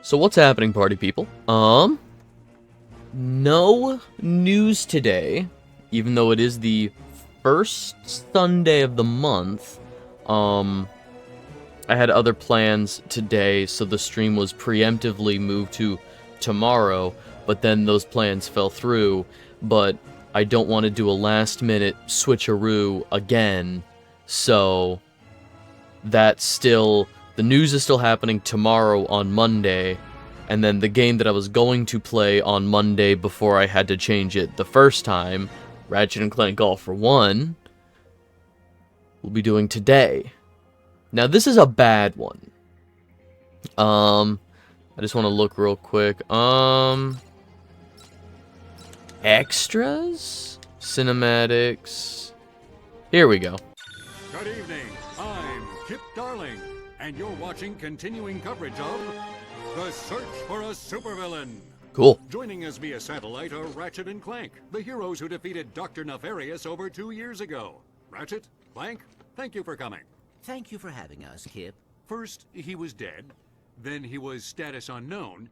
So what's happening, party people? No news today, even though it is the first Sunday of the month. I had other plans today, so the stream was preemptively moved to tomorrow, but then those plans fell through, but I don't want to do a last-minute switcheroo again, so that's still... The news is still happening tomorrow on Monday, and then the game that I was going to play on Monday before I had to change it the first time, Ratchet and Clank All for One, we'll be doing today. Now, this is a bad one. I just want to look real quick. Extras? Cinematics? Here we go. Good evening, I'm Kip Darling, and you're watching continuing coverage of The Search for a Supervillain. Cool. Joining us via satellite are Ratchet and Clank, the heroes who defeated Dr. Nefarious over 2 years ago. Ratchet, Clank, thank you for coming. Thank you for having us, Kip. First, he was dead. Then he was status unknown.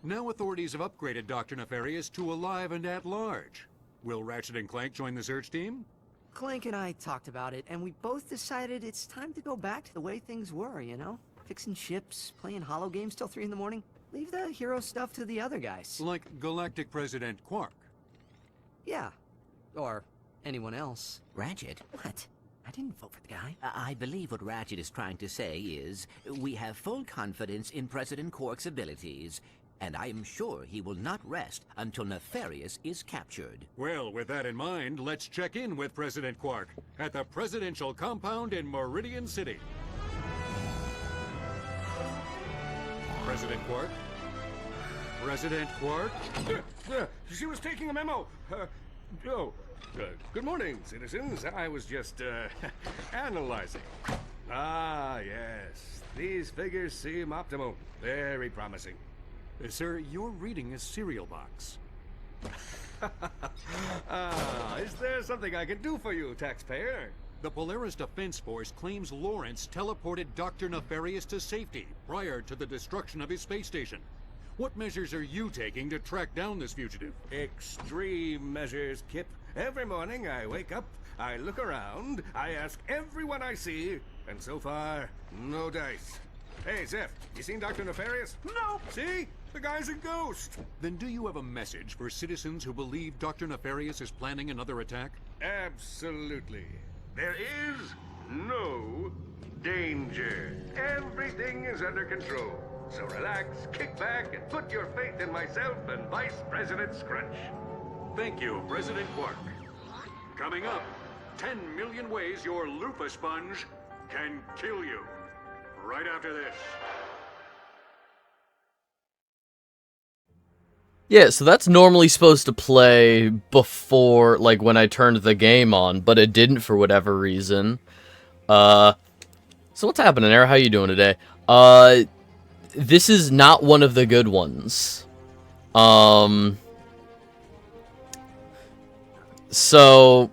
Now authorities have upgraded Dr. Nefarious to alive and at large. Will Ratchet and Clank join the search team? Clank and I talked about it, and we both decided it's time to go back to the way things were, you know? Fixing ships, playing holo games till 3 in the morning. Leave the hero stuff to the other guys. Like Galactic President Quark. Yeah. Or anyone else. Ratchet? What? I didn't vote for the guy. I believe what Ratchet is trying to say is, we have full confidence in President Quark's abilities, and I am sure he will not rest until Nefarious is captured. Well, with that in mind, let's check in with President Quark at the presidential compound in Meridian City. President Quark? President Quark? She was taking a memo. Good morning, citizens. I was just, analyzing. Ah, yes. These figures seem optimal. Very promising. Sir, you're reading a cereal box. Is there something I can do for you, taxpayer? The Polaris Defense Force claims Lawrence teleported Dr. Nefarious to safety prior to the destruction of his space station. What measures are you taking to track down this fugitive? Extreme measures, Kip. Every morning I wake up, I look around, I ask everyone I see, and so far, no dice. Hey, Zeph, you seen Dr. Nefarious? No! See? The guy's a ghost! Then do you have a message for citizens who believe Dr. Nefarious is planning another attack? Absolutely. There is no danger. Everything is under control. So relax, kick back, and put your faith in myself and Vice President Scrunch. Thank you, President Quark. Coming up, 10 million ways your loofah sponge can kill you. Right after this. Yeah, so that's normally supposed to play before, like, when I turned the game on, but it didn't for whatever reason. So what's happening there? How you doing today? This is not one of the good ones. So,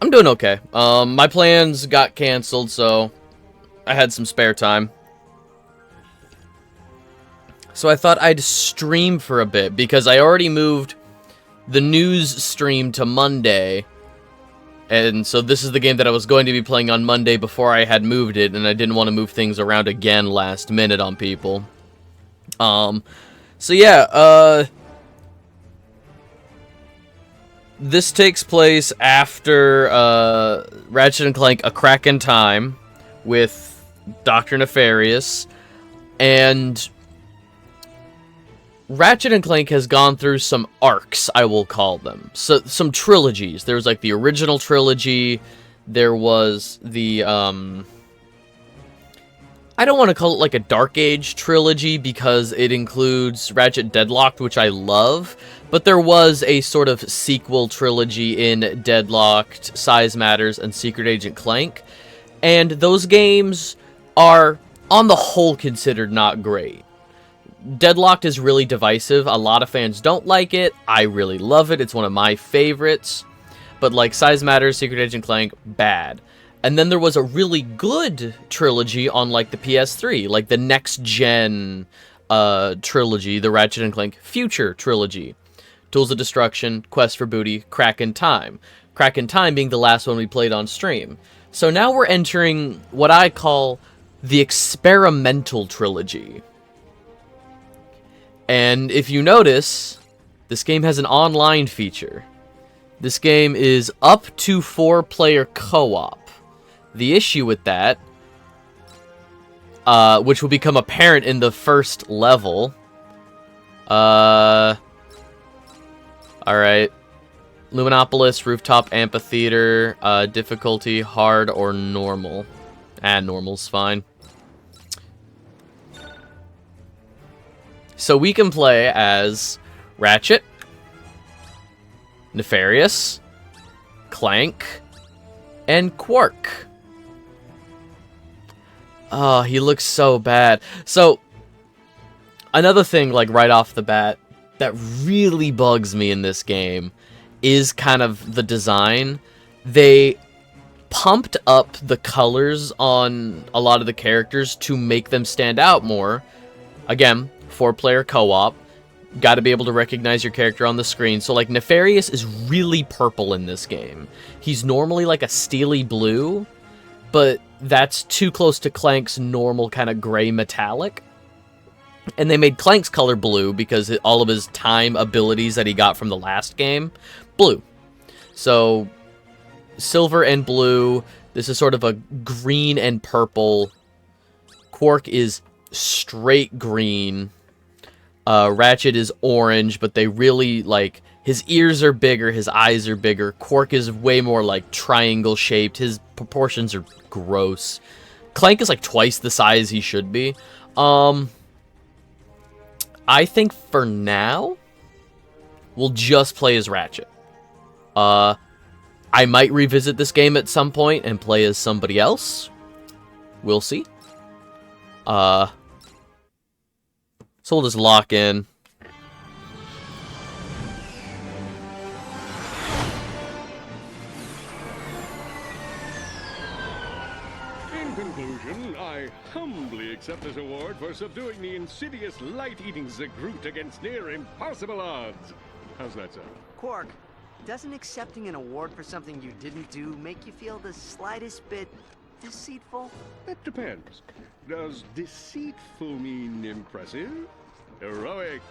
I'm doing okay. My plans got canceled, so I had some spare time. So I thought I'd stream for a bit, because I already moved the news stream to Monday. And so this is the game that I was going to be playing on Monday before I had moved it, and I didn't want to move things around again last minute on people. So yeah, this takes place after, Ratchet and Clank: A Crack in Time with Dr. Nefarious, and Ratchet and Clank has gone through some arcs, I will call them. So, some trilogies. There's like the original trilogy, there was the, I don't want to call it like a Dark Age trilogy because it includes Ratchet Deadlocked, which I love, but there was a sort of sequel trilogy in Deadlocked, Size Matters, and Secret Agent Clank, and those games are, on the whole, considered not great. Deadlocked is really divisive. A lot of fans don't like it. I really love it. It's one of my favorites. But like Size Matters, Secret Agent Clank, bad. And then there was a really good trilogy on, like, the PS3, like the next-gen trilogy, the Ratchet and Clank Future trilogy. Tools of Destruction, Quest for Booty, Crack in Time. Crack in Time being the last one we played on stream. So now we're entering what I call the experimental trilogy. And if you notice, this game has an online feature. This game is up to 4-player co-op. The issue with that, which will become apparent in the first level. Alright. Luminopolis, Rooftop Amphitheater, difficulty, hard or normal. Normal's fine. So we can play as Ratchet, Nefarious, Clank, and Quark. Oh, he looks so bad. So, another thing, like, right off the bat, that really bugs me in this game is kind of the design. They pumped up the colors on a lot of the characters to make them stand out more. Again, 4-player co-op. Got to be able to recognize your character on the screen. So, like, Nefarious is really purple in this game. He's normally, like, a steely blue, but that's too close to Clank's normal kind of gray metallic. And they made Clank's color blue because all of his time abilities that he got from the last game, blue. So, silver and blue. This is sort of a green and purple. Quark is straight green. Ratchet is orange, but they really, like, his ears are bigger, his eyes are bigger. Quark is way more, like, triangle-shaped. His proportions are gross. Clank is, like, twice the size he should be. I think for now, we'll just play as Ratchet. I might revisit this game at some point and play as somebody else. We'll see. So we'll just lock in. In conclusion, I humbly accept this award for subduing the insidious light-eating Zagroot against near impossible odds. How's that sound? Quark, doesn't accepting an award for something you didn't do make you feel the slightest bit deceitful? That depends. Does deceitful mean impressive? Heroic?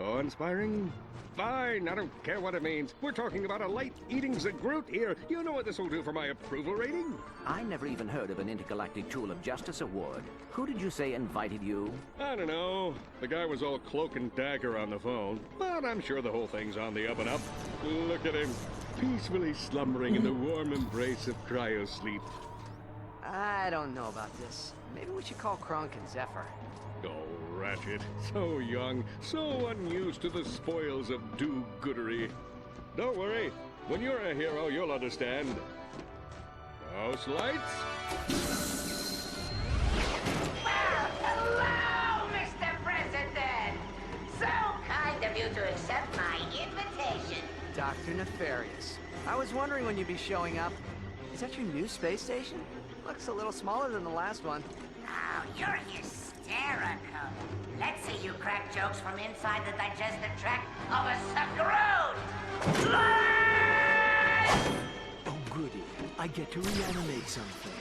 Awe-inspiring? Fine, I don't care what it means. We're talking about a light-eating Zagroot here. You know what this will do for my approval rating? I never even heard of an Intergalactic Tool of Justice award. Who did you say invited you? I don't know. The guy was all cloak and dagger on the phone. But I'm sure the whole thing's on the up and up. Look at him, peacefully slumbering in the warm embrace of cryosleep. I don't know about this. Maybe we should call Kronk and Zephyr. Oh, Ratchet. So young, so unused to the spoils of do-goodery. Don't worry. When you're a hero, you'll understand. House lights? Well, hello, Mr. President! So kind of you to accept my invitation. Dr. Nefarious. I was wondering when you'd be showing up. Is that your new space station? Looks a little smaller than the last one. Oh, you're hysterical. Let's see you crack jokes from inside the digestive tract of a Zagroot! Oh, goody. I get to reanimate something.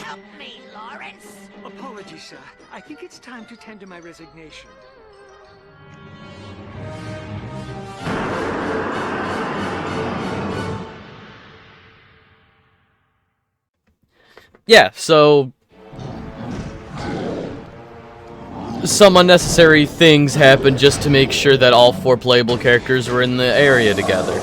Help me, Lawrence! Apologies, sir. I think it's time to tender my resignation. Yeah, so some unnecessary things happened just to make sure that all 4 playable characters were in the area together.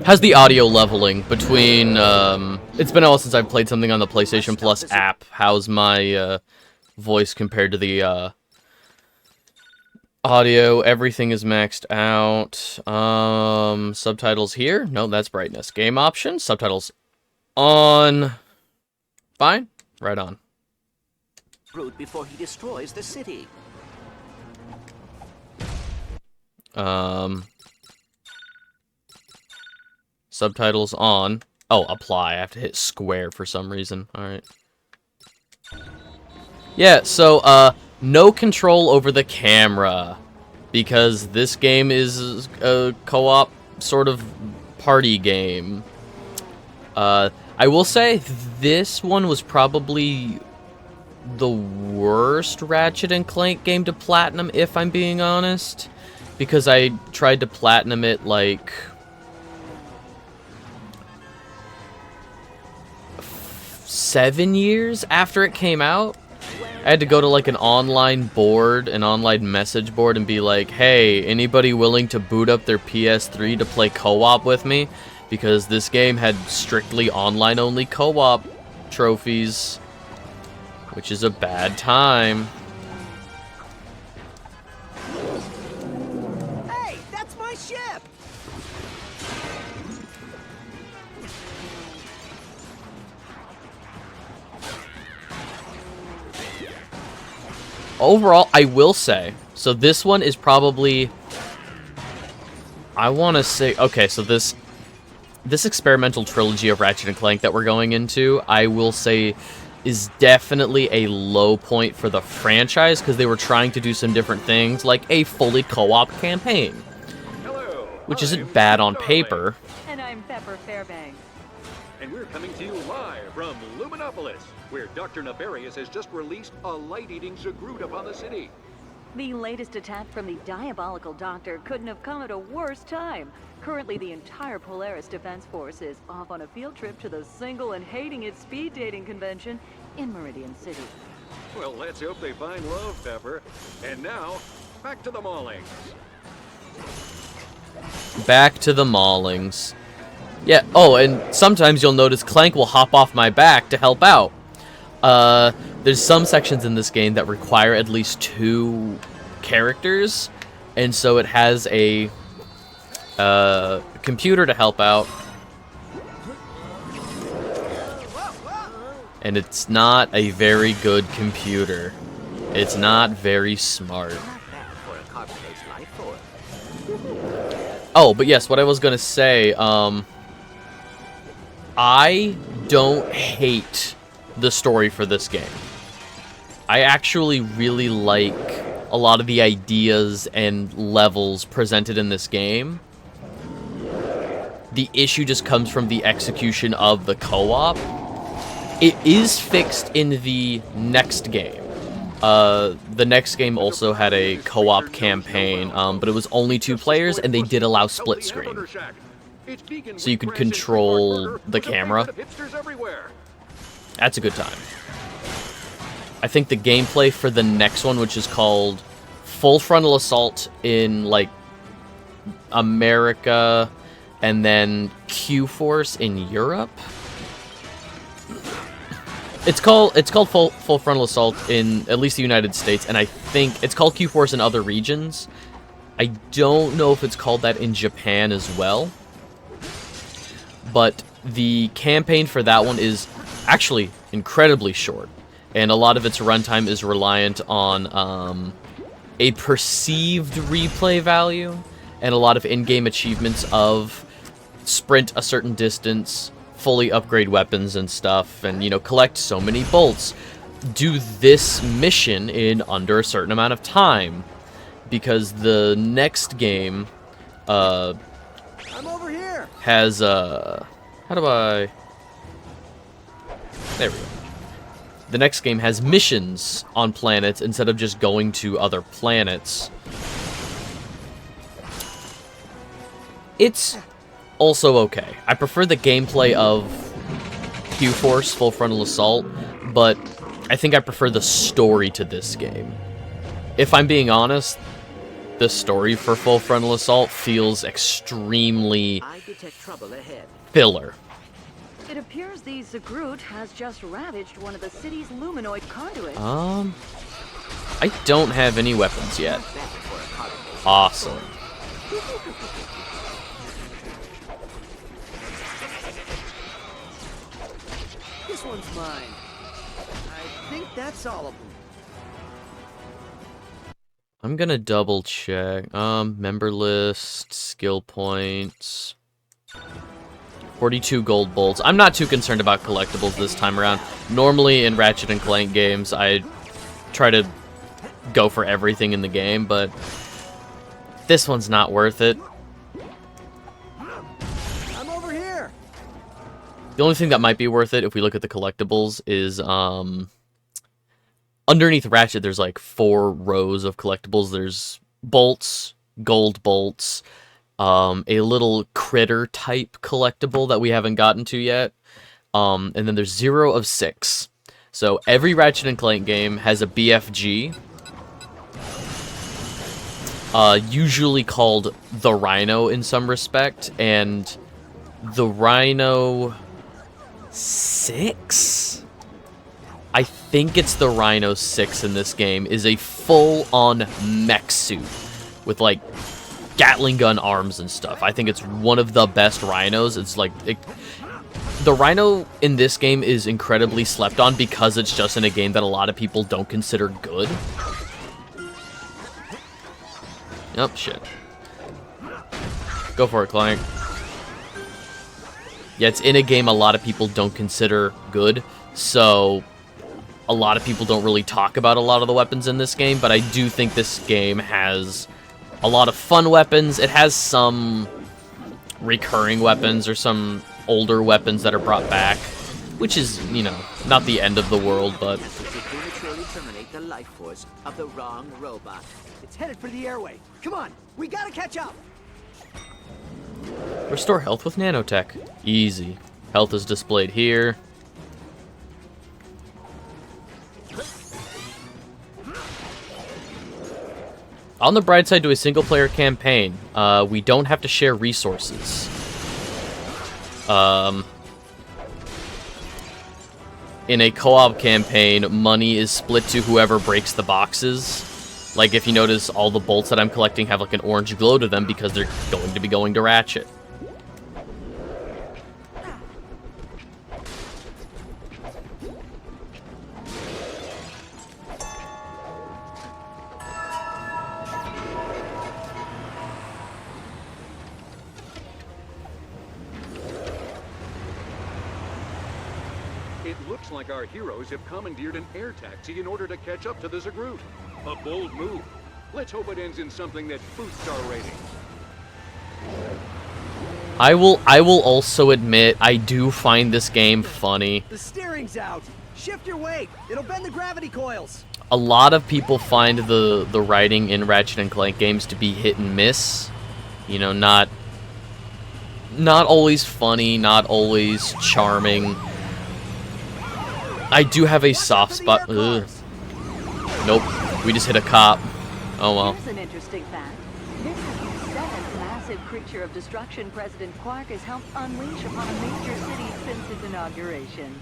How's the audio leveling between, it's been a while since I've played something on the PlayStation Plus app. How's my, voice compared to the, audio? Everything is maxed out. Subtitles here? No, that's brightness. Game options? Subtitles on. Fine. Right on. Route before he destroys the city. Subtitles on. Oh, apply. I have to hit square for some reason. Alright. Yeah, so, no control over the camera. Because this game is a co-op sort of party game. I will say, this one was probably the worst Ratchet and Clank game to platinum, if I'm being honest. Because I tried to platinum it, like, 7 years after it came out. I had to go to, like, an online board, an online message board, and be like, hey, anybody willing to boot up their PS3 to play co-op with me? Because this game had strictly online-only co-op trophies, which is a bad time. Hey, that's my ship! Overall, I will say, so this one is probably, I want to say, okay, so this experimental trilogy of Ratchet and Clank that we're going into, I will say, is definitely a low point for the franchise, because they were trying to do some different things, like a fully co-op campaign. Hello. Which isn't bad on paper. And I'm Pepper Fairbanks. And we're coming to you live from Luminopolis, where Dr. Nefarious has just released a light-eating Zagroot upon the city. The latest attack from the diabolical doctor couldn't have come at a worse time. Currently, the entire Polaris Defense Force is off on a field trip to the single and hating it speed dating convention in Meridian City. Well, let's hope they find love, Pepper. And now, back to the maulings. Back to the maulings. Yeah, oh, and sometimes you'll notice Clank will hop off my back to help out. There's some sections in this game that require at least 2 characters, and so it has a computer to help out. And it's not a very good computer. It's not very smart. Oh, but yes, what I was gonna say, I don't hate the story for this game. I actually really like a lot of the ideas and levels presented in this game. The issue just comes from the execution of the co-op. It is fixed in the next game. The next game also had a co-op campaign, but it was only 2 players, and they did allow split screen. So you could control the camera. That's a good time. I think the gameplay for the next one, which is called Full Frontal Assault in, like, America, and then Q-Force in Europe. It's called Full Frontal Assault in at least the United States, and I think it's called Q-Force in other regions. I don't know if it's called that in Japan as well. But the campaign for that one is actually incredibly short, and a lot of its runtime is reliant on a perceived replay value and a lot of in-game achievements of sprint a certain distance, fully upgrade weapons and stuff, and, you know, collect so many bolts. Do this mission in under a certain amount of time, because the next game I'm over here. has how do I... There we go. The next game has missions on planets instead of just going to other planets. It's also okay. I prefer the gameplay of Q-Force Full Frontal Assault, but I think I prefer the story to this game. If I'm being honest, the story for Full Frontal Assault feels extremely I detect trouble ahead. filler. It appears the Zagroot has just ravaged one of the city's luminoid conduits. I don't have any weapons yet. Not bad for a cargo. Awesome. This one's mine. I think that's all of them. I'm gonna double check. Member list, skill points. 42 gold bolts. I'm not too concerned about collectibles this time around. Normally in Ratchet and Clank games, I try to go for everything in the game, but this one's not worth it. I'm over here. The only thing that might be worth it if we look at the collectibles is underneath Ratchet there's like 4 rows of collectibles. There's bolts, gold bolts, a little critter type collectible that we haven't gotten to yet, and then there's 0 of 6. So every Ratchet and Clank game has a BFG, usually called the Rhino in some respect, and the Rhino 6? I think it's the Rhino 6 in this game, is a full-on mech suit with, like, Gatling gun arms and stuff. I think it's one of the best Rhinos. It's like... the Rhino in this game is incredibly slept on because it's just in a game that a lot of people don't consider good. Oh, shit. Go for it, Clank. Yeah, it's in a game a lot of people don't consider good, so a lot of people don't really talk about a lot of the weapons in this game, but I do think this game has a lot of fun weapons. It has some recurring weapons or some older weapons that are brought back, which is, you know, not the end of the world, but... To prematurely terminate the life force of the wrong robot. It's headed for the airway. Come on, we gotta catch up. Restore health with nanotech. Easy. Health is displayed here. On the bright side to a single-player campaign, we don't have to share resources. In a co-op campaign, money is split to whoever breaks the boxes. Like, if you notice, all the bolts that I'm collecting have, like, an orange glow to them because they're going to be going to Ratchet. It looks like our heroes have commandeered an air taxi in order to catch up to the Zagroot. A bold move. Let's hope it ends in something that boosts our rating. I will also admit, I do find this game funny. The steering's out. Shift your weight. It'll bend the gravity coils. A lot of people find the writing in Ratchet and Clank games to be hit and miss. You know, not always funny, not always charming. I do have a soft spot. Ugh. Nope, we just hit a cop. Oh well. Here's an interesting fact. This is the 7th massive creature of destruction President Quark has helped unleash upon a major city since its inauguration.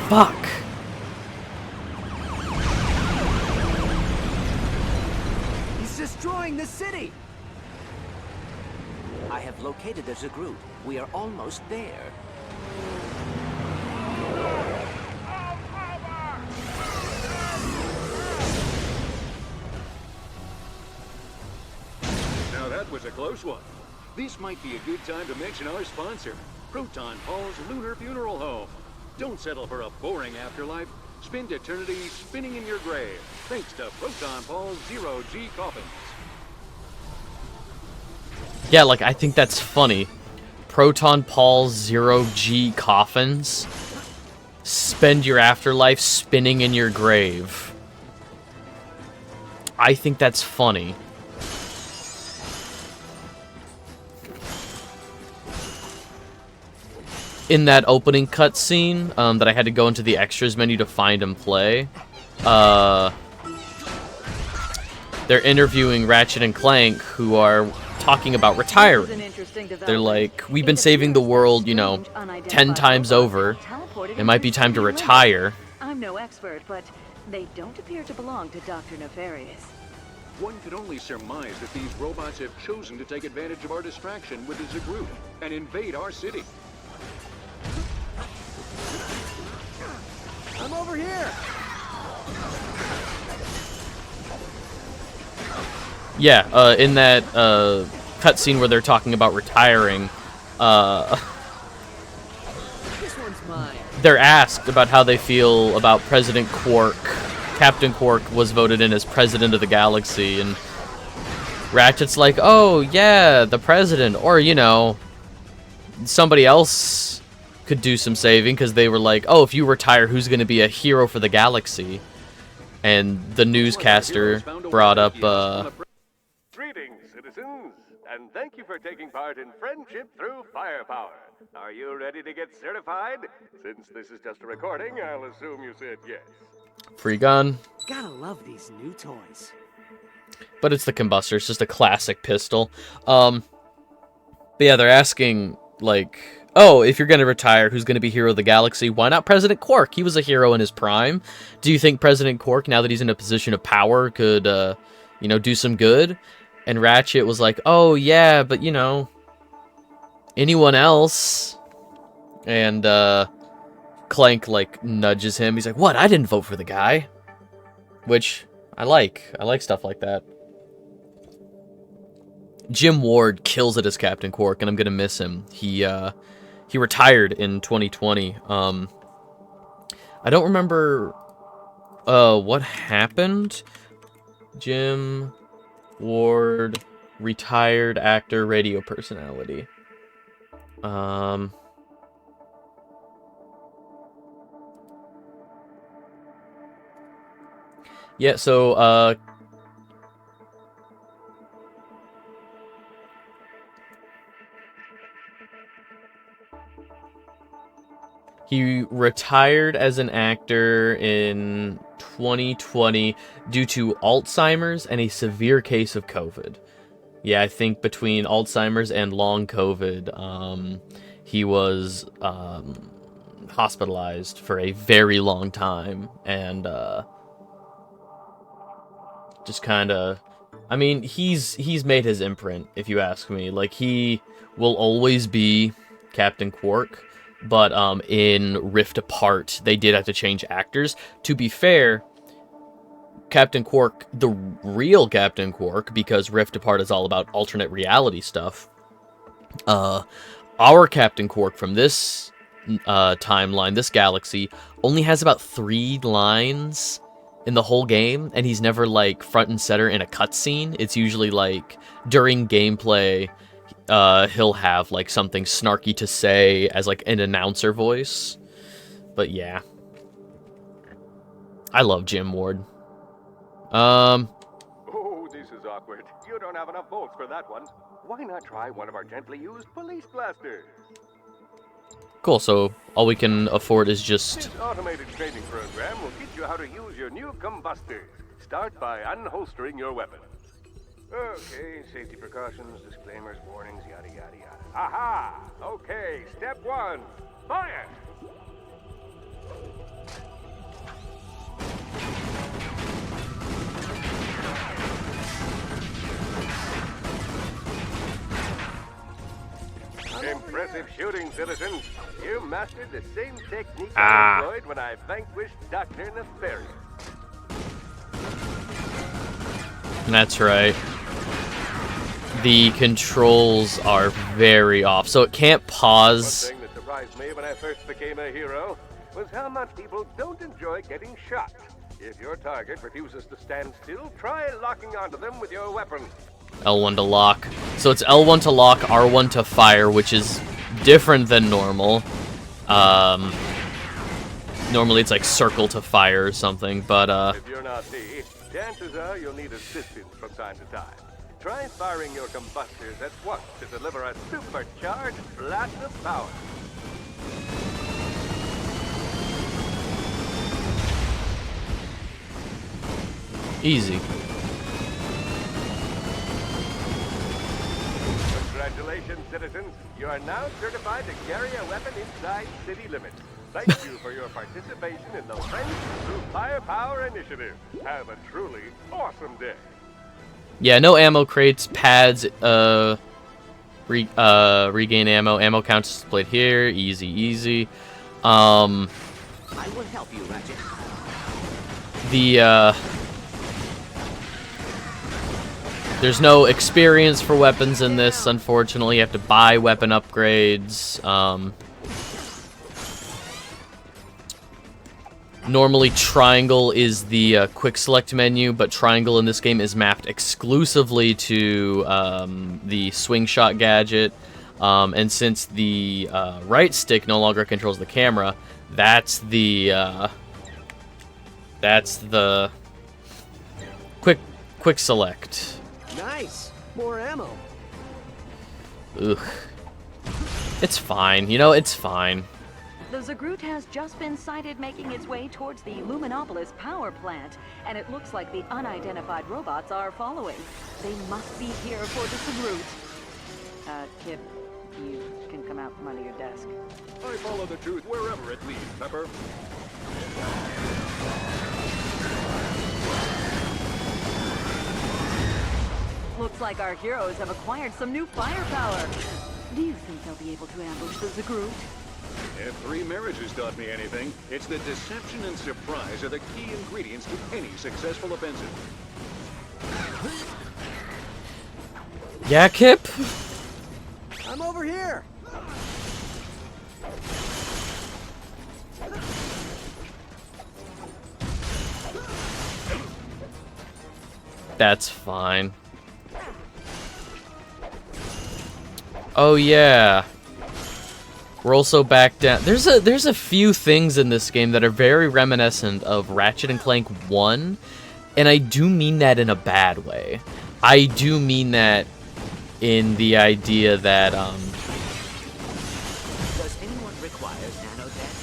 Fuck. He's destroying the city. I have located the Zagroot. We are almost there. Now that was a close one. This might be a good time to mention our sponsor, Proton Paul's Lunar Funeral Home. Don't settle for a boring afterlife. Spend eternity spinning in your grave, thanks to Proton Paul's Zero-G coffins. Yeah, like, I think that's funny. Proton Paul's Zero-G coffins. Spend your afterlife spinning in your grave. I think that's funny. In that opening cutscene, that I had to go into the extras menu to find and play, they're interviewing Ratchet and Clank, who are talking about retiring. They're like, we've been saving the world, you know, 10 times over. It might be time to retire. I'm no expert, but they don't appear to belong to Dr. Nefarious. One could only surmise that these robots have chosen to take advantage of our distraction with the Zagroot and invade our city. I'm over here. Yeah, in that cutscene where they're talking about retiring, This one's mine. they're asked about how they feel about President Quark. Captain Quark was voted in as President of the Galaxy, and Ratchet's like, oh, yeah, the President, or, you know, somebody else could do some saving, because they were like, oh, if you retire, who's going to be a hero for the galaxy? And the newscaster brought up, Greetings, citizens, and thank you for taking part in Friendship Through Firepower. Are you ready to get certified? Since this is just a recording, I'll assume you said yes. free gun. Gotta love these new toys. But it's the combustor. It's just a classic pistol. But yeah, they're asking, like, oh, if you're going to retire, who's going to be hero of the galaxy? Why not President Quark? He was a hero in his prime. Do you think President Quark, now that he's in a position of power, could, you know, do some good? And Ratchet was like, oh, yeah, but, you know, anyone else? And, Clank, like, nudges him. He's like, what? I didn't vote for the guy. Which, I like. I like stuff like that. Jim Ward kills it as Captain Quark, and I'm gonna miss him. He retired in 2020. I don't remember what happened. Jim Ward, retired actor, radio personality. Yeah, so he retired as an actor in 2020 due to Alzheimer's and a severe case of COVID. Yeah, I think between Alzheimer's and long COVID, he was hospitalized for a very long time, and just kind of, I mean, he's made his imprint, if you ask me. Like, he will always be Captain Quark. But in Rift Apart, they did have to change actors. To be fair, Captain Quark, the real Captain Quark, because Rift Apart is all about alternate reality stuff, our Captain Quark from this timeline, this galaxy, only has about 3 lines in the whole game, and he's never, like, front and center in a cutscene. It's usually, like, during gameplay, he'll have, like, something snarky to say as, like, an announcer voice. But, yeah. I love Jim Ward. Oh, this is awkward. You don't have enough bolts for that one. Why not try one of our gently used police blasters? Cool, so all we can afford is just... This automated training program will teach you how to use your new combustors. Start by unholstering your weapon. Okay, safety precautions, disclaimers, warnings, yada, yada, yada. Aha! Okay, step 1, fire! Impressive shooting, citizens. You mastered the same technique I employed when I vanquished Dr. Nefarious. That's right. The controls are very off, so it can't pause. One thing that surprised me when I first became a hero was how much people don't enjoy getting shot. If your target refuses to stand still, try locking onto them with your weapon. L1 to lock. So it's L1 to lock, R1 to fire, which is different than normal. Normally it's like circle to fire or something, but If you're not me, chances are you'll need assistance from time to time. Try firing your combustors at once to deliver a supercharged blast of power. easy. Congratulations, citizens. You are now certified to carry a weapon inside city limits. Thank you for your participation in the Friends Through Firepower initiative. Have a truly awesome day. Yeah, no ammo crates, pads, regain ammo. Ammo counts displayed here. Easy, easy. I will help you, Ratchet. There's no experience for weapons in this, unfortunately. You have to buy weapon upgrades. Normally, triangle is the quick select menu, but triangle in this game is mapped exclusively to the swing shot gadget. And since the right stick no longer controls the camera, that's the quick select. Nice. More ammo. Ugh. It's fine. You know, it's fine. The Zagroot has just been sighted making its way towards the Luminopolis power plant, and it looks like the unidentified robots are following. They must be here for the Zagroot. Kip, you can come out from under your desk. I follow the truth wherever it leads, Pepper. Looks like our heroes have acquired some new firepower. Do you think they'll be able to ambush the Zagroot? If 3 marriages taught me anything, it's that deception and surprise are the key ingredients to any successful offensive. Yeah, Kip? I'm over here. That's fine. Oh yeah. We're also back down. There's a few things in this game that are very reminiscent of Ratchet and Clank 1, and I do mean that in a bad way. I do mean that in the idea that Does anyone require nanotech?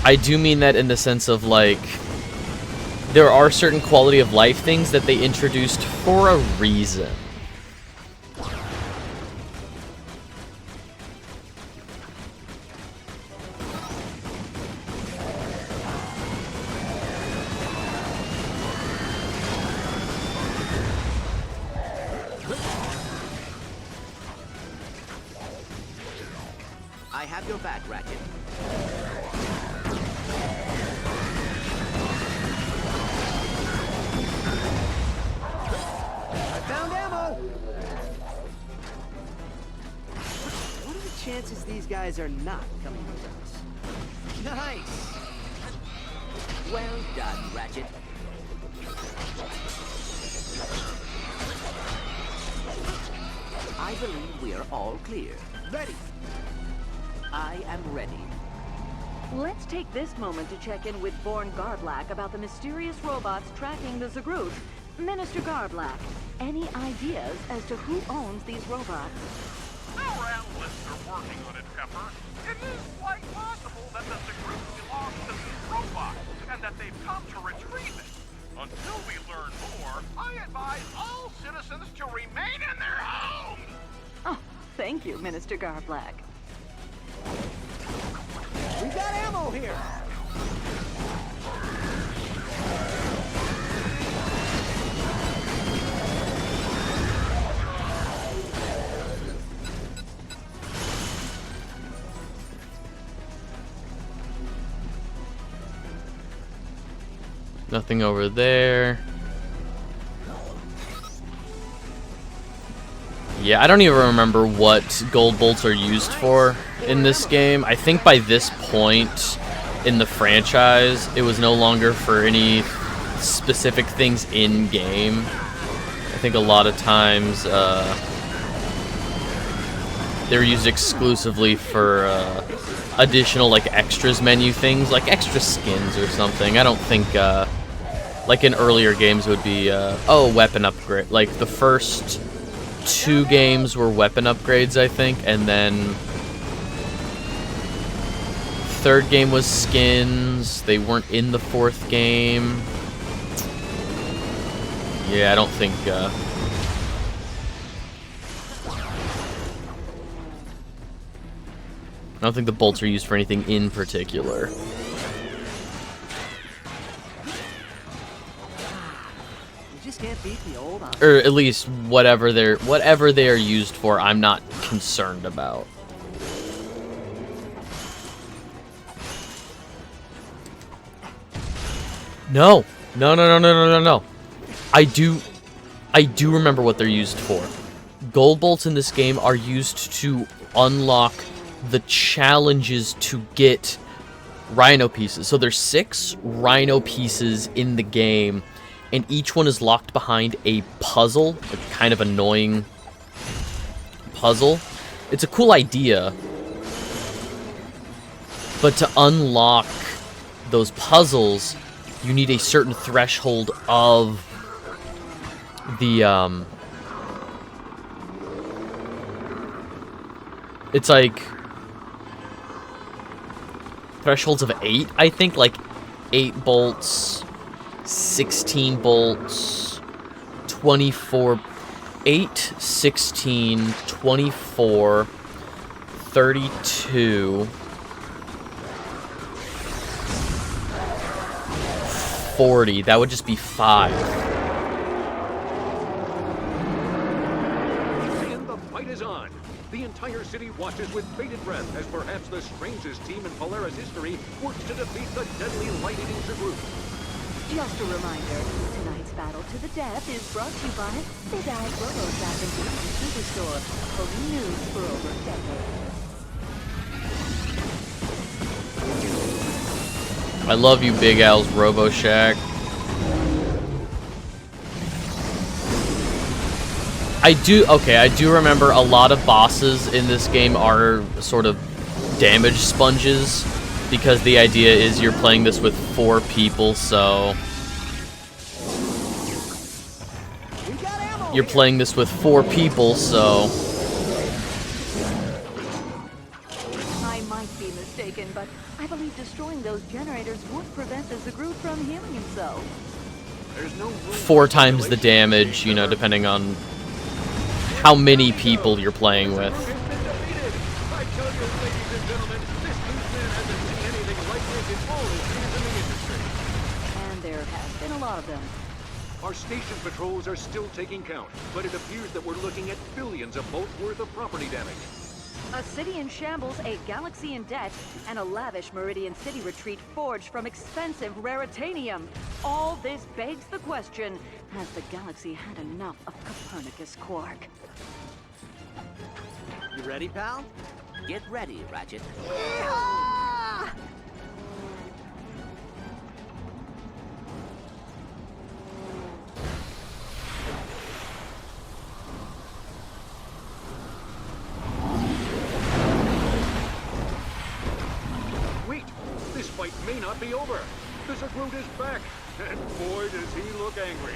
I do mean that in the sense of, like, there are certain quality of life things that they introduced for a reason. I have your back, Ratchet. Found ammo! What are the chances these guys are not coming with us? Nice! Well done, Ratchet. I believe we are all clear. Ready! I am ready. Let's take this moment to check in with Born Garblak about the mysterious robots tracking the Zagroot. Minister Garblak, any ideas as to who owns these robots? Our analysts are working on it, Pepper. It is quite possible that the Zagroot belongs to these robots, and that they've come to retrieve it. Until we learn more, I advise all citizens to remain in their homes! Oh, thank you, Minister Garblak. We got ammo here! Nothing over there. Yeah, I don't even remember what gold bolts are used for in this game. I think by this point in the franchise, it was no longer for any specific things in-game. I think a lot of times they were used exclusively for additional, like, extras menu things, like extra skins or something. I don't think, like in earlier games would be, oh, weapon upgrade. Like, the first 2 games were weapon upgrades, I think, and then third game was skins. They weren't in the fourth game. Yeah, I don't think... I don't think the bolts are used for anything in particular. You just can't beat the old... Or at least whatever they are used for, I'm not concerned about. No. No. I do remember what they're used for. Gold bolts in this game are used to unlock the challenges to get rhino pieces. So there's 6 rhino pieces in the game, and each one is locked behind a puzzle, a kind of annoying puzzle. It's a cool idea, but to unlock those puzzles, you need a certain threshold of the, it's like thresholds of 8, I think, like 8 bolts, 16 bolts, 24, 8, 16, 24, 32, 40. That would just be 5. And the fight is on. The entire city watches with bated breath as perhaps the strangest team in Polaris history works to defeat the deadly light-eating group. Just a reminder, tonight's battle to the death is brought to you by Big Al's RoboShop and Beauty Superstore, holding news for over a decade. I love you, Big Al's RoboShack. I do remember a lot of bosses in this game are sort of damage sponges, because the idea is you're playing this with 4 people, so... You're playing this with 4 people, so... I might be mistaken, but I believe destroying those generators would prevent the Zagroot from healing himself. There's no room 4 times the damage, you know, depending on how many people you're playing with. has been defeated. I tell you, ladies and gentlemen, this newsman hasn't seen anything like this in all his years in the industry. And there has been a lot of them. Our station patrols are still taking count, but it appears that we're looking at billions of volts worth of property damage. A city in shambles, a galaxy in debt, and a lavish Meridian City retreat forged from expensive raritanium. All this begs the question, has the galaxy had enough of Copernicus quark? You ready, pal? Get ready, Ratchet. Wait, this fight may not be over. The Zagroot is back, and boy does he look angry.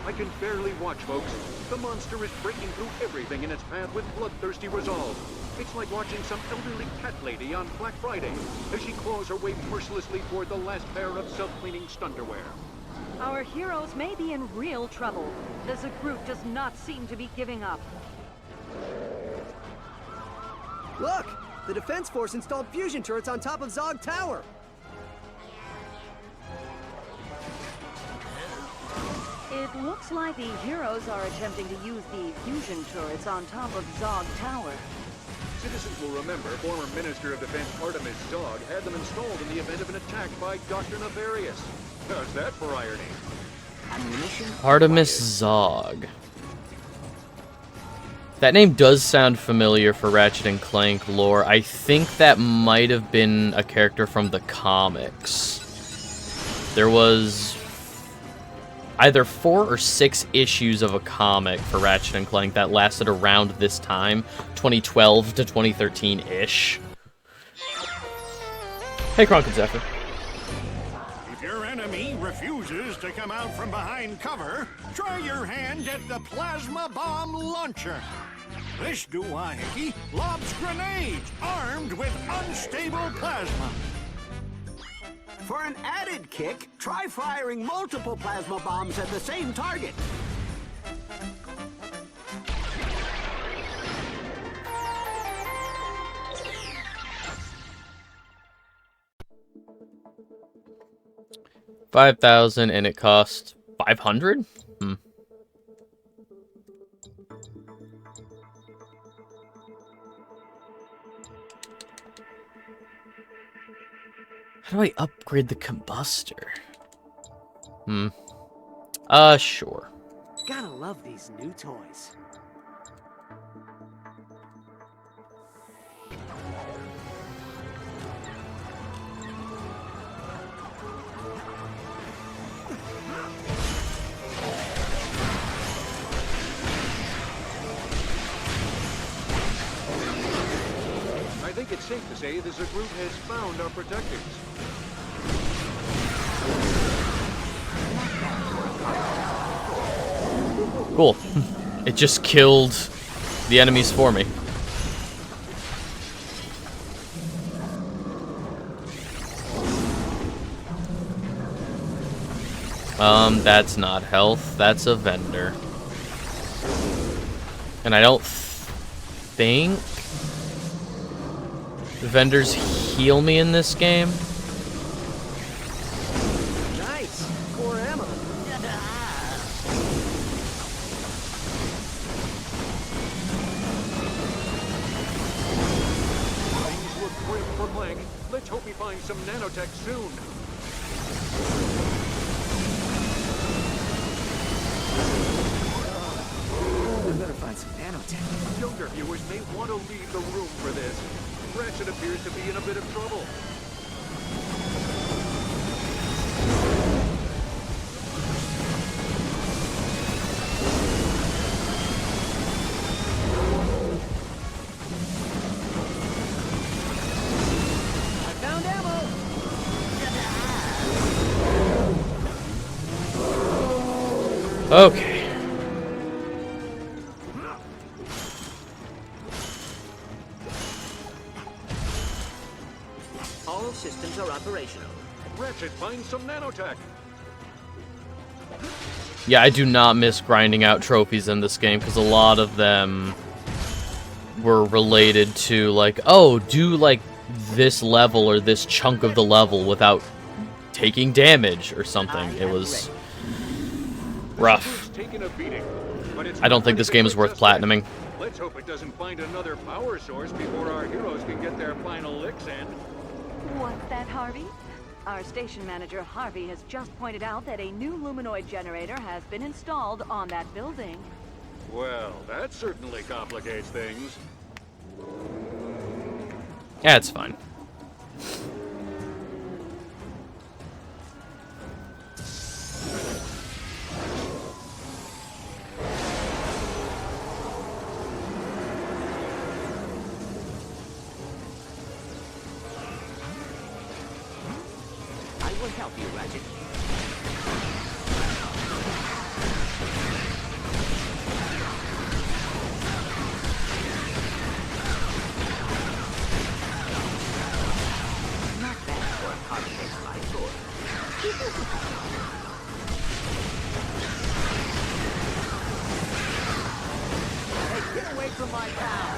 I can barely watch, folks. The monster is breaking through everything in its path with bloodthirsty resolve. It's like watching some elderly cat lady on Black Friday as she claws her way mercilessly toward the last pair of self-cleaning stunderwear. Our heroes may be in real trouble. The Zagroot does not seem to be giving up. Look! The Defense Force installed fusion turrets on top of Zog Tower! It looks like the heroes are attempting to use the fusion turrets on top of Zog Tower. Citizens will remember former Minister of Defense Artemis Zog had them installed in the event of an attack by Dr. Nefarious. How's that for irony? Ammunition Artemis Zog. That name does sound familiar for Ratchet and Clank lore. I think that might have been a character from the comics. There was either 4 or 6 issues of a comic for Ratchet and Clank that lasted around this time, 2012 to 2013-ish. Hey, Kronk and Zephyr. If your enemy refuses to come out from behind cover, try your hand at the plasma bomb launcher. This doohickey lobs grenades armed with unstable plasma. For an added kick, try firing multiple plasma bombs at the same target. $5,000 and it costs 500? How do I upgrade the combustor? Sure. Gotta love these new toys. I think it's safe to say this group has found our protectors. Cool. It just killed the enemies for me. That's not health. That's a vendor. And I don't think the vendors heal me in this game. Nice. Core ammo. Things look grim for Clank. Let's hope he finds some nanotech soon. We better find some nanotech. Younger viewers may want to leave the room for this. Ratchet appears to be in a bit of trouble. I found ammo. Okay. All systems are operational. Ratchet finds some nanotech. Yeah, I do not miss grinding out trophies in this game because a lot of them were related to like, oh, do like this level or this chunk of the level without taking damage or something. It was rough. Taking a beating, but it's I don't think this game is worth platinuming. Let's hope it doesn't find another power source before our heroes can get their final licks in. What's that, Harvey? Our station manager, Harvey, has just pointed out that a new luminoid generator has been installed on that building. Well, that certainly complicates things. Yeah, it's fine. I will help you, Ratchet. Not bad for a carbon-based life sword. Hey, get away from my pal.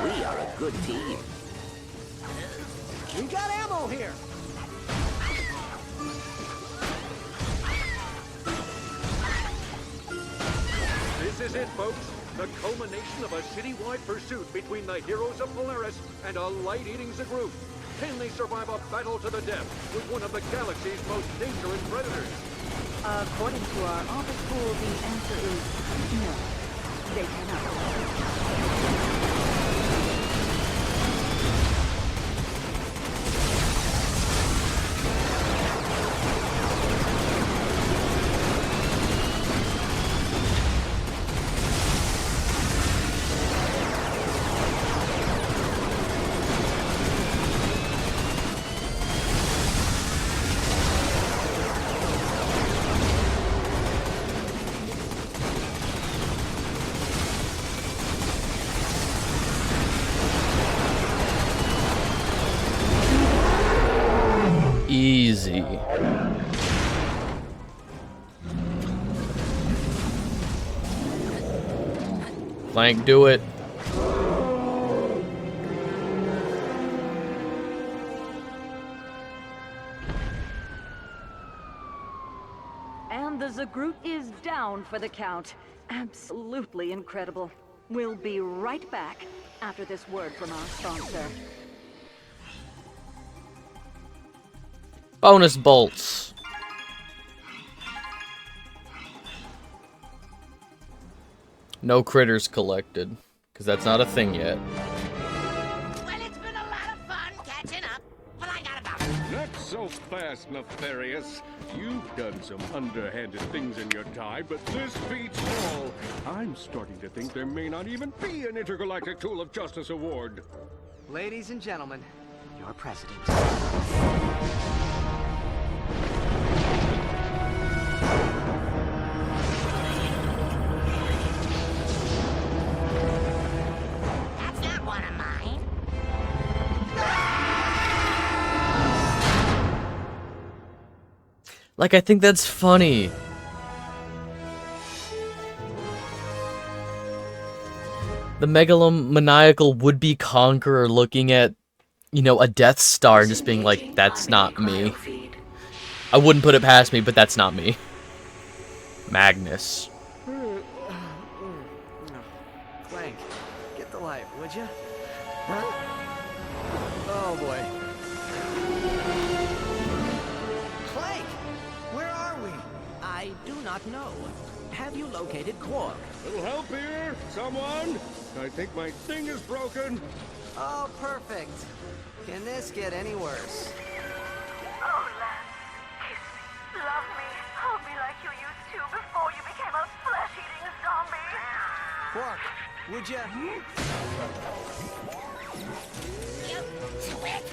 We are a good team. We got ammo here. This is it, folks. The culmination of a citywide pursuit between the heroes of Polaris and a light-eating group. Can they survive a battle to the death with one of the galaxy's most dangerous predators? According to our office pool, the answer is no. They cannot. easy. Clank, do it. And the Zagroot is down for the count. Absolutely incredible. We'll be right back after this word from our sponsor. Bonus bolts. No critters collected, because that's not a thing yet. Well, it's been a lot of fun catching up, but I got about Not so fast, Nefarious. You've done some underhanded things in your time, but this beats all. I'm starting to think there may not even be an Intergalactic Tool of Justice award. Ladies and gentlemen, your president. That's not one of mine. Like, I think that's funny. The megalomaniacal would-be conqueror looking at, you know, a Death Star and just being like, that's not me. I wouldn't put it past me, but that's not me. Magnus. Clank, get the light, would you? Huh? Oh boy. Clank, where are we? I do not know. Have you located Quark? Little help here? Someone? I think my thing is broken. Oh, perfect. Can this get any worse? Oh, Lance, kiss me, love me, hold me like you used to before you became a flesh-eating zombie. Quark, would you? You twit!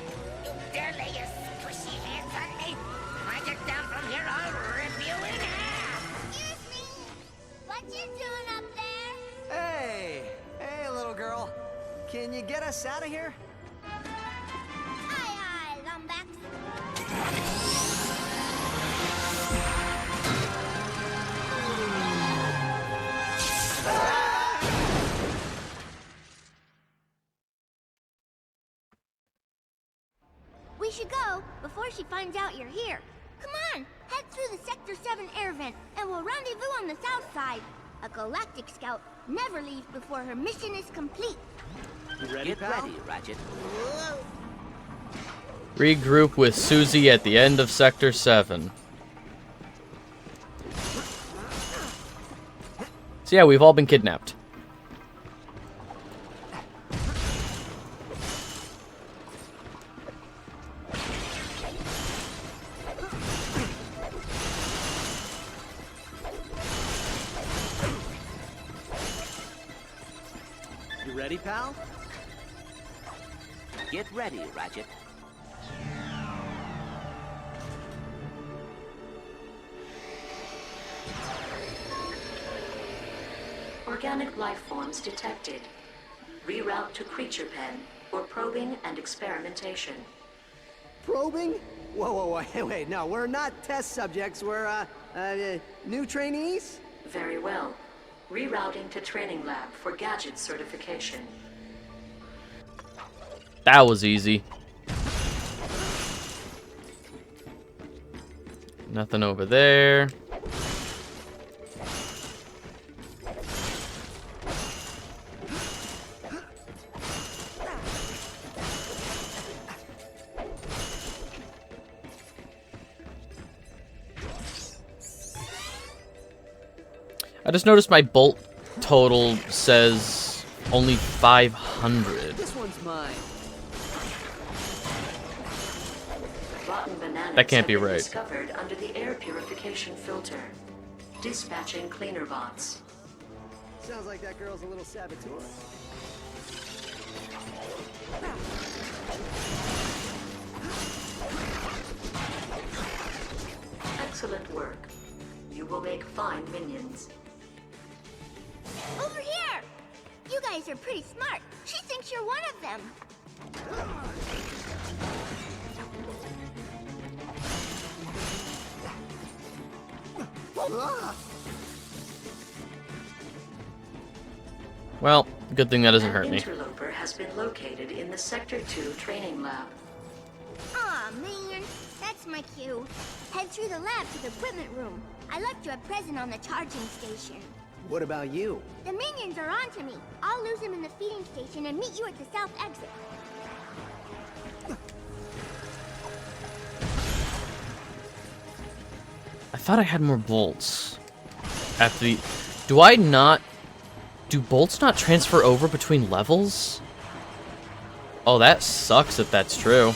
You dare lay your squishy hands on me? If I get down from here, I'll rip you in half! Excuse me? What you doing up there? Hey, hey, little girl. Can you get us out of here? Aye, aye, Lumbax. We should go before she finds out you're here. Come on, head through the Sector 7 air vent, and we'll rendezvous on the south side. A galactic scout never leaves before her mission is complete. Get ready, Ratchet. Regroup with Susie at the end of Sector 7. So yeah, we've all been kidnapped. You ready, pal? Get ready, Ratchet. Organic life forms detected. Reroute to creature pen for probing and experimentation. Probing? Whoa, wait, no, we're not test subjects, we're, new trainees? Very well. Rerouting to training lab for gadget certification. That was easy. Nothing over there. I just noticed my bolt total says only 500. This one's mine. Rotten bananas That can't be have been right. discovered under the air purification filter. Dispatching cleaner bots. Sounds like that girl's a little saboteur. Excellent work. You will make fine minions. Over here! You guys are pretty smart. She thinks you're one of them. Well, good thing that doesn't hurt An me. interloper has been located in the Sector 2 training lab. Aw, man. That's my cue. Head through the lab to the equipment room. I left you a present on the charging station. What about you? The minions are on to me. I'll lose them in the feeding station and meet you at the south exit. I thought I had more bolts. After the... Do I not... Do bolts not transfer over between levels? Oh, that sucks if that's true.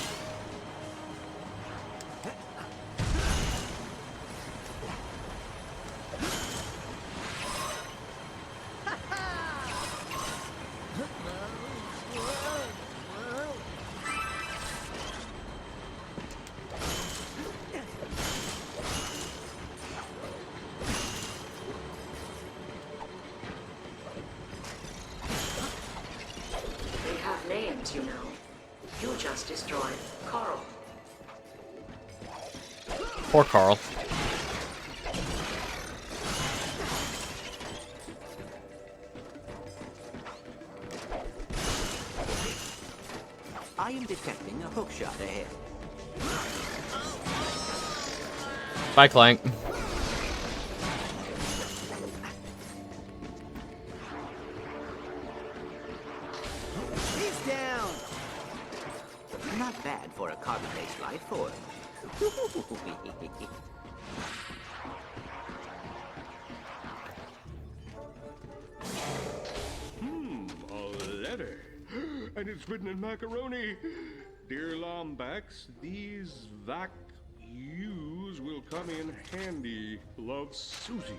They have names, you know. You just destroyed Carl. Poor Carl. I am detecting a hookshot ahead. Bye, Clank. He's down. Not bad for a carbon-based life form. A letter. And it's written in macaroni. Dear Lombax, these vac U's will come in handy. Love, Susie.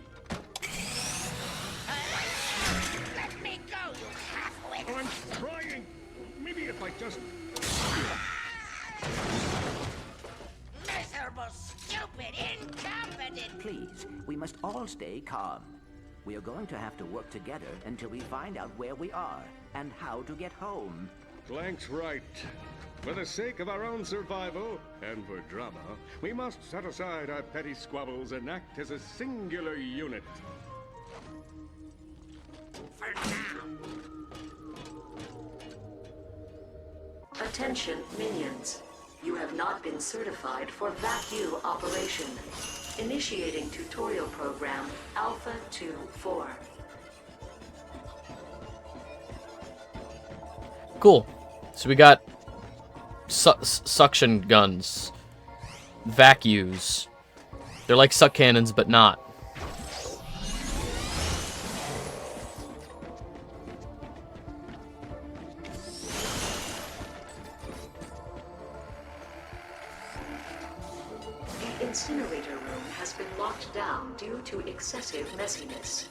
Let me go, you half-wit! I'm trying. Maybe if I just... Miserable, stupid, incompetent! Please, we must all stay calm. We are going to have to work together until we find out where we are and how to get home. Clank's right. For the sake of our own survival, and for drama, we must set aside our petty squabbles and act as a singular unit. For now. Attention, minions. You have not been certified for vacuum operation. Initiating tutorial program Alpha 2-4. Cool. So we got suction guns. Vacuums. They're like suck cannons, but not. The incinerator room has been locked down due to excessive messiness.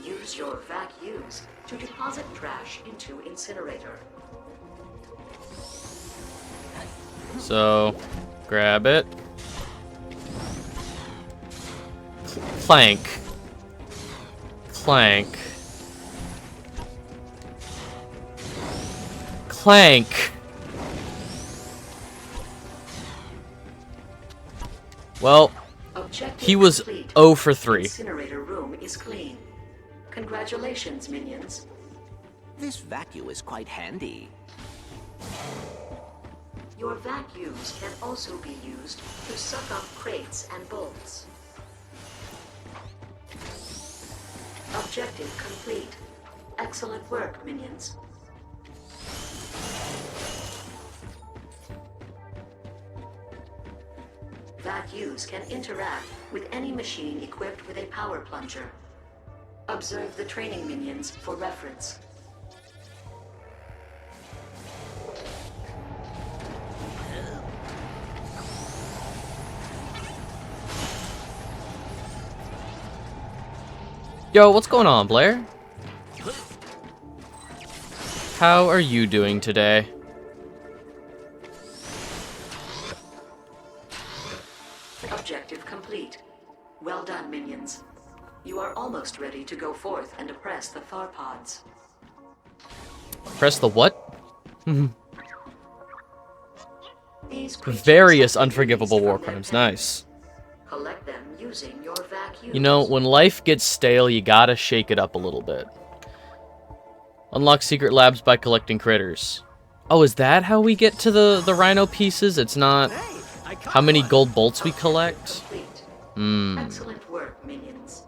Use your vacuums to deposit trash into incinerator. So, grab it. Clank. Clank. Clank. Well, Objective he was complete. 0 for 3. Incinerator room is clean. Congratulations, minions. This vacuum is quite handy. Your vacuums can also be used to suck up crates and bolts. Objective complete. Excellent work, minions. Vacuums can interact with any machine equipped with a power plunger. Observe the training minions for reference. Yo, what's going on, Blair? How are you doing today? Objective complete. Well done, minions. You are almost ready to go forth and oppress the Tharpods. Press the what? These creatures Various have been unforgivable released war from their crimes. pen. Nice. Collect them using your vacuum. vac used. You know, when life gets stale, you gotta shake it up a little bit. Unlock secret labs by collecting critters. Oh, is that how we get to the rhino pieces? It's not how many gold bolts we collect? Excellent work, minions.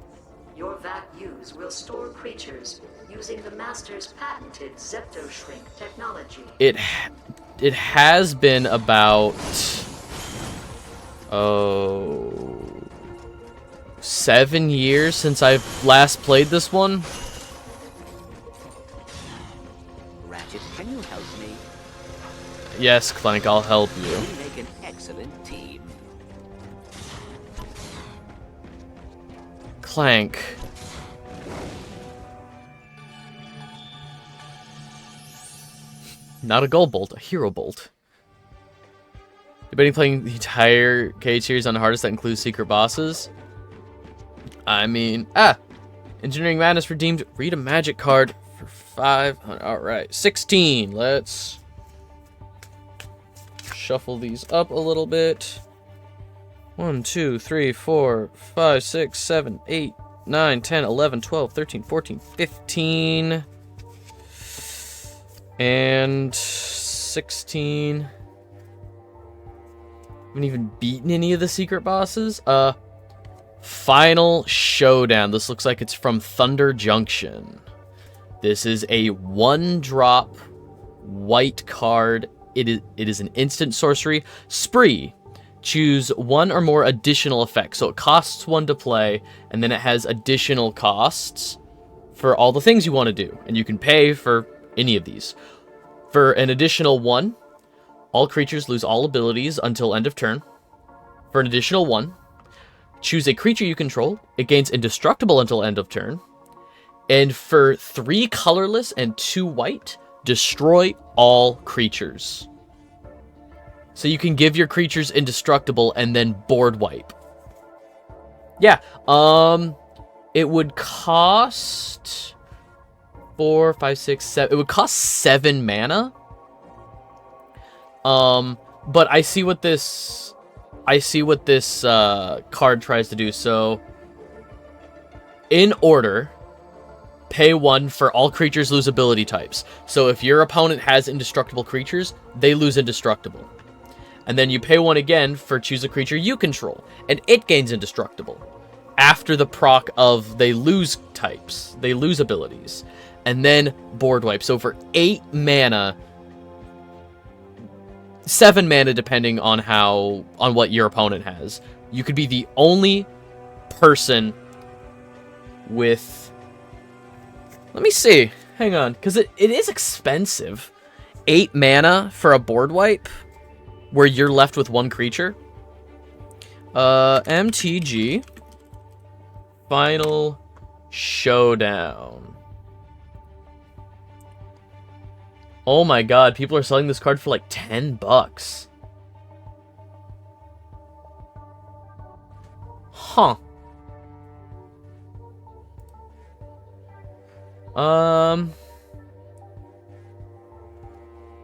Your vac use will store creatures using the Master's patented Zepto-Shrink technology. It has been about 7 years since I've last played this one. Ratchet, can you help me? Yes, Clank, I'll help you. We make an excellent team. Clank. Not a gold bolt, a hero bolt. Debating playing the entire Cage series on the hardest that includes secret bosses? I mean, Engineering Madness redeemed. Read a magic card for 500. Alright, 16. Let's shuffle these up a little bit. 1, 2, 3, 4, 5, 6, 7, 8, 9, 10, 11, 12, 13, 14, 15. And 16. Haven't even beaten any of the secret bosses. Final Showdown. This looks like it's from Thunder Junction. This is a 1-drop white card. It is an instant sorcery. Spree. Choose one or more additional effects. So it costs 1 to play, and then it has additional costs for all the things you want to do. And you can pay for any of these. For an additional 1, all creatures lose all abilities until end of turn. For an additional 1, choose a creature you control. It gains indestructible until end of turn. And for 3 colorless and 2 white, destroy all creatures. So you can give your creatures indestructible and then board wipe. Yeah, it would cost 4, 5, 6, 7. It would cost 7 mana. But I see what this card tries to do. So, in order, pay 1 for all creatures lose ability types. So if your opponent has indestructible creatures, they lose indestructible. And then you pay 1 again for choose a creature you control, and it gains indestructible. After the proc of they lose types, they lose abilities. And then board wipe. So for 8 mana, 7 mana depending on what your opponent has, you could be the only person with... Let me see. Hang on, because it is expensive. 8 mana for a board wipe, where you're left with 1 creature. MTG. Final Showdown. Oh my god, people are selling this card for like $10. Huh.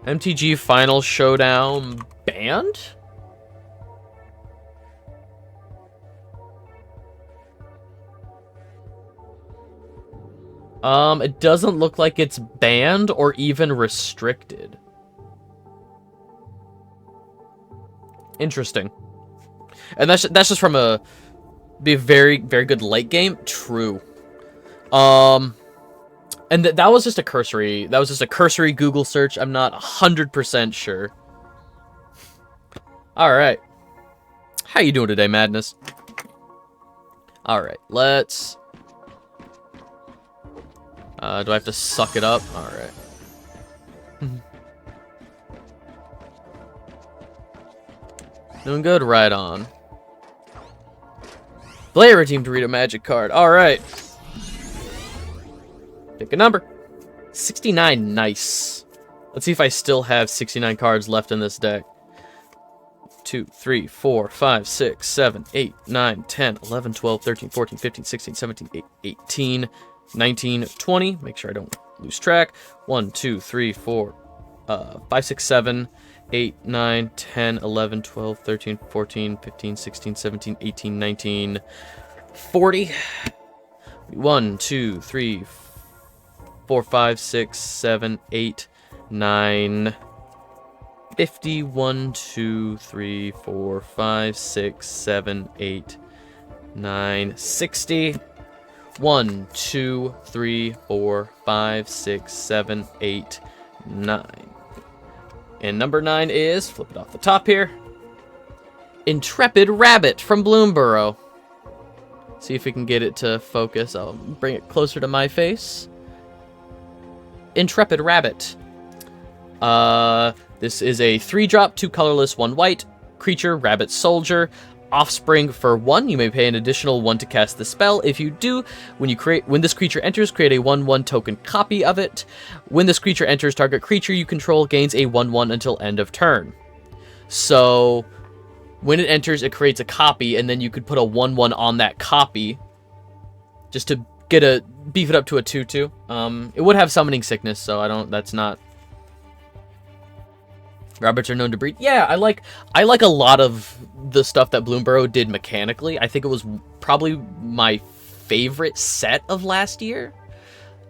MTG Final Showdown banned? It doesn't look like it's banned or even restricted. Interesting. And that's just from be a very, very good late game. True. And that was just a cursory Google search. I'm not 100% sure. All right. How you doing today, Madness? All right, let's... do I have to suck it up? All right. Doing good, right on. Player team to read a magic card. All right. Pick a number. 69, nice. Let's see if I still have 69 cards left in this deck. 2, 3, 4, 5, 6, 7, 8, 9, 10, 11, 12, 13, 14, 15, 16, 17, 18, 19, 20. Make sure I don't lose track. 1, 2, 3, 4, 5, 6, 7, 8, 9, 10, 11, 12, 13, 14, 15, 16, 17, 18, 19, 40. 1, 2, 3, 4, 5, 6, 7, 8, 9, 50. 1, 2, 3, 4, 5, 6, 7, 8, 9, 60. 1, 2, 3, 4, 5, 6, 7, 8, 9. And number 9 is, flip it off the top here, Intrepid Rabbit from Bloomborough. See if we can get it to focus. I'll bring it closer to my face. Intrepid Rabbit. This is a 3-drop, 2 colorless, 1 white creature, rabbit soldier. Offspring for 1. You may pay an additional 1 to cast the spell. If you do, when this creature enters, create a 1/1 token copy of it. When this creature enters, target creature you control gains a 1/1 until end of turn. So when it enters, it creates a copy, and then you could put a 1/1 on that copy just to beef it up to a 2/2. It would have summoning sickness, so that's not. Rabbits are known to breed. Yeah, I like a lot of the stuff that Bloomborough did mechanically. I think it was probably my favorite set of last year.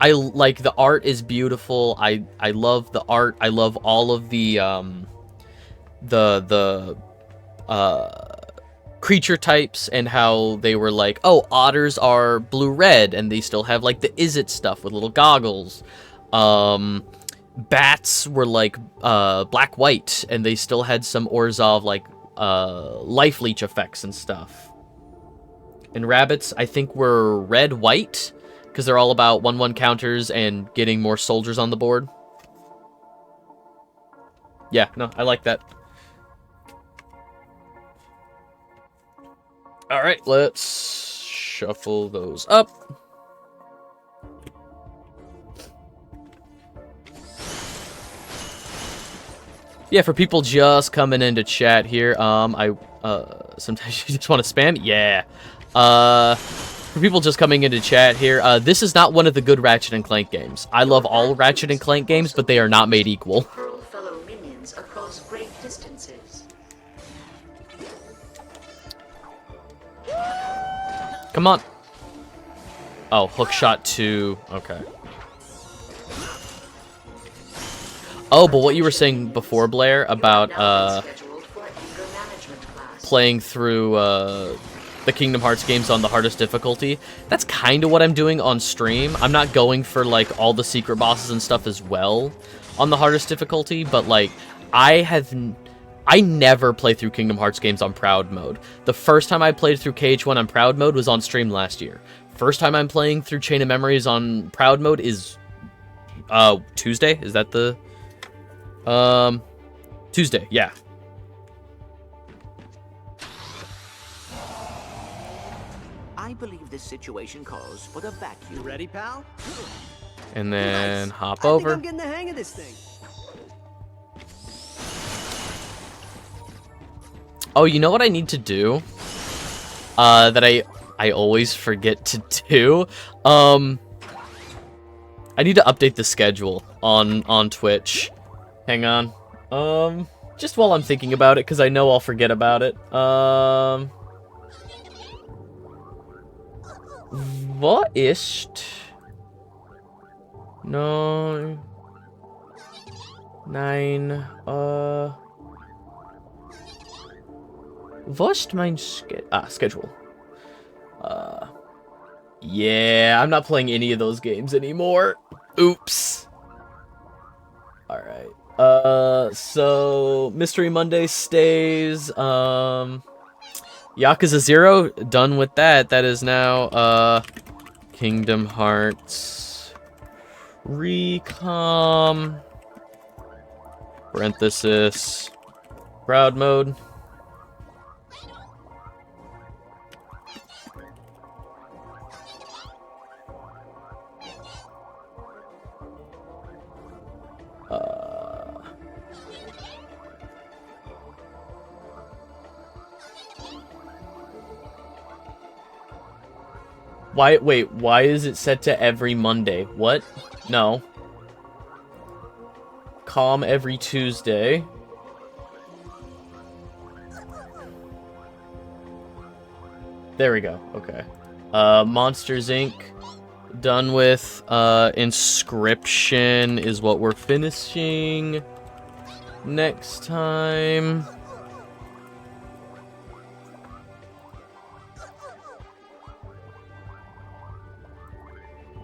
I like the art is beautiful. I love the art. I love all of the creature types and how they were like, oh, otters are blue-red, and they still have like the Izzet stuff with little goggles. Bats were like black-white, and they still had some Orzhov like life leech effects and stuff. And rabbits, I think, were red-white, because they're all about 1/1 counters and getting more soldiers on the board. Yeah, no, I like that. Alright, let's shuffle those up. Yeah, for people just coming into chat here, sometimes you just want to spam? Yeah. For people just coming into chat here, this is not one of the good Ratchet and Clank games. I love all Ratchet and Clank games, but they are not made equal. Hurl fellow minions across great distances. Come on. Oh, hookshot 2. Okay. Oh, but what you were saying before, Blair, about playing through the Kingdom Hearts games on the hardest difficulty, that's kind of what I'm doing on stream. I'm not going for like all the secret bosses and stuff as well on the hardest difficulty, but like I never play through Kingdom Hearts games on proud mode. The first time I played through KH1 on proud mode was on stream last year. First time I'm playing through Chain of Memories on proud mode is Tuesday. Is that the Tuesday? Yeah. I believe this situation calls for the vacuum. You ready, pal? And then nice. hop I over. think I'm getting the hang of this thing. Oh, you know what I need to do? That I always forget to do? I need to update the schedule on Twitch. Hang on. Just while I'm thinking about it, because I know I'll forget about it. What ist? No. 9, was ist mein schedule? Yeah, I'm not playing any of those games anymore. Oops. Alright. So Mystery Monday stays. Yakuza 0, done with that. That is now Kingdom Hearts Recom parenthesis proud mode. Why is it set to every Monday? What? No. Calm every Tuesday. There we go. Okay. Monsters Inc. done with. Inscription is what we're finishing next time.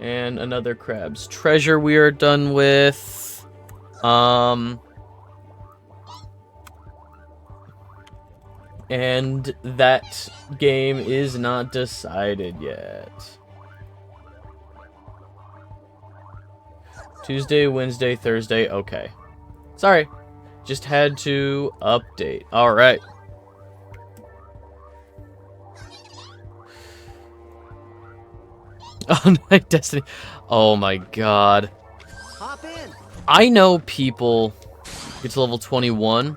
And another Crab's Treasure we are done with. And that game is not decided yet. Tuesday, Wednesday, Thursday, okay. Sorry, just had to update. Alright. Oh, Night Destiny. Oh my god. Hop in. I know people get to level 21.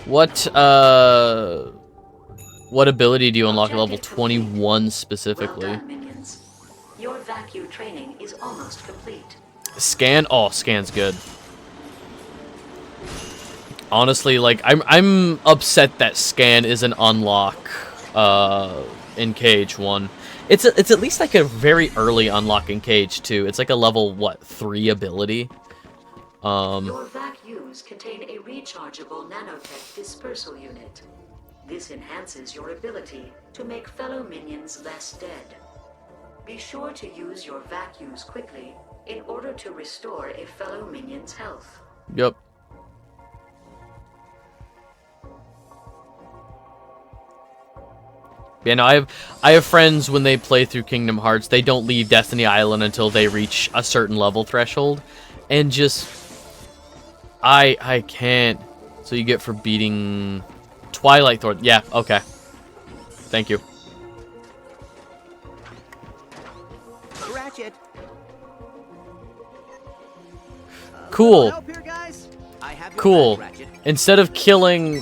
What ability do you unlock at level 21 specifically? Well done, minions. Your vacuum training is almost complete. Scan? Oh, scan's good. Honestly, like, I'm upset that scan is an unlock in Cage 1. It's at least like a very early unlock in Cage 2. It's like a level, what, 3 ability? Your vacuums contain a rechargeable nanotech dispersal unit. This enhances your ability to make fellow minions less dead. Be sure to use your vacuums quickly in order to restore a fellow minion's health. Yep. Yeah, no, I have friends when they play through Kingdom Hearts, they don't leave Destiny Island until they reach a certain level threshold, and just I can't. So you get for beating Twilight Thorn. Yeah, okay. Thank you. Ratchet. Cool. Help here, guys. I have your Cool. back, Ratchet. Instead of killing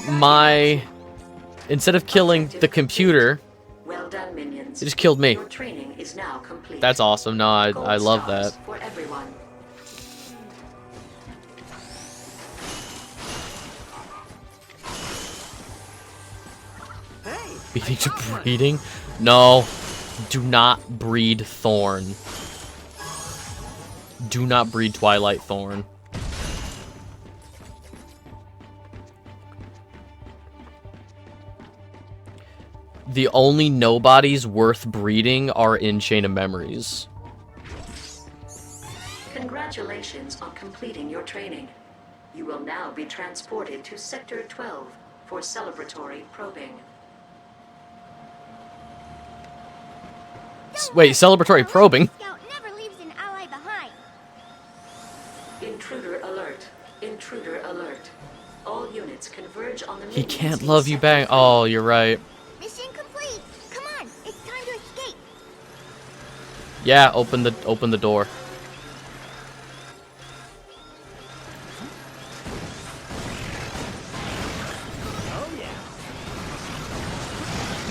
the computer, Well done, minions. it just killed me. Your training is now complete. That's awesome. No, I Gold love stars that. for everyone. Beating to breeding? No. Do not breed Thorn. Do not breed Twilight Thorn. The only nobodies worth breeding are in Chain of Memories. Congratulations on completing your training. You will now be transported to Sector 12 for celebratory probing. Wait, celebratory probing? Scout never leaves an ally behind. Intruder alert. Intruder alert. All units converge on the He minions can't in love you Sector back. 12. Oh, you're right. Mission complete. Come on, it's time to escape. Yeah, open the door.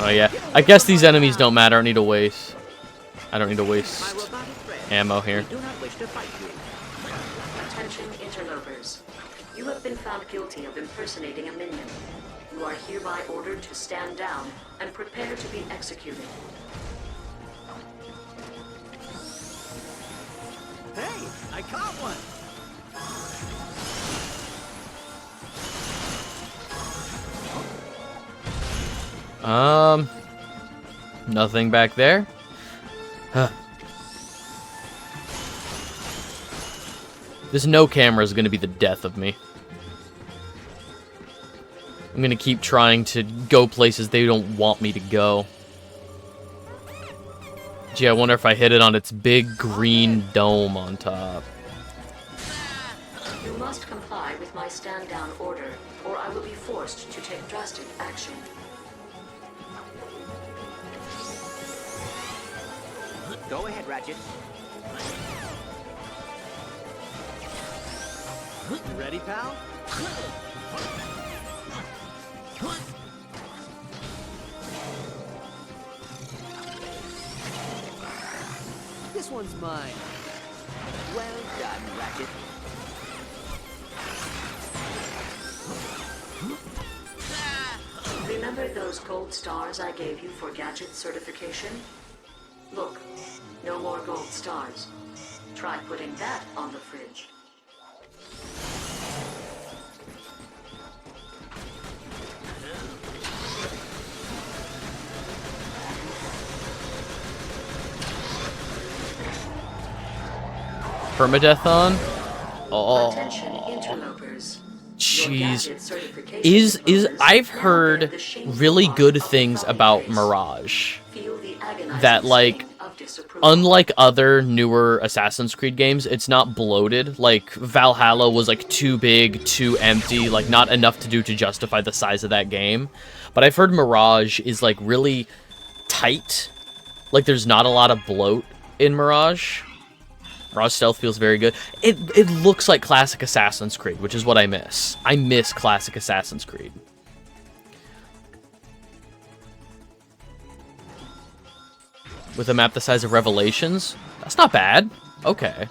Oh yeah. I guess these enemies don't matter. I don't need to waste. I don't need to waste ammo here. Do not wish to fight you. Attention interlopers. You have been found guilty of impersonating a minion. You are hereby ordered to stand down and prepare to be executed. Hey, I caught one. Nothing back there. Huh. This no camera is going to be the death of me. I'm going to keep trying to go places they don't want me to go. Gee, I wonder if I hit it on its big green dome on top. You must comply with my stand-down order, or I will be forced to take drastic action. Go ahead, Ratchet. Ready, pal? This one's mine. Well done, Ratchet. Remember Remember those gold stars I gave you for gadget certification? Look, no more gold stars. Try putting that on the fridge. Permadeath on? Oh. Attention interlopers. Jeez. I've heard really good things about Mirage. That, like, unlike other newer Assassin's Creed games, it's not bloated. Like, Valhalla was, like, too big, too empty, like, not enough to do to justify the size of that game. But I've heard Mirage is, like, really tight. Like, there's not a lot of bloat in Mirage. Mirage stealth feels very good. It looks like classic Assassin's Creed, which is what I miss. I miss classic Assassin's Creed. With a map the size of Revelations? That's not bad. Okay.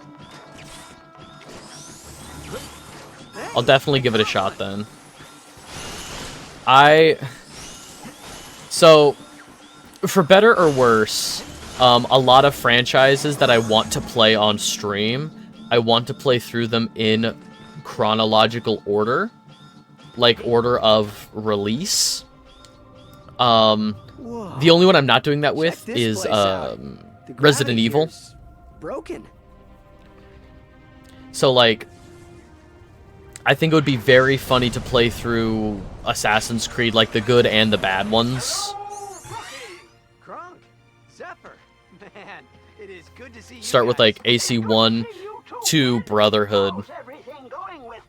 I'll definitely give it a shot then. So, for better or worse, a lot of franchises that I want to play on stream, I want to play through them in chronological order. Like, order of release. The only one I'm not doing that with is Resident Evil. Broken. So, like, I think it would be very funny to play through Assassin's Creed, like the good and the bad ones. Clank, Zephyr, man, it is good to see you Start with, guys. like, AC1 to Brotherhood. How's everything going with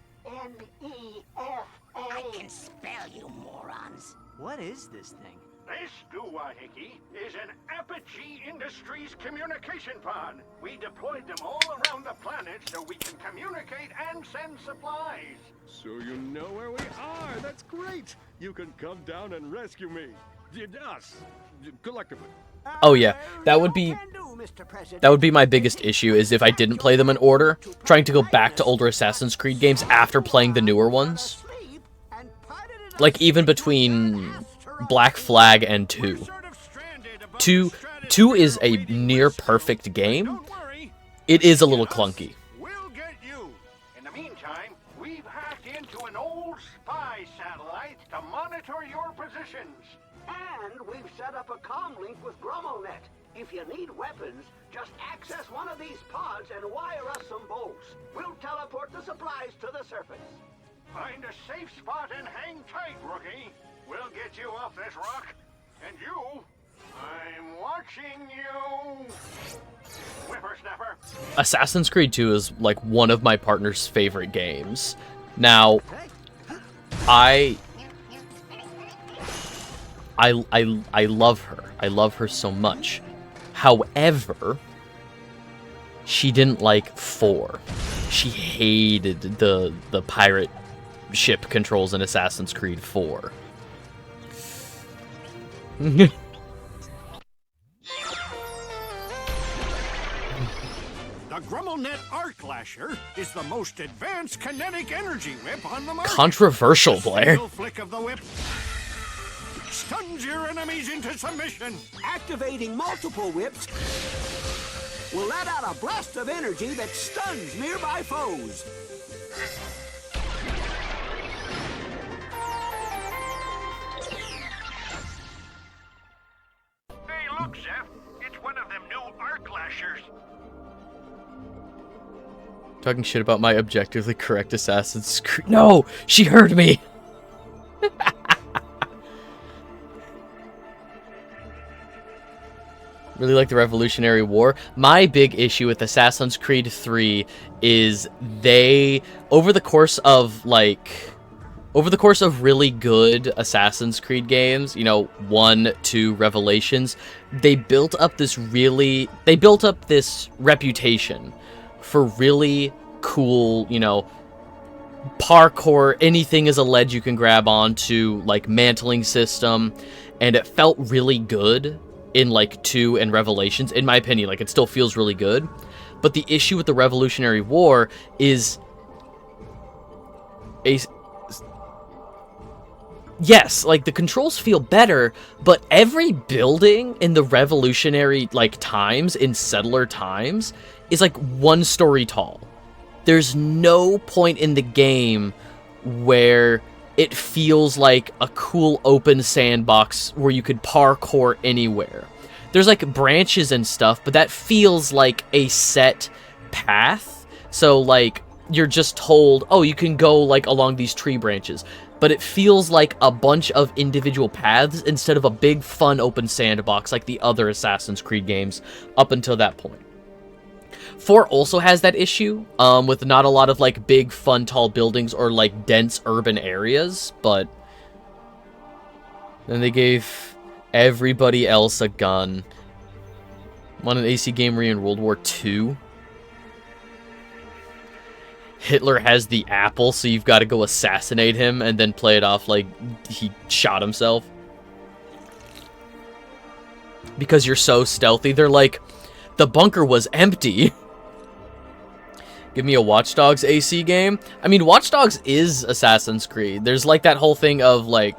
NEFA? I can spell, you morons. What is this thing? This doohickey is an Apogee Industries communication pod. We deployed them all around the planet so we can communicate and send supplies. So you know where we are. That's great. You can come down and rescue me. Us, collectively. Oh yeah, that would be my biggest issue, is if I didn't play them in order, trying to go back to older Assassin's Creed games after playing the newer ones. Like, even between Black Flag and 2. 2 is a near perfect game. It is a little clunky. We'll get you. In the meantime, we've hacked into an old spy satellite to monitor your positions. And we've set up a comm link with GrommoNet. If you need weapons, just access one of these pods and wire us some bolts. We'll teleport the supplies to the surface. Find a safe spot and hang tight, rookie. We'll get you off this rock. And you, I'm watching you. Whippersnapper. Assassin's Creed 2 is, like, one of my partner's favorite games. Now, I love her. I love her so much. However, she didn't like 4. She hated the pirate ship controls in Assassin's Creed 4. The GrommoNet Arc Lasher is the most advanced kinetic energy whip on the market. Controversial, Blair. A flick of the whip stuns your enemies into submission. Activating multiple whips will let out a blast of energy that stuns nearby foes. Hey, look, Zeph. It's one of them new Arc Lashers. Talking shit about my objectively correct Assassin's Creed. No! She heard me! Really like the Revolutionary War. My big issue with Assassin's Creed 3 is they, over the course of really good Assassin's Creed games, you know, 1, 2, Revelations, they built up this reputation for really cool, you know, parkour, anything is a ledge you can grab onto, like, mantling system, and it felt really good in, like, 2 and Revelations, in my opinion. Like, it still feels really good, but the issue with the Revolutionary War is yes, like, the controls feel better, but every building in the revolutionary, like, times, in settler times, is, like, 1 story tall. There's no point in the game where it feels like a cool open sandbox where you could parkour anywhere. There's, like, branches and stuff, but that feels like a set path. So, like, you're just told, oh, you can go, like, along these tree branches. But it feels like a bunch of individual paths instead of a big, fun, open sandbox like the other Assassin's Creed games up until that point. 4 also has that issue, with not a lot of, like, big, fun, tall buildings or, like, dense urban areas, but then they gave everybody else a gun. Want an AC game where you're in World War II? Hitler has the apple, so you've got to go assassinate him and then play it off like he shot himself. Because you're so stealthy, they're like, the bunker was empty. Give me a Watch Dogs AC game. I mean, Watch Dogs is Assassin's Creed. There's like that whole thing of like,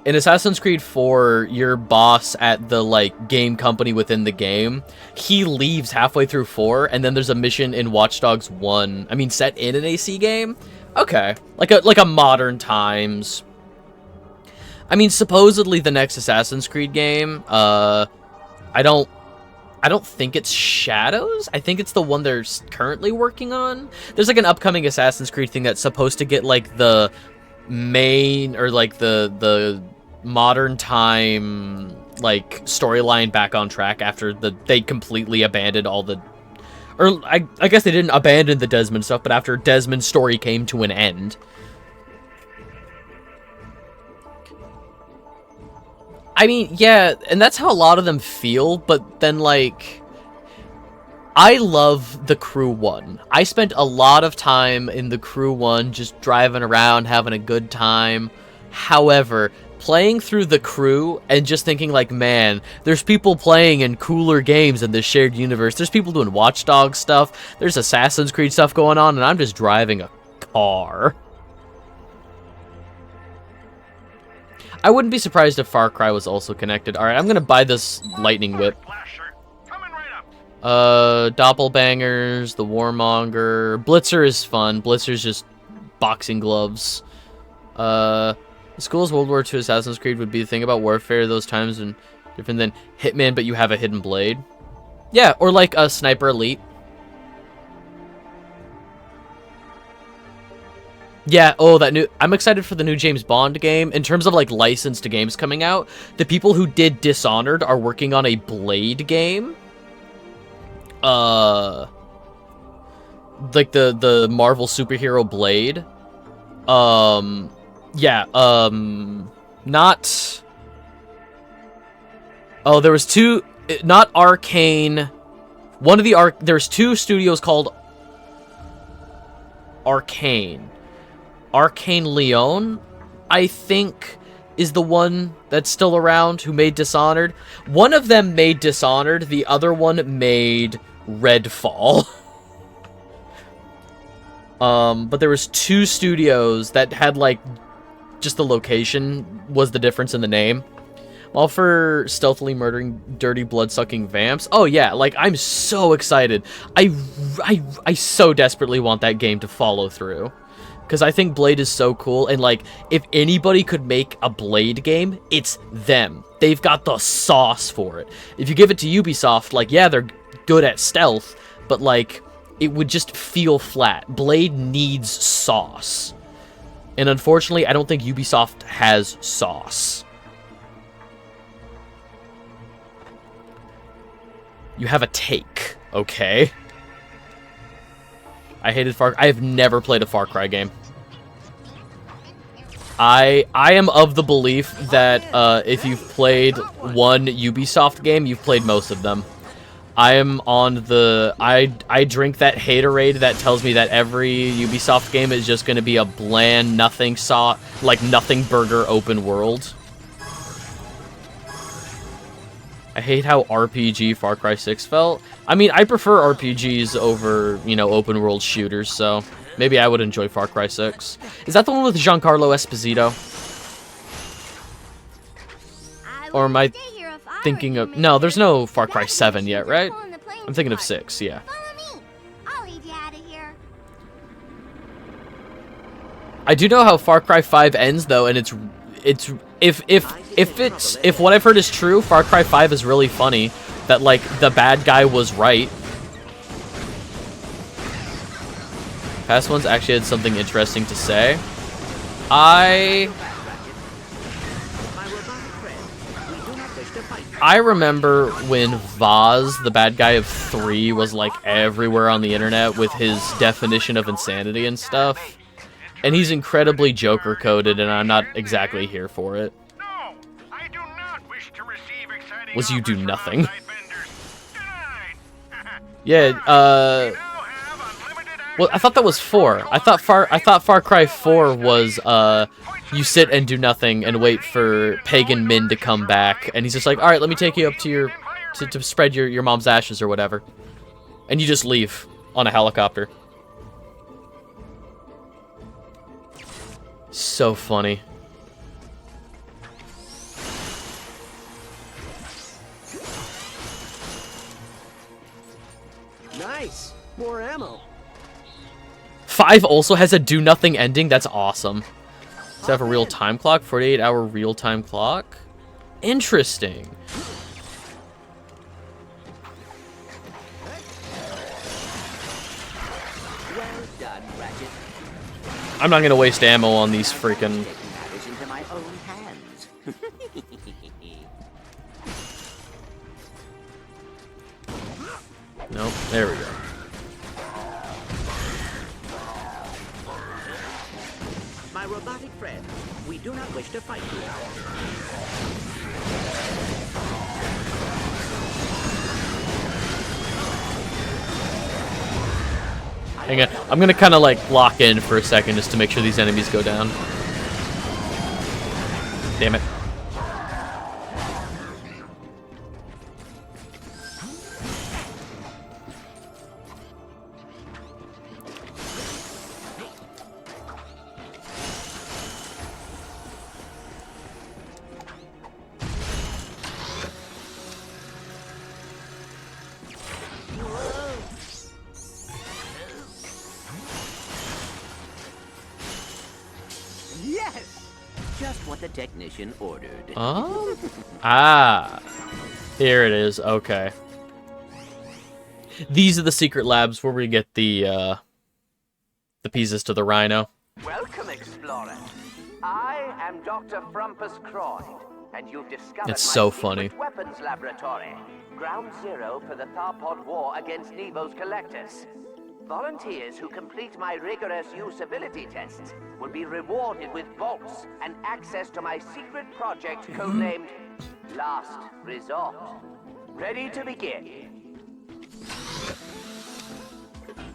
in Assassin's Creed 4, your boss at the, like, game company within the game, he leaves halfway through 4, and then there's a mission in Watch Dogs 1. I mean, set in an AC game? Okay. Like a modern times. I mean, supposedly the next Assassin's Creed game, I don't think it's Shadows. I think it's the one they're currently working on. There's, like, an upcoming Assassin's Creed thing that's supposed to get, like, the main, or like the modern time, like, storyline back on track after they completely abandoned all the, or I guess they didn't abandon the Desmond stuff, but after Desmond's story came to an end. I mean, yeah, and that's how a lot of them feel, but then, like, I love the Crew 1. I spent a lot of time in the Crew 1 just driving around, having a good time. However, playing through the Crew and just thinking like, man, there's people playing in cooler games in this shared universe. There's people doing Watch Dogs stuff. There's Assassin's Creed stuff going on, and I'm just driving a car. I wouldn't be surprised if Far Cry was also connected. Alright, I'm gonna buy this lightning whip. Doppelbangers, the Warmonger. Blitzer is fun. Blitzer's just boxing gloves. The school's World War II Assassin's Creed would be the thing about warfare those times and different than Hitman, but you have a hidden blade. Yeah, or like a Sniper Elite. Yeah, oh, that new... I'm excited for the new James Bond game. In terms of, like, licensed games coming out, the people who did Dishonored are working on a Blade game. Like, the Marvel superhero Blade. Yeah, not... Oh, there was two... Not Arcane... One of the... There's 2 studios called Arcane. Arcane Leon, I think, is the one that's still around who made Dishonored. One of them made Dishonored, the other one made Redfall. But there was 2 studios that had, like, just the location was the difference in the name. All for stealthily murdering dirty blood-sucking vamps. Oh yeah, like, I'm so excited. I so desperately want that game to follow through. Because I think Blade is so cool, and, like, if anybody could make a Blade game, it's them. They've got the sauce for it. If you give it to Ubisoft, like, yeah, they're good at stealth, but, like, it would just feel flat. Blade needs sauce. And unfortunately, I don't think Ubisoft has sauce. You have a take, okay? I hated I have never played a Far Cry game. I am of the belief that if you've played one Ubisoft game, you've played most of them. I am on the... I drink that haterade that tells me that every Ubisoft game is just going to be a bland, nothing burger open world. I hate how RPG Far Cry 6 felt. I mean, I prefer RPGs over, you know, open world shooters, so maybe I would enjoy Far Cry 6. Is that the one with Giancarlo Esposito? Or am I thinking of... No, there's no Far Cry 7 yet, right? I'm thinking of 6, yeah. I'll lead you out of here. I do know how Far Cry 5 ends though, and it's if what I've heard is true, Far Cry 5 is really funny. That like the bad guy was right. Past ones actually had something interesting to say. I remember when Vaz, the bad guy of 3, was like everywhere on the internet with his definition of insanity and stuff. And he's incredibly Joker coded, and I'm not exactly here for it. No, I do not wish to receive exciting Was you do offers from nothing. outside vendors. Yeah, well, I thought that was 4. I thought Far Cry 4 was, you sit and do nothing and wait for Pagan Min to come back, and he's just like, alright, let me take you up to your, to spread your mom's ashes or whatever. And you just leave on a helicopter. So funny. Nice. More ammo. 5 also has a do nothing ending. That's awesome. Does it have a real time clock? 48-hour real time clock? Interesting. Well done, Ratchet. I'm not gonna waste ammo on these freaking... Taking matters into my own hands. Nope, there we go. My robotic friend, we do not wish to fight you. Hang on, I'm gonna kind of like lock in for a second just to make sure these enemies go down. Damn it. Yes! Just what the technician ordered. Ah. Here it is. Okay. These are the secret labs where we get the pieces to the Rhino. Welcome, Explorer. I am Dr. Frumpus Croyd, and you've discovered It's my so secret funny. weapons laboratory. Ground zero for the Tharpod War against Nevo's Collectors. Volunteers who complete my rigorous usability tests will be rewarded with bolts and access to my secret project codenamed Last Resort. Ready to begin.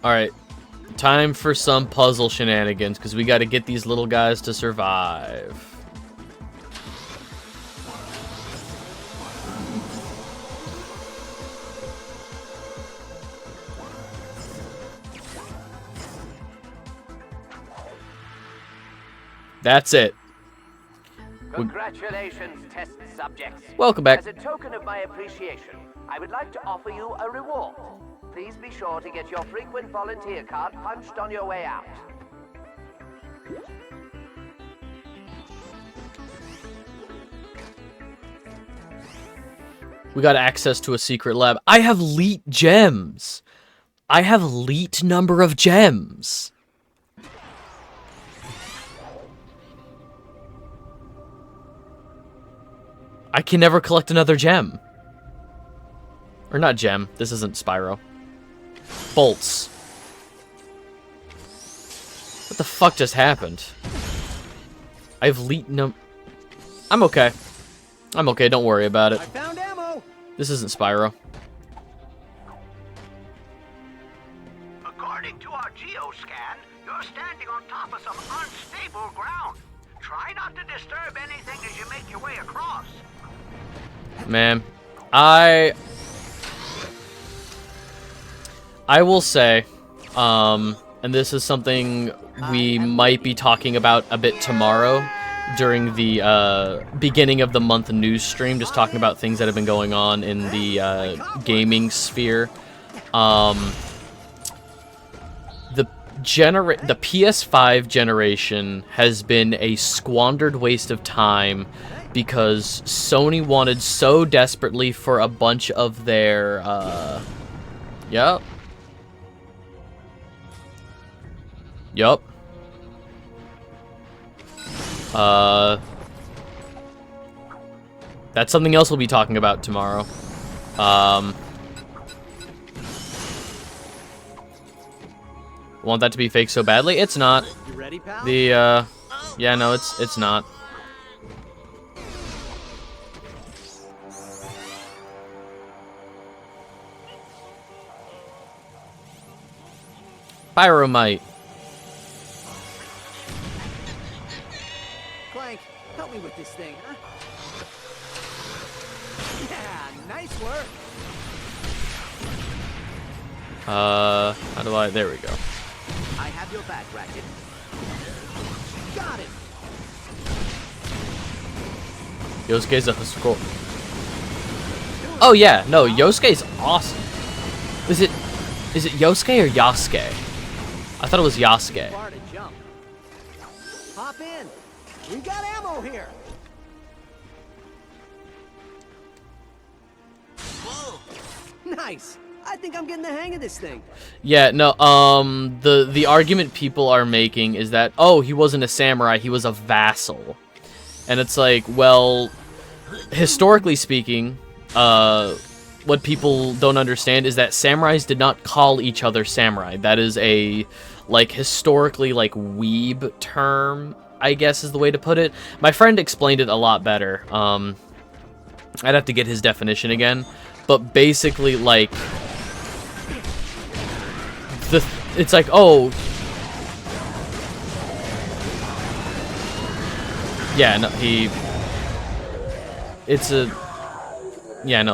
Alright. Time for some puzzle shenanigans, because we got to get these little guys to survive. That's it. Congratulations, test subjects. Welcome back. As a token of my appreciation, I would like to offer you a reward. Please be sure to get your frequent volunteer card punched on your way out. We got access to a secret lab. I have leet gems. I have leet number of gems. I can never collect another gem. Or not gem. This isn't Spyro. Bolts. What the fuck just happened? I have leet I'm okay. I'm okay, don't worry about it. I found ammo. This isn't Spyro. According to our geoscan, you're standing on top of some unstable ground. Try not to disturb anything as you make your way across. Man, I will say, and this is something we might be talking about a bit tomorrow, during the beginning of the month news stream, just talking about things that have been going on in the gaming sphere. The PS5 generation has been a squandered waste of time because Sony wanted so desperately for a bunch of their Yup. That's something else we'll be talking about tomorrow. Want that to be fake so badly? It's not. You ready, pal? Yeah, no, it's not. Pyromite. Clank, help me with this thing, huh? Yeah, nice work. How do I? There we go. I have your back, Ratchet. Got it. Yosuke's a scroll. Oh yeah, no, Yosuke's awesome. Is it Yosuke or Yasuke? I thought it was Yasuke. Far to jump. Hop in. We got ammo here. Whoa. Nice. I think I'm getting the hang of this thing. Yeah, no, the argument people are making is that, oh, he wasn't a samurai, he was a vassal. And it's like, well, historically speaking, what people don't understand is that samurais did not call each other samurai. That is a, like, historically, like, weeb term, I guess is the way to put it. My friend explained it a lot better. I'd have to get his definition again. But basically, like, it's like, oh, yeah, no,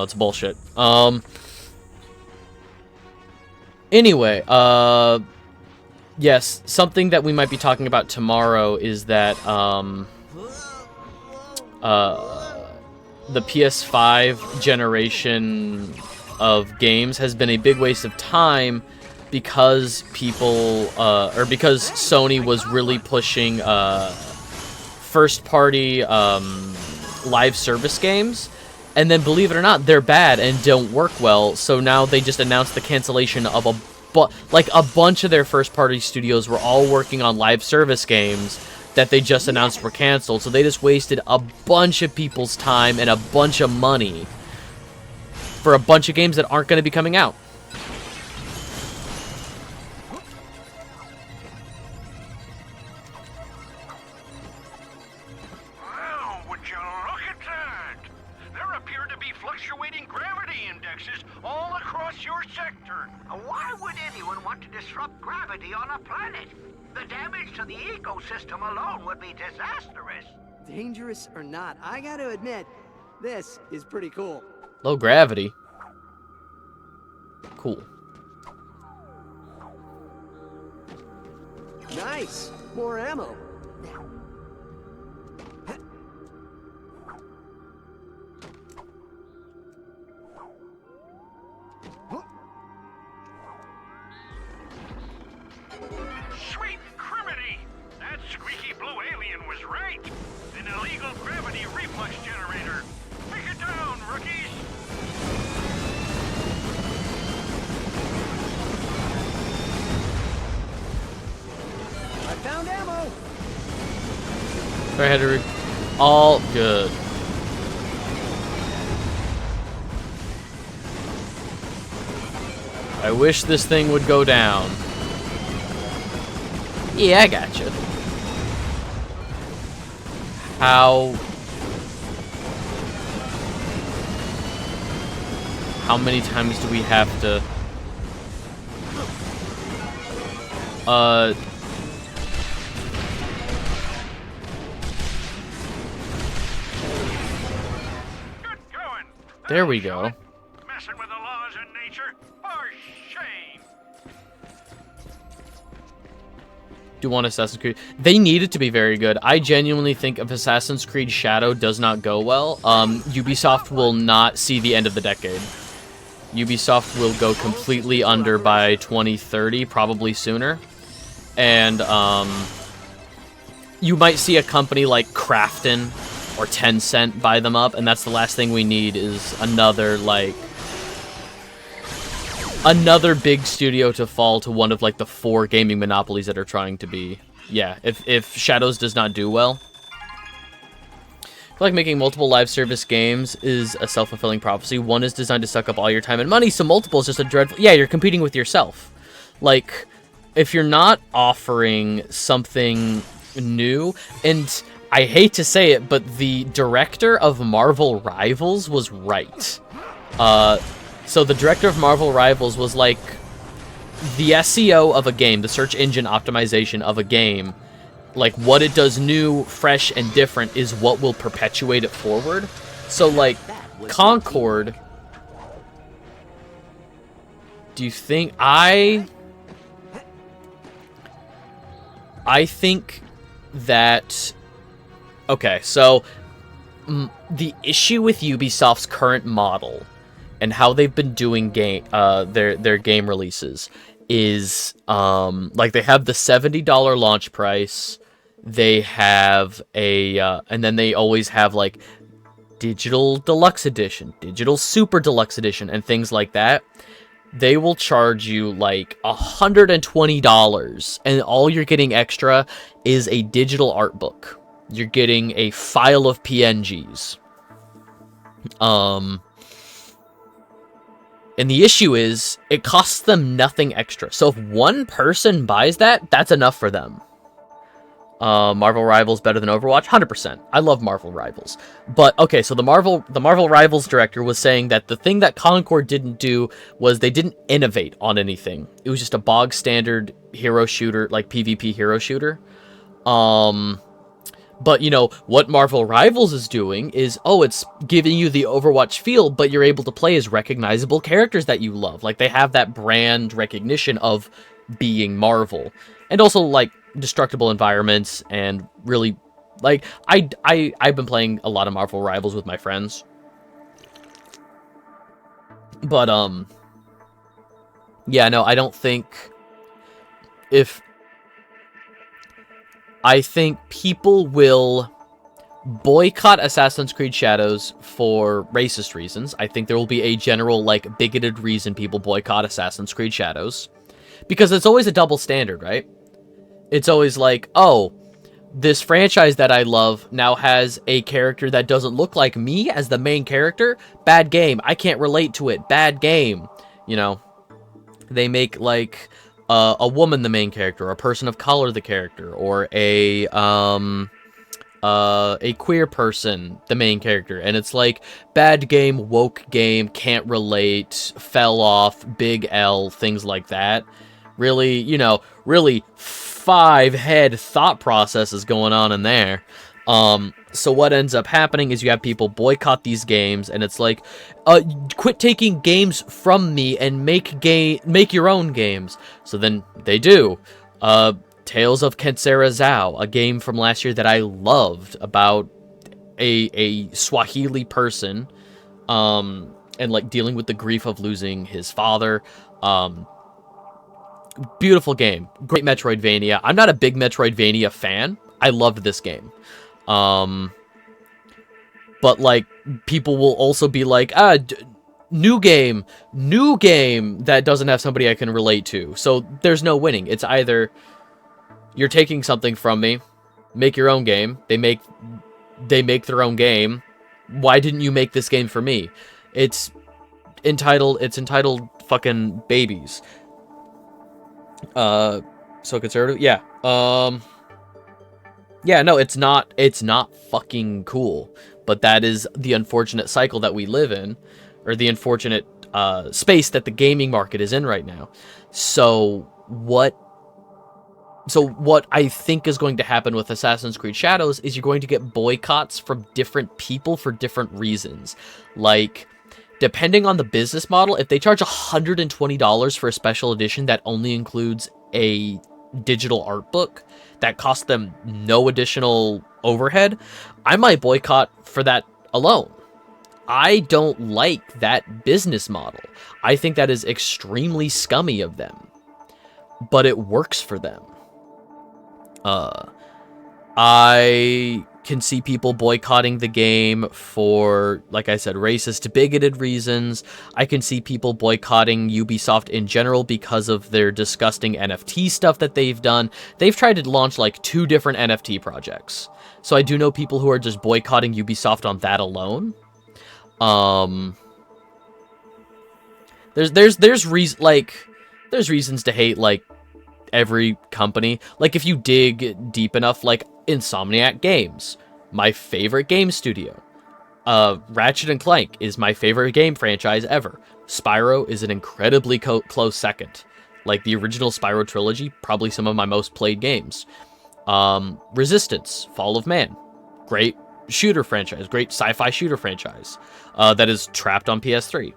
it's bullshit. Anyway, yes, something that we might be talking about tomorrow is that, the PS5 generation of games has been a big waste of time because people, or because Sony was really pushing first-party live service games, and then believe it or not, they're bad and don't work well. So now they just announced the cancellation of a bunch of their first-party studios were all working on live service games that they just announced were canceled. So they just wasted a bunch of people's time and a bunch of money for a bunch of games that aren't going to be coming out. Wow, would you look at that? There appear to be fluctuating gravity indexes all across your sector. Why would anyone want to disrupt gravity on a planet? The damage to the ecosystem alone would be disastrous. Dangerous or not, I gotta admit, this is pretty cool. Low gravity. Cool. Nice. More ammo. Sweet criminy! That squeaky blue alien was right. An illegal gravity reflux generator. Take it down, rookies! I found ammo. Sorry, I had to all good. I wish this thing would go down. Yeah, I gotcha. How many times do we have to... There we go. Messing with the laws of nature? For shame! do want Assassin's Creed. They need it to be very good. I genuinely think if Assassin's Creed Shadow does not go well, Ubisoft will not see the end of the decade. Ubisoft will go completely under by 2030, probably sooner. And you might see a company like Krafton or Tencent buy them up, and that's the last thing we need is another big studio to fall to one of like the 4 gaming monopolies that are trying to be. Yeah, if Shadows does not do well. I feel like making multiple live service games is a self-fulfilling prophecy. One is designed to suck up all your time and money, so multiple is just a dreadful... Yeah, you're competing with yourself. Like, if you're not offering something new, and I hate to say it, but the director of Marvel Rivals was right. So the director of Marvel Rivals was like the SEO of a game, the search engine optimization of a game. Like what it does new, fresh, and different is what will perpetuate it forward. So like Concord, do you think I think that... Okay, so the issue with Ubisoft's current model and how they've been doing their game releases is like they have the $70 launch price, they have and then they always have like digital deluxe edition, digital super deluxe edition, and things like that. They will charge you like $120, and all you're getting extra is a digital art book. You're getting a file of PNGs. And the issue is, it costs them nothing extra. So if one person buys that, that's enough for them. Marvel Rivals better than Overwatch? 100%. I love Marvel Rivals. But, okay, so the Marvel Rivals director was saying that the thing that Concord didn't do was they didn't innovate on anything. It was just a bog standard hero shooter, like PvP hero shooter. But, you know, what Marvel Rivals is doing is, it's giving you the Overwatch feel, but you're able to play as recognizable characters that you love. Like, they have that brand recognition of being Marvel. And also, like, destructible environments and really, like, I've been playing a lot of Marvel Rivals with my friends. But, yeah, no, I don't think... I think people will boycott Assassin's Creed Shadows for racist reasons. I think there will be a general, like, bigoted reason people boycott Assassin's Creed Shadows. Because it's always a double standard, right? It's always like, oh, this franchise that I love now has a character that doesn't look like me as the main character. Bad game. I can't relate to it. Bad game. You know, they make, like... a woman the main character, or a person of color the character, or a queer person the main character, and it's like bad game, woke game, can't relate, fell off, big L, things like that. Really, you know, really 5-head thought processes going on in there. So what ends up happening is you have people boycott these games, and it's like, quit taking games from me and make your own games. So then they do. Tales of Kensera Zhao, a game from last year that I loved about a Swahili person, and like dealing with the grief of losing his father. Beautiful game, great Metroidvania. I'm not a big Metroidvania fan. I loved this game. But, like, people will also be like, new game that doesn't have somebody I can relate to. So, there's no winning. It's either you're taking something from me, make your own game, they make their own game, why didn't you make this game for me? It's entitled fucking babies. So conservative? Yeah. Yeah, no, it's not fucking cool. But that is the unfortunate cycle that we live in, or the unfortunate space that the gaming market is in right now. So what I think is going to happen with Assassin's Creed Shadows is you're going to get boycotts from different people for different reasons. Like, depending on the business model, if they charge $120 for a special edition that only includes a digital art book, that cost them no additional overhead, I might boycott for that alone. I don't like that business model. I think that is extremely scummy of them, but it works for them. I can see people boycotting the game for, like I said, racist, bigoted reasons. I can see people boycotting Ubisoft in general because of their disgusting NFT stuff that they've done. They've tried to launch like 2 different NFT projects. So I do know people who are just boycotting Ubisoft on that alone. There's reasons to hate like every company. Like if you dig deep enough, like Insomniac Games, my favorite game studio. Ratchet and Clank is my favorite game franchise ever. Spyro is an incredibly close second. Like the original Spyro trilogy, probably some of my most played games. Resistance, Fall of Man, great shooter franchise, great sci-fi shooter franchise that is trapped on PS3.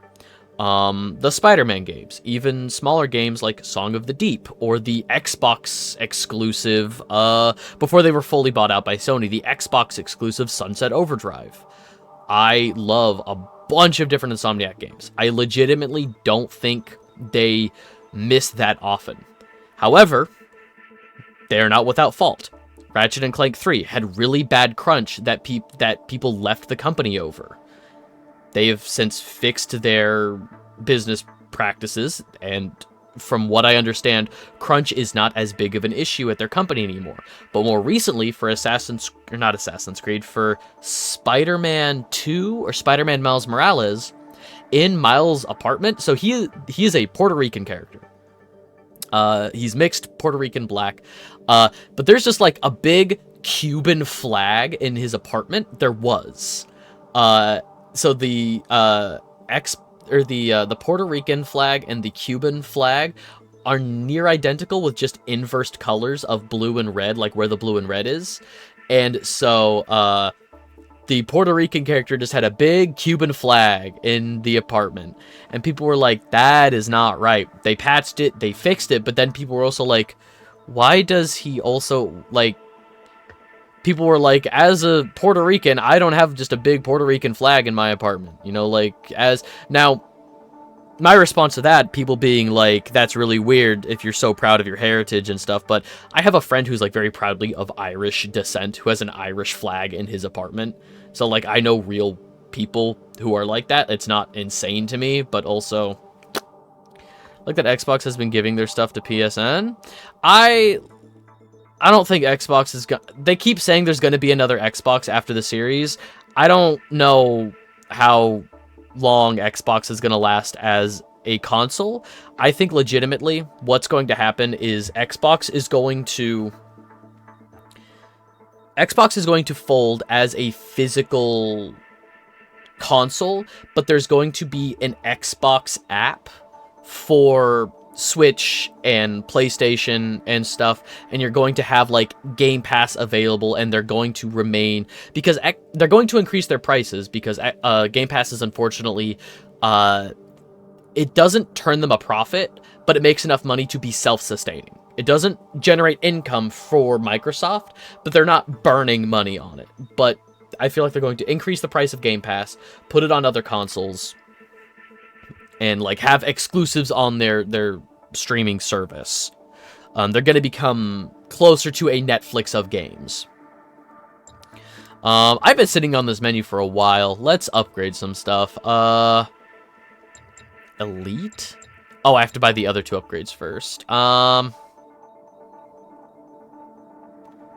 The Spider-Man games, even smaller games like Song of the Deep, or the Xbox exclusive, before they were fully bought out by Sony, the Xbox exclusive Sunset Overdrive. I love a bunch of different Insomniac games. I legitimately don't think they miss that often. However, they're not without fault. Ratchet and Clank 3 had really bad crunch that people left the company over. They have since fixed their business practices, and from what I understand, crunch is not as big of an issue at their company anymore. But more recently, for for Spider-Man 2 or Spider-Man Miles Morales, in Miles' apartment, so he is a Puerto Rican character. He's mixed Puerto Rican black, but there's just like a big Cuban flag in his apartment. There was. So the the Puerto Rican flag and the Cuban flag are near identical with just inversed colors of blue and red, like where the blue and red is. And so the Puerto Rican character just had a big Cuban flag in the apartment. And people were like, that is not right. They patched it, they fixed it, but then people were also like, why does he also, like, people were like, as a Puerto Rican, I don't have just a big Puerto Rican flag in my apartment. You know, like, now, my response to that, people being like, that's really weird if you're so proud of your heritage and stuff, but I have a friend who's, like, very proudly of Irish descent, who has an Irish flag in his apartment. So, like, I know real people who are like that. It's not insane to me, but also, like, that Xbox has been giving their stuff to PSN. I don't think Xbox is they keep saying there's going to be another Xbox after the series. I don't know how long Xbox is going to last as a console. I think legitimately what's going to happen is Xbox is going to fold as a physical console, but there's going to be an Xbox app for Switch and PlayStation and stuff, and you're going to have like Game Pass available, and they're going to remain, because they're going to increase their prices, because Game Pass is unfortunately it doesn't turn them a profit, but it makes enough money to be self-sustaining. It doesn't generate income for Microsoft, but they're not burning money on it. But I feel like they're going to increase the price of Game Pass, put it on other consoles, and like have exclusives on their streaming service. They're going to become closer to a Netflix of games. I've been sitting on this menu for a while. Let's upgrade some stuff. Elite? Oh, I have to buy the other 2 upgrades first.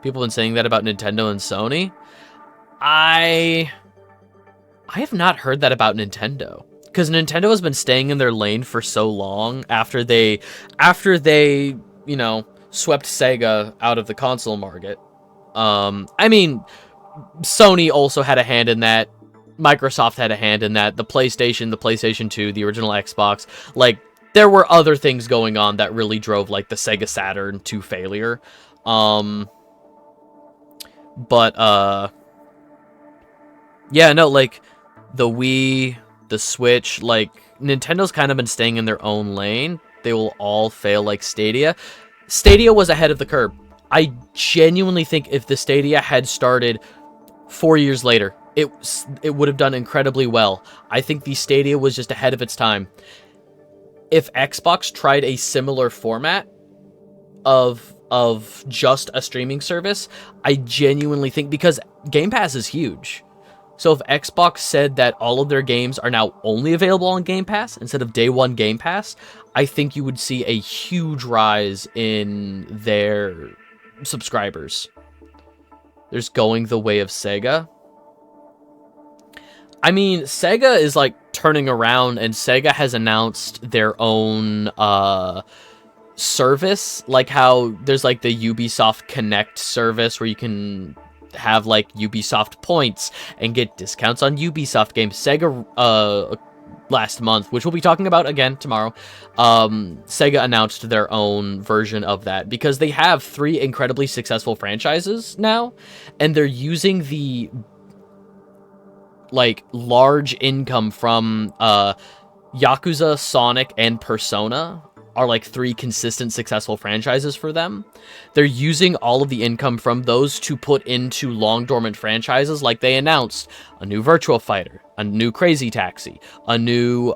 People have been saying that about Nintendo and Sony. I have not heard that about Nintendo. Because Nintendo has been staying in their lane for so long after they, you know, swept Sega out of the console market. I mean, Sony also had a hand in that. Microsoft had a hand in that. The PlayStation 2, the original Xbox. Like, there were other things going on that really drove, like, the Sega Saturn to failure. Yeah, no, like, the Wii, the Switch, like, Nintendo's kind of been staying in their own lane. They will all fail like Stadia. Stadia was ahead of the curve. I genuinely think if the Stadia had started 4 years later, it would have done incredibly well. I think the Stadia was just ahead of its time. If Xbox tried a similar format of just a streaming service, I genuinely think, because Game Pass is huge. So if Xbox said that all of their games are now only available on Game Pass instead of day one Game Pass, I think you would see a huge rise in their subscribers. There's going the way of Sega. I mean, Sega is like turning around, and Sega has announced their own service, like how there's like the Ubisoft Connect service where you can have like Ubisoft points and get discounts on Ubisoft games. Sega last month, which we'll be talking about again tomorrow, Sega announced their own version of that because they have 3 incredibly successful franchises now, and they're using the like large income from Yakuza, Sonic, and Persona are like 3 consistent successful franchises for them. They're using all of the income from those to put into long dormant franchises, like they announced a new Virtua Fighter, a new Crazy Taxi, a new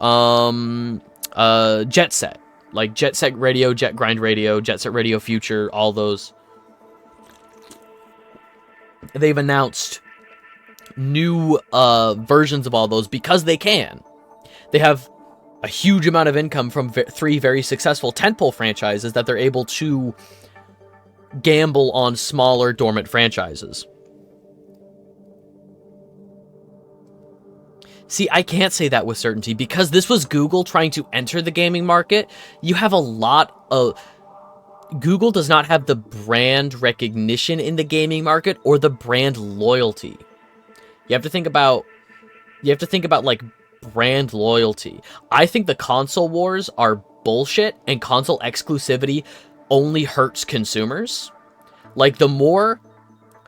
Jet Set, like Jet Set Radio, Jet Grind Radio, Jet Set Radio Future, all those. They've announced new versions of all those because they can. They have a huge amount of income from 3 very successful tentpole franchises that they're able to gamble on smaller dormant franchises. See, I can't say that with certainty because this was Google trying to enter the gaming market. You have a lot of... Google does not have the brand recognition in the gaming market or the brand loyalty. You have to think about like brand loyalty. I think the console wars are bullshit, and console exclusivity only hurts consumers. Like the more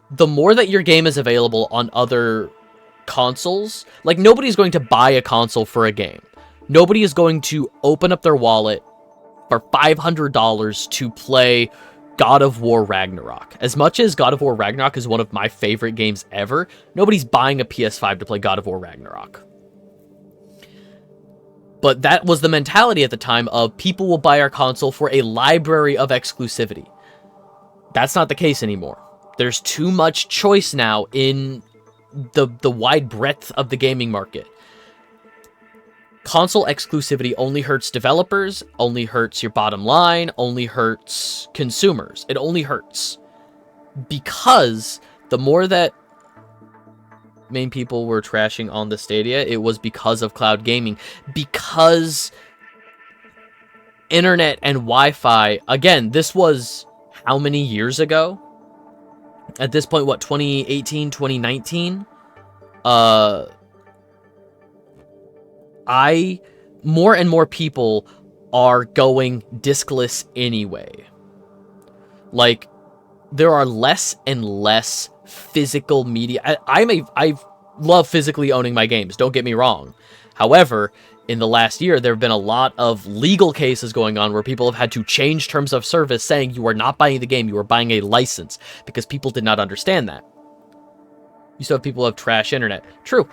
that your game is available on other consoles, like nobody's going to buy a console for a game. Nobody is going to open up their wallet for $500 to play God of War Ragnarok. As much as God of War Ragnarok is one of my favorite games ever, nobody's buying a PS5 to play God of War Ragnarok. But that was the mentality at the time of people will buy our console for a library of exclusivity. That's not the case anymore. There's too much choice now in the wide breadth of the gaming market. Console exclusivity only hurts developers, only hurts your bottom line, only hurts consumers. It only hurts. Because the more that main people were trashing on the Stadia, it was because of cloud gaming. Because internet and Wi-Fi, again, this was how many years ago? At this point, what, 2018, 2019? More and more people are going discless anyway. Like, there are less and less physical media. I love physically owning my games, don't get me wrong. However, in the last year, there have been a lot of legal cases going on where people have had to change terms of service saying you are not buying the game, you are buying a license, because people did not understand that. You still have people who have trash internet. True.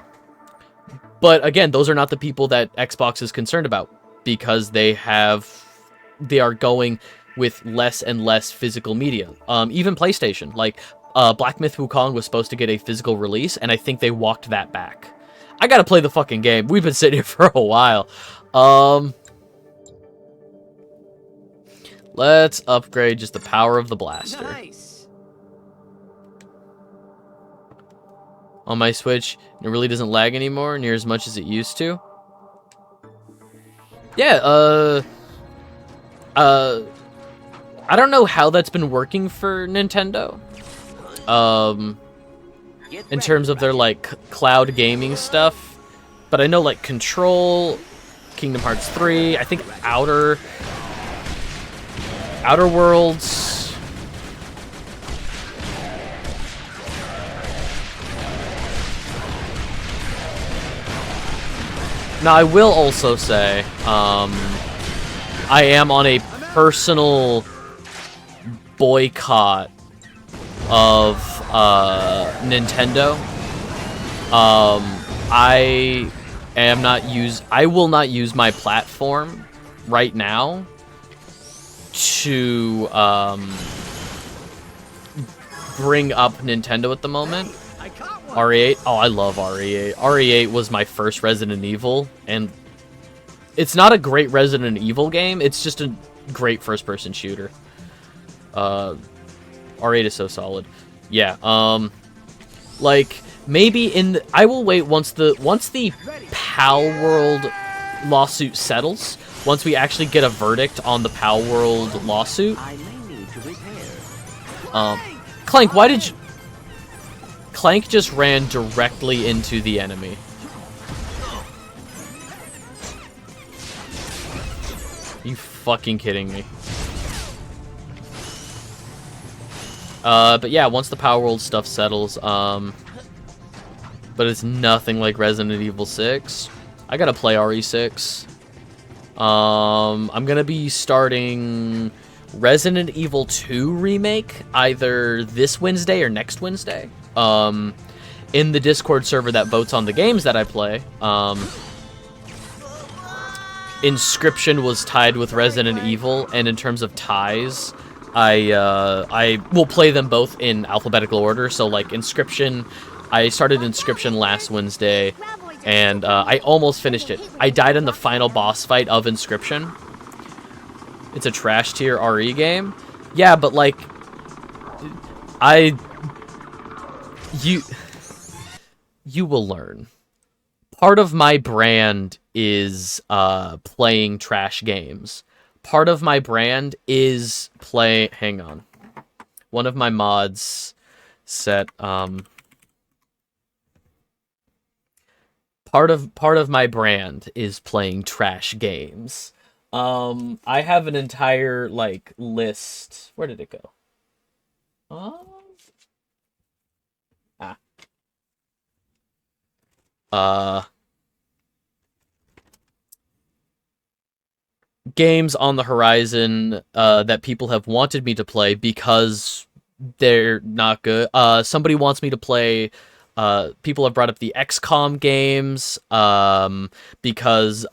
But again, those are not the people that Xbox is concerned about, because they are going with less and less physical media. Even PlayStation, like Black Myth Wukong was supposed to get a physical release, and I think they walked that back. I gotta play the fucking game. We've been sitting here for a while. Let's upgrade just the power of the blaster. Nice. On my Switch, it really doesn't lag anymore near as much as it used to. Yeah, I don't know how that's been working for Nintendo. In terms of their, like, cloud gaming stuff. But I know, like, Control, Kingdom Hearts 3, I think Outer Worlds. Now, I will also say, I am on a personal boycott of Nintendo. I will not use my platform right now to bring up Nintendo at the moment. RE8. Oh, I love RE8. RE8 was my first Resident Evil, and it's not a great Resident Evil game. It's just a great first-person shooter. R8 is so solid. Yeah. Like maybe I will wait once the Pal World lawsuit settles. Once we actually get a verdict on the Pal World lawsuit. Clank, why did you? Clank just ran directly into the enemy. You fucking kidding me? But yeah, once the Power World stuff settles, but it's nothing like Resident Evil 6. I gotta play RE6. I'm gonna be starting Resident Evil 2 Remake either this Wednesday or next Wednesday. In the Discord server that votes on the games that I play, Inscription was tied with Resident Evil, and in terms of ties, I will play them both in alphabetical order. So like Inscription, I started Inscription last Wednesday, and I almost finished it. I died in the final boss fight of Inscription. It's a trash tier RE game. Yeah, but like, you will learn. Part of my brand is playing trash games. Part of my brand is hang on. One of my mods set part of my brand is playing trash games. I have an entire like list. Where did it go? Games on the horizon that people have wanted me to play because they're not good. Somebody wants me to play. People have brought up the XCOM games because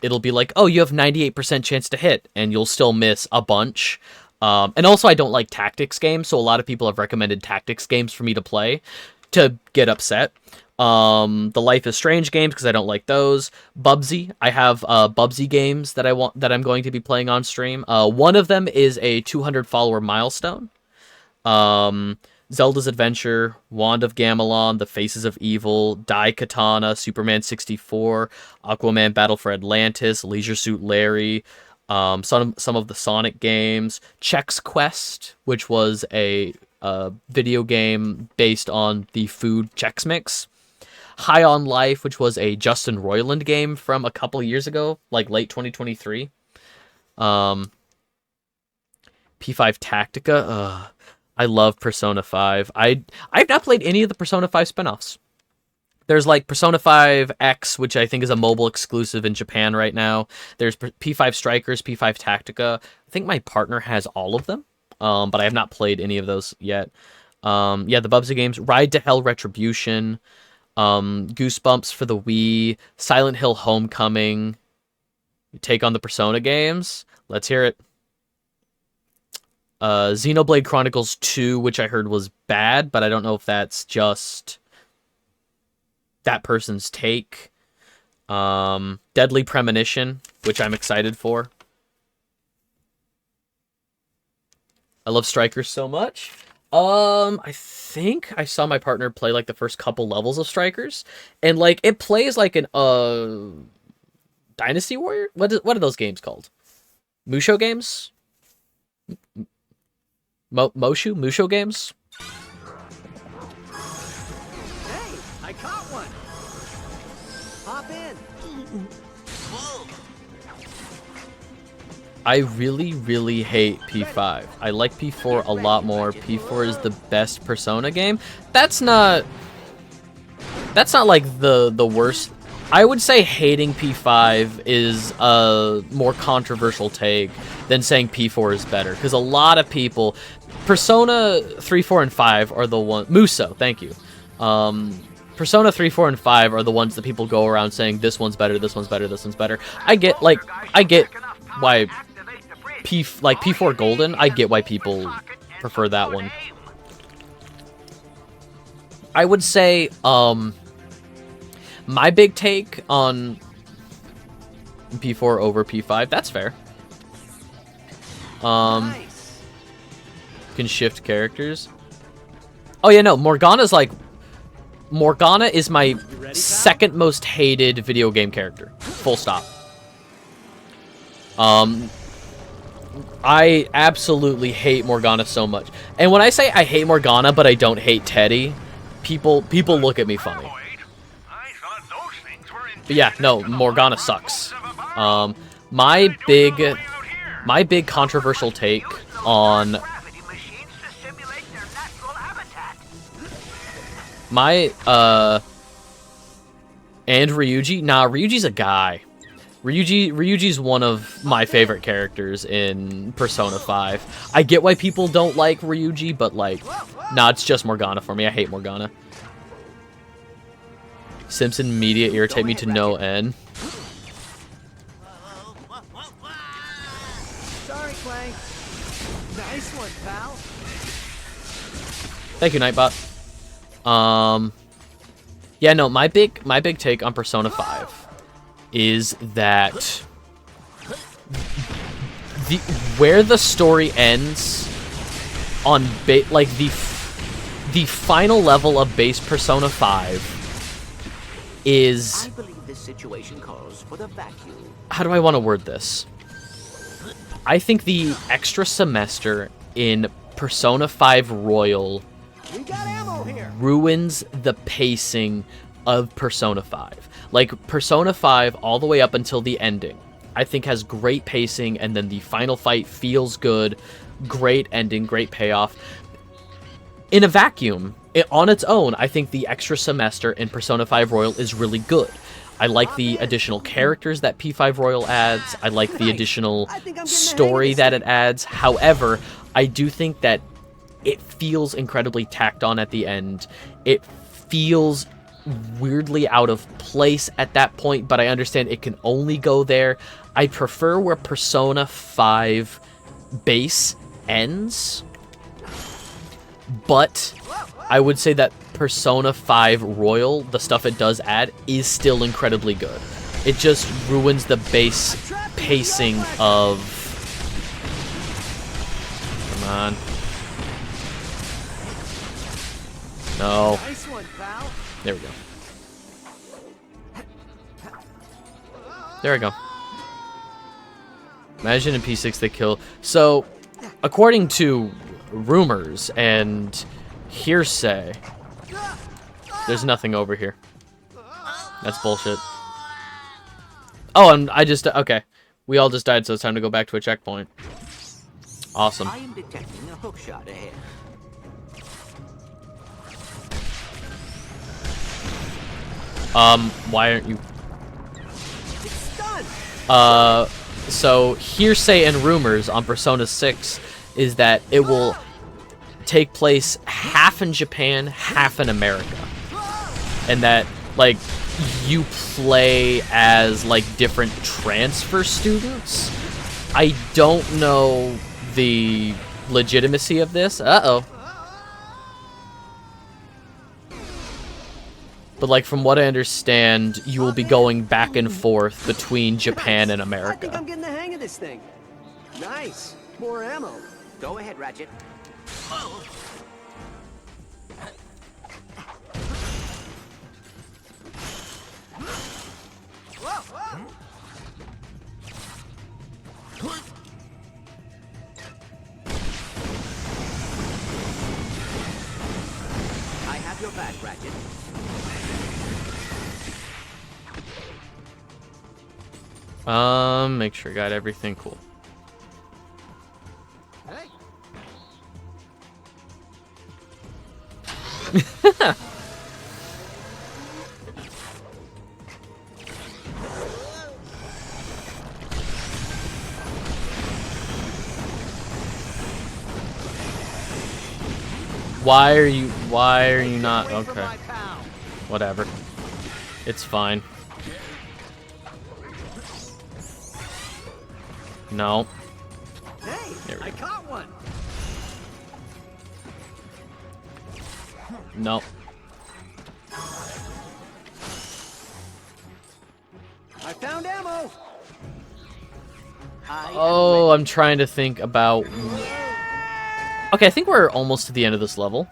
it'll be like, oh, you have 98% chance to hit, and you'll still miss a bunch. And also, I don't like tactics games, so a lot of people have recommended tactics games for me to play to get upset. The Life is Strange games because I don't like those. Bubsy, I have Bubsy games that I'm going to be playing on stream. One of them is a 200 follower milestone. Zelda's Adventure, Wand of Gamelon, The Faces of Evil, Daikatana, Superman 64, Aquaman Battle for Atlantis, Leisure Suit Larry, some of the Sonic games, Chex Quest, which was a video game based on the food Chex Mix, High on Life, which was a Justin Roiland game from a couple years ago, like late 2023. P5 Tactica. I love Persona 5. I've not played any of the Persona 5 spin-offs. There's like Persona 5 X, which I think is a mobile exclusive in Japan right now. There's P5 Strikers, P5 Tactica. I think my partner has all of them, but I have not played any of those yet. Yeah, the Bubsy games. Ride to Hell Retribution. Goosebumps for the Wii, Silent Hill Homecoming. You take on the Persona games. Let's hear it. Xenoblade Chronicles 2, which I heard was bad, but I don't know if that's just that person's take. Deadly Premonition, which I'm excited for. I love Strikers so much. I think I saw my partner play like the first couple levels of Strikers, and like it plays like an Dynasty Warrior. What are those games called? Musho games? Musho games? Hey, I caught one. Hop in. I really, really hate P5. I like P4 a lot more. P4 is the best Persona game. That's not like the worst. I would say hating P5 is a more controversial take than saying P4 is better, because a lot of people, Persona 3, 4, and 5 are the one. Muso, thank you. Persona 3, 4, and 5 are the ones that people go around saying this one's better, this one's better, this one's better. I get why P4 Golden. I get why people prefer that one. I would say my big take on P4 over P5. That's fair. Can shift characters. Oh yeah, no, Morgana is my second most hated video game character. Full stop. I absolutely hate Morgana so much. And when I say I hate Morgana but I don't hate Teddy, people look at me funny. But yeah, no, Morgana sucks. My big controversial take on and Ryuji. Nah, Ryuji's a guy. Ryuji's one of my favorite characters in Persona 5. I get why people don't like Ryuji, but like, nah, it's just Morgana for me. I hate Morgana. Simpson media irritate me to no end. Sorry, Clank. Nice one, pal. Thank you, Nightbot. Yeah, no, my big take on Persona 5 is that where the story ends on the final level of base Persona 5 is. I believe this situation calls for the vacuum. How do I want to word this? I think the extra semester in Persona 5 Royal ruins the pacing of Persona 5. Like, Persona 5 all the way up until the ending, I think has great pacing, and then the final fight feels good, great ending, great payoff. In a vacuum, on its own, I think the extra semester in Persona 5 Royal is really good. I like the additional characters that P5 Royal adds. I like the additional story that it adds. However, I do think that it feels incredibly tacked on at the end. It feels weirdly out of place at that point, but I understand it can only go there. I prefer where Persona 5 base ends, but I would say that Persona 5 Royal, the stuff it does add, is still incredibly good. It just ruins the base pacing of... Come on. No. There we go. There we go. Imagine in P6 they kill... So, according to rumors and hearsay, there's nothing over here. That's bullshit. Oh, and I just... Okay. We all just died, so it's time to go back to a checkpoint. Awesome. I am detecting a hook shot ahead. Why aren't you... So hearsay and rumors on Persona 6 is that it will take place half in Japan, half in America. And that, like, you play as, like, different transfer students. I don't know the legitimacy of this. Uh-oh. But, like, from what I understand, you will be going back and forth between Japan and America. I think I'm getting the hang of this thing. Nice. More ammo. Go ahead, Ratchet. I have your back, Ratchet. Make sure I got everything cool. Hey. Why are you not? Okay. Whatever. It's fine. No. Hey, I caught one. No. I found ammo. Oh, I'm trying to think about... Okay, I think we're almost to the end of this level.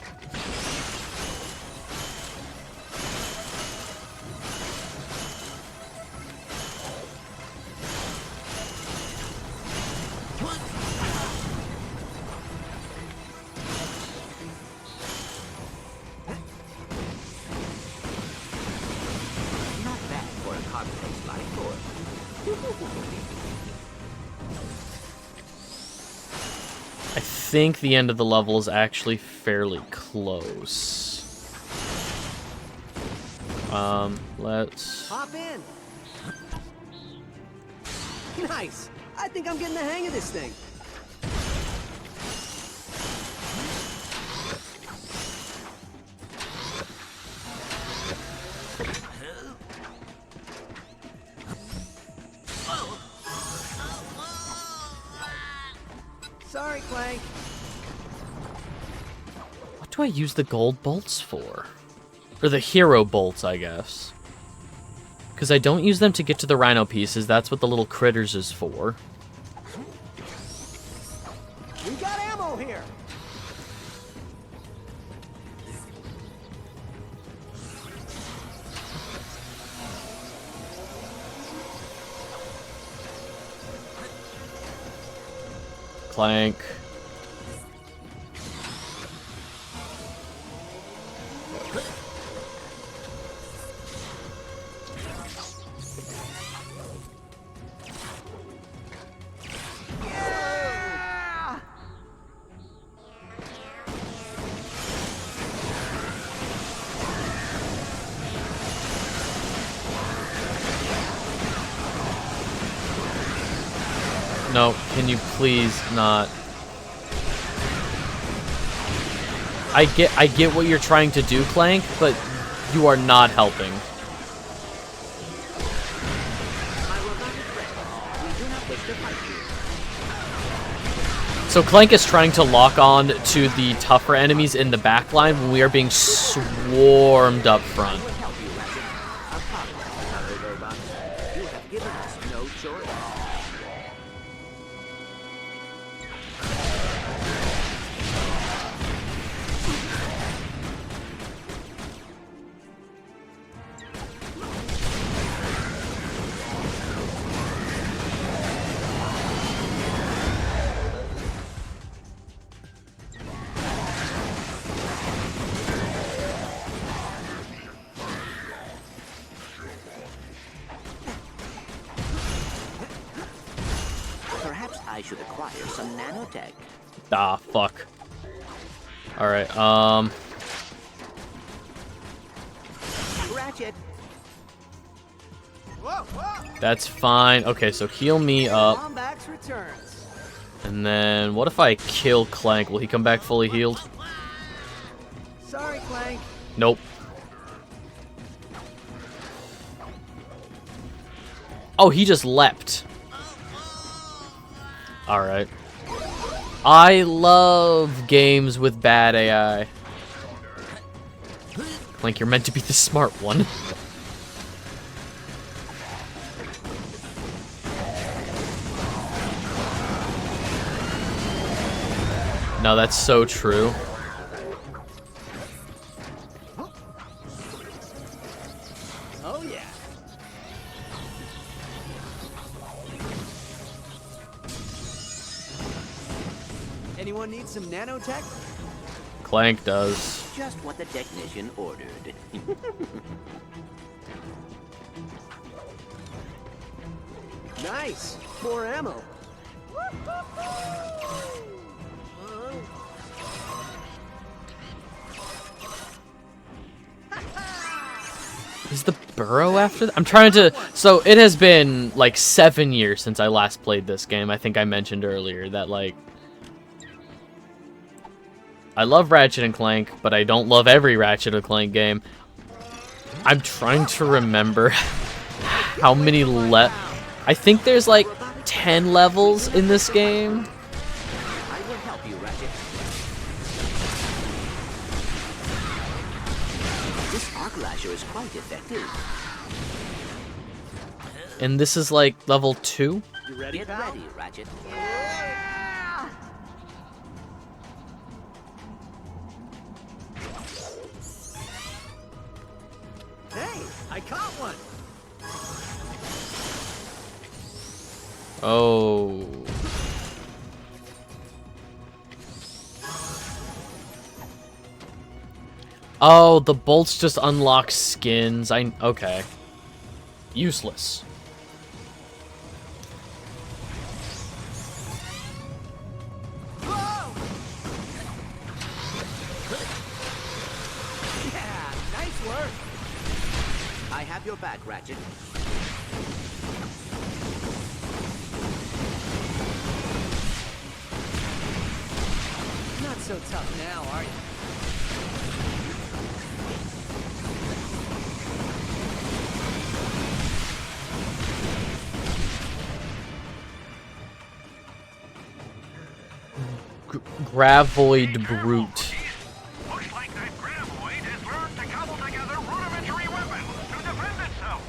Not bad for a complex life form. I think the end of the level is actually fairly close. Let's... Hop in. Nice. I think I'm getting the hang of this thing. Sorry, Clank. What do I use the gold bolts for? Or the hero bolts, I guess. Because I don't use them to get to the rhino pieces. That's what the little critters is for. We got ammo here. Clank. No, can you please not? I get what you're trying to do, Clank, but you are not helping. So Clank is trying to lock on to the tougher enemies in the back line when we are being swarmed up front. Perhaps I should acquire some nanotech. Ah, fuck. Alright, Ratchet. that's fine. Okay, so heal me up. Lombax returns. And then, what if I kill Clank? Will he come back fully healed? Sorry, Clank. Nope. Oh, he just leapt. Alright. I love games with bad AI. Clank, you're meant to be the smart one. No, that's so true. Oh, yeah. Anyone need some nanotech? Clank does. Just what the technician ordered. Nice. More ammo. Is the burrow after that? I'm trying to... So, it has been, like, 7 years since I last played this game. I think I mentioned earlier that, like... I love Ratchet and Clank, but I don't love every Ratchet and Clank game. I'm trying to remember how many I think there's like 10 levels in this game. I will help you, Ratchet. This arc lasher is quite effective. And this is like level 2? You ready, Get ready, Ratchet. Hey, I caught one. Oh. Oh, the bolts just unlock skins. Okay. Useless. Whoa! Yeah, nice work. I have your back, Ratchet. Not so tough now, are you? Gravoid Brute. Looks like that Gravoid has learned to cobble together rudimentary weapons to defend itself.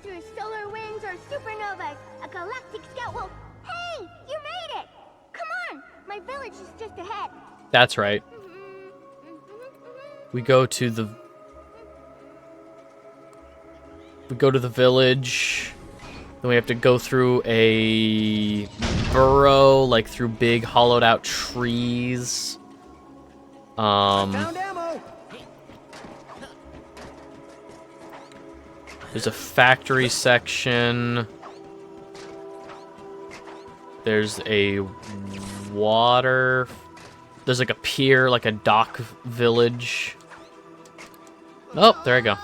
Through solar winds or supernovas, a galactic scout will... Hey! You made it! Come on! My village is just ahead. That's right. We go to the village. Then we have to go through a burrow, like through big hollowed out trees. Found ammo. There's a factory section. There's a water. There's like a pier, like a dock village. Oh, there I go.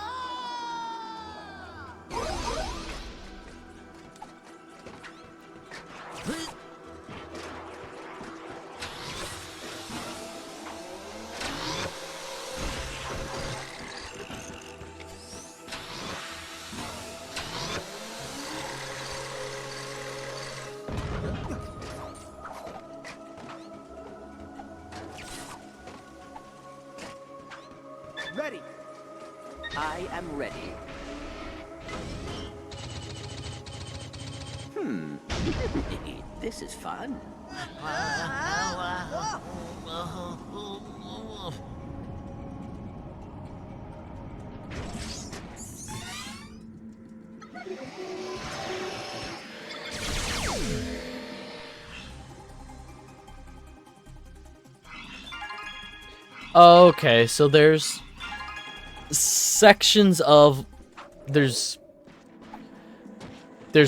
Ready. I am ready. This is fun. Okay, so there's sections of there's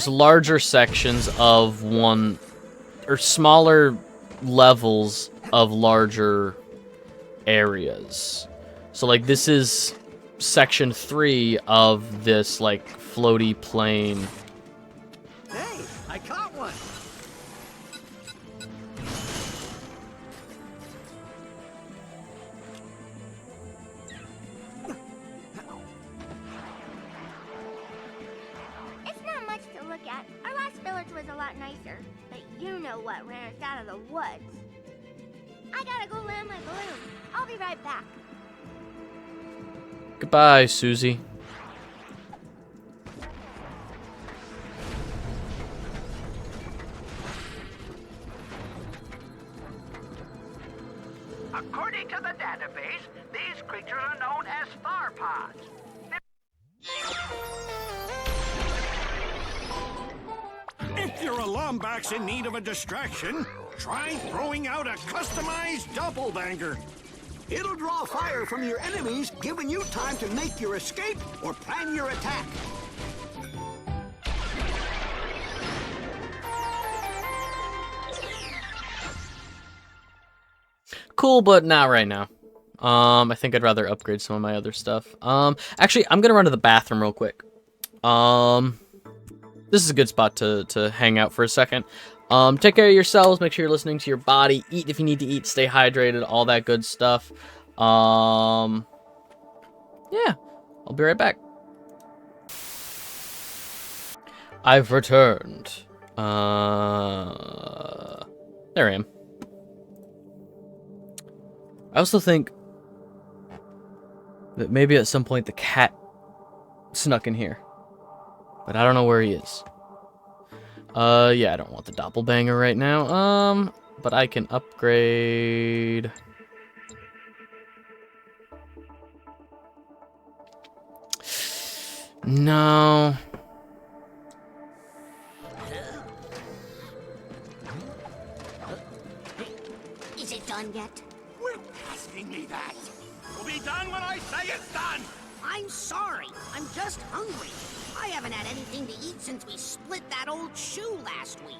larger sections of one or smaller levels of larger areas. So like this is section 3 of this like floaty plane. Hey, I caught one. It's not much to look at. Our last village was a lot nicer. But you know what ran us out of the woods. I gotta go land my balloon. I'll be right back. Goodbye, Susie. According to the database, these creatures are known as tharpods. If your Lombax in need of a distraction, try throwing out a customized doppelganger. It'll draw fire from your enemies, giving you time to make your escape or plan your attack. Cool, but not right now. I think I'd rather upgrade some of my other stuff. Actually, I'm gonna run to the bathroom real quick. This is a good spot to hang out for a second. Take care of yourselves. Make sure you're listening to your body. Eat if you need to eat. Stay hydrated. All that good stuff. Yeah, I'll be right back. I've returned. There I am. I also think that maybe at some point the cat snuck in here. But I don't know where he is. Yeah, I don't want the doppelbanger right now. But I can upgrade... No. Is it done yet? Quit asking me that. We'll be done when I say it's done! I'm sorry. I'm just hungry. I haven't had anything to eat since we split that old shoe last week.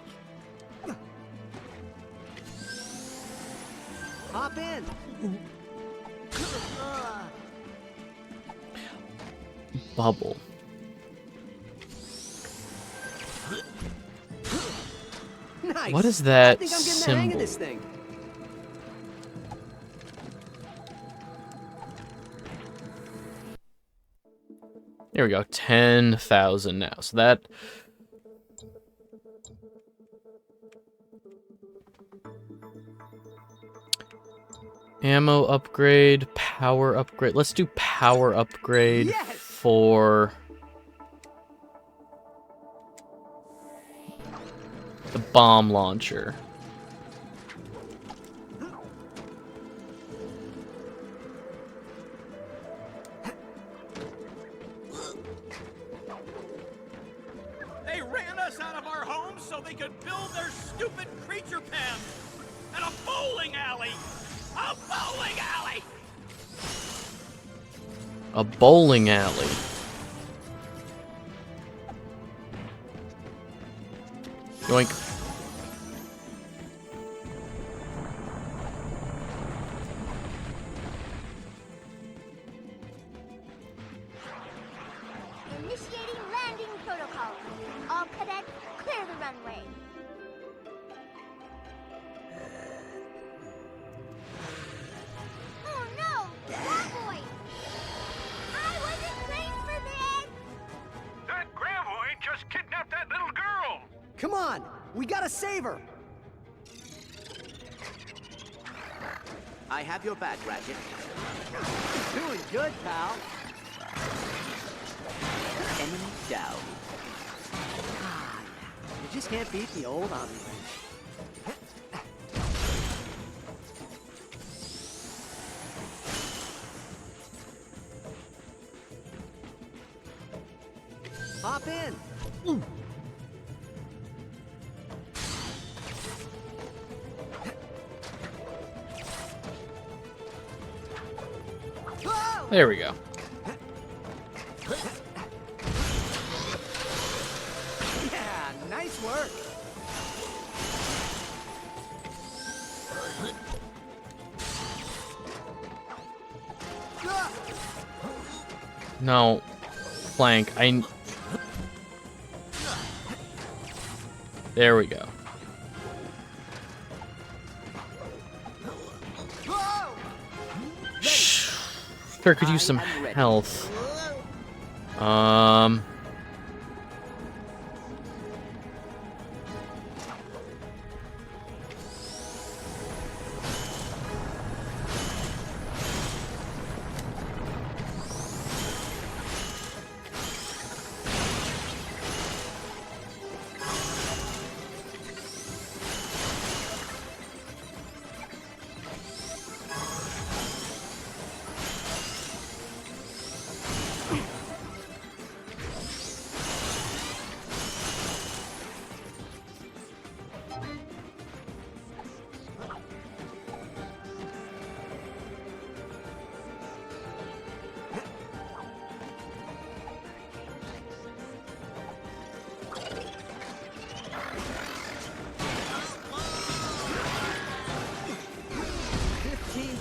Hop in. Bubble. Nice. What is that I think I'm getting symbol? the hang of this thing. Here we go, 10,000 now. So that... Ammo upgrade, power upgrade. Let's do power upgrade for... the bomb launcher. They ran us out of our homes so they could build their stupid creature pen! And a bowling alley! A bowling alley! A bowling alley. Yoink. Initiating landing protocol. All cadets, clear the runway. Oh no! Graboid! I wasn't trained for this! That Graboid just kidnapped that little girl. Come on, we gotta save her. I have your back, Ratchet. Doing good, pal. Enemy down. Ah, you just can't beat the old Omni wrench. Hop in. There we go. Yeah, nice work. No. Clank, There we go. Sure could use some health.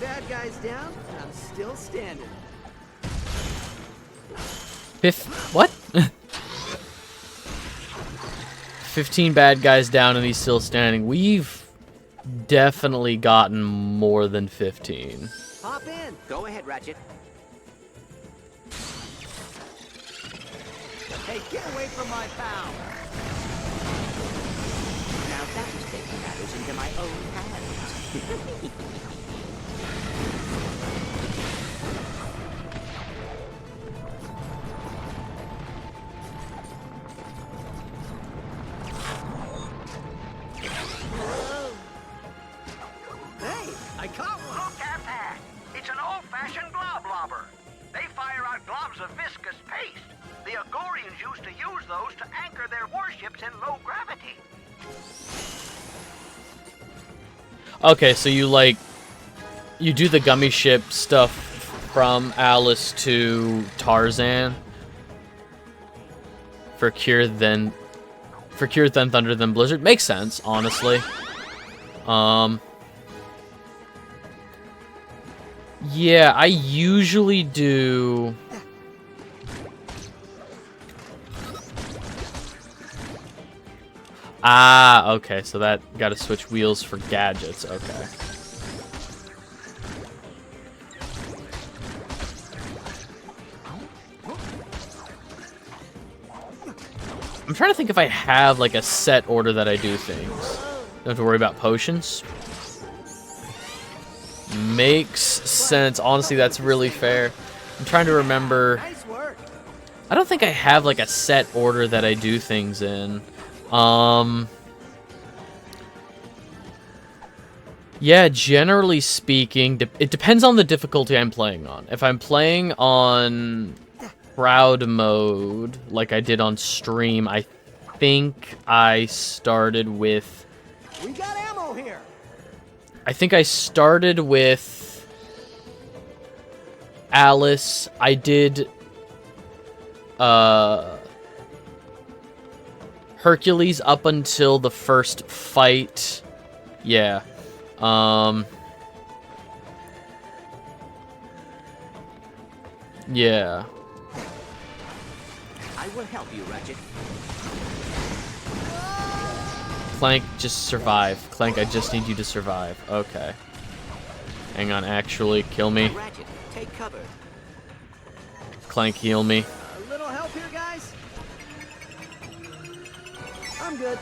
Bad guys down, and I'm still standing. What? 15 bad guys down and he's still standing. We've definitely gotten more than 15. Hop in. Go ahead, Ratchet. Hey, get away from my pal. Now that is taking matters into my own hands. Hey, I caught one. Look at that! It's an old-fashioned glob lobber. They fire out globs of viscous paste. The Agorians used to use those to anchor their warships in low gravity. Okay, so you do the gummy ship stuff from Alice to Tarzan for Cure, then Thunder, then Blizzard. Makes sense, honestly. Yeah, I usually do. Ah, okay, so that gotta switch wheels for gadgets, okay. I'm trying to think if I have like a set order that I do things. Don't have to worry about potions. Makes sense. Honestly, that's really fair. I'm trying to remember. Nice work. I don't think I have like a set order that I do things in. Yeah, generally speaking, it depends on the difficulty I'm playing on. If I'm playing on crowd mode, like I did on stream, I think I started with... We got ammo here. I think I started with Alice. I did Hercules up until the first fight. Yeah. Yeah. I will help you, Ratchet. Clank, just survive. Clank, I just need you to survive. Okay. Hang on, actually, kill me. Ratchet, take cover. Clank, heal me. A little help here, guys? I'm good.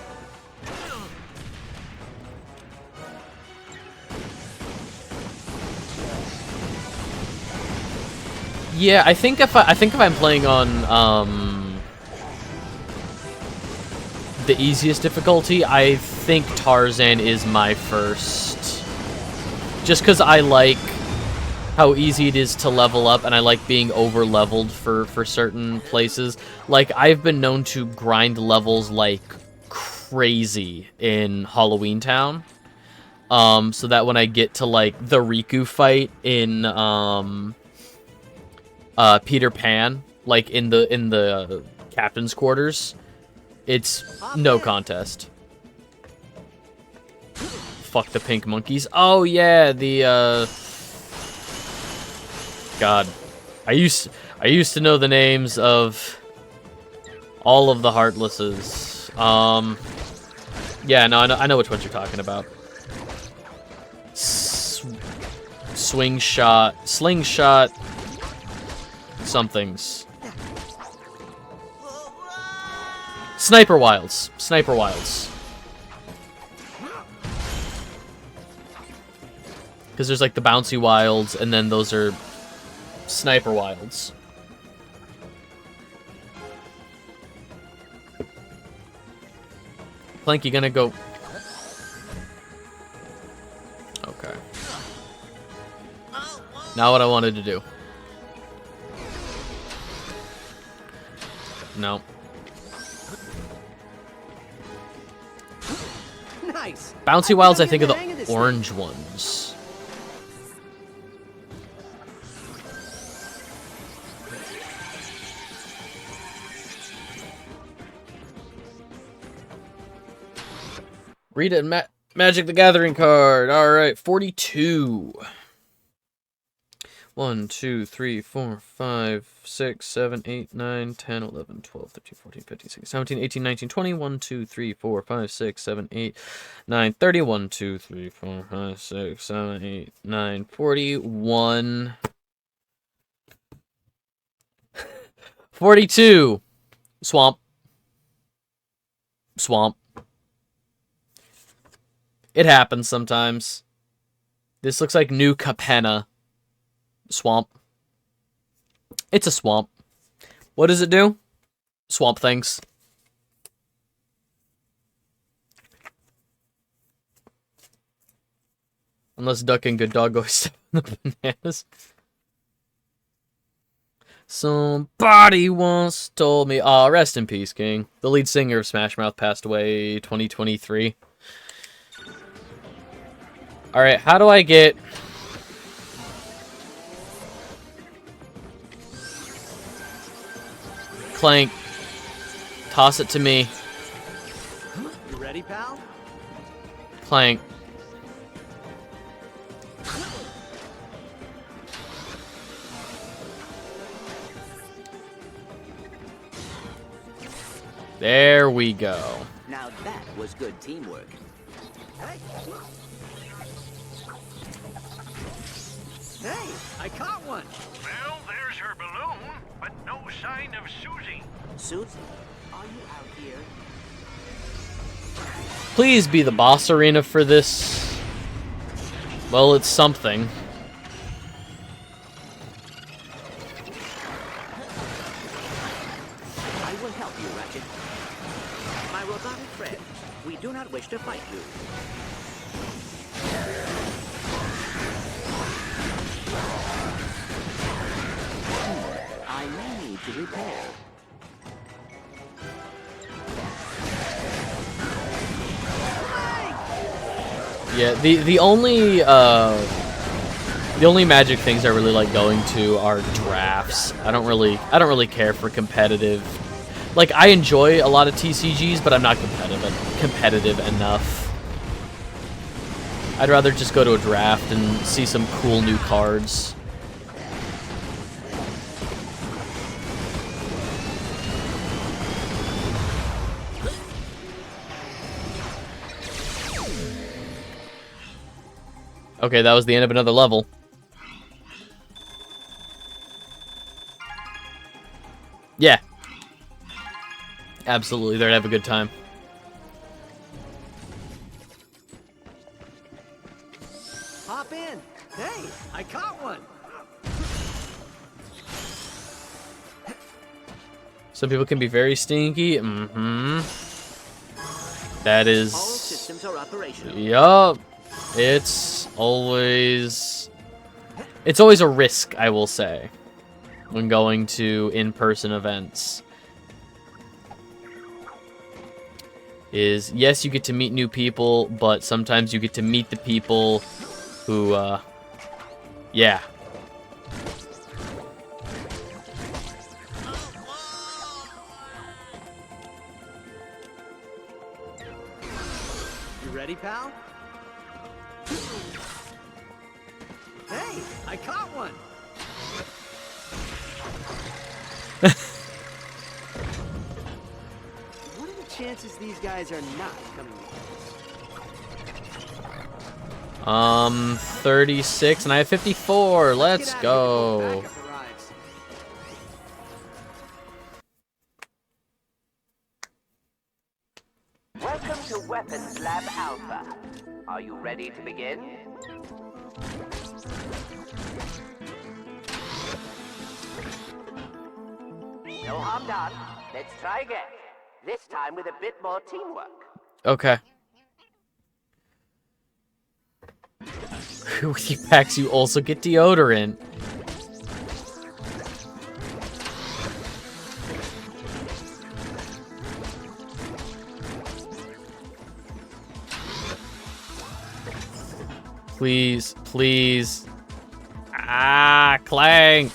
Yeah, I think if I'm playing on the easiest difficulty, I think Tarzan is my first. Just because I like how easy it is to level up, and I like being over-leveled for certain places. Like, I've been known to grind levels like crazy in Halloween Town. So that when I get to, like, the Riku fight in, Peter Pan, like, in the captain's quarters, it's no contest. Fuck the pink monkeys. Oh, yeah, the, God. I used to know the names of all of the Heartlesses. Yeah, no, I know which ones you're talking about. Slingshot, somethings. Sniper Wilds. Because there's like the bouncy wilds, and then those are Sniper Wilds. Clank, you gonna go? Okay. Now what I wanted to do. No. Nice. Bouncy Wilds, I think, are the orange ones. Read it, Magic the Gathering card. All right, 42. 1, 2, 3, 4, 5, 6, 7, 8, 9, 10, 11, 12, 13, 14, 15, 16, 17, 18, 19, 20. 1, 2, 3, 4, 5, 6, 7, 8, 9, 30. 1, 2, 3, 4, 5, 6, 7, 8, 9, 41. 42. Swamp. Swamp. It happens sometimes. This looks like New Capenna. Swamp. It's a swamp. What does it do? Swamp things. Unless Duck and Good Dog go step on the bananas. Somebody once told me... Aw, rest in peace, King. The lead singer of Smash Mouth passed away 2023. Alright, how do I get... Clank. Toss it to me. You ready, pal? Clank. There we go. Now that was good teamwork. Hey, I caught one. Well, there's her balloon, but no sign of Susie. Susie, are you out here? Please be the boss arena for this. Well, it's something. I will help you, Ratchet. My robotic friend, we do not wish to fight you. I may need to repair. Yeah, the only Magic things I really like going to are drafts. I don't really care for competitive. Like, I enjoy a lot of TCGs, but I'm not competitive enough. I'd rather just go to a draft and see some cool new cards. Okay, that was the end of another level. Yeah. Absolutely, they'd have a good time. Hop in. Hey, I caught one. Some people can be very stinky. Mm-hmm. That is... All systems are operational. Yup. It's always a risk, I will say, when going to in-person events. Yes, you get to meet new people, but sometimes you get to meet the people who, yeah. You ready, pal? Hey, I caught one. What are the chances these guys are not coming with us? 36, and I have 54. Let's go. Welcome to Weapons Lab Alpha. Are you ready to begin? No harm done. Let's try again. This time with a bit more teamwork. Okay. With your packs, you also get deodorant. Please, please. Ah, Clank.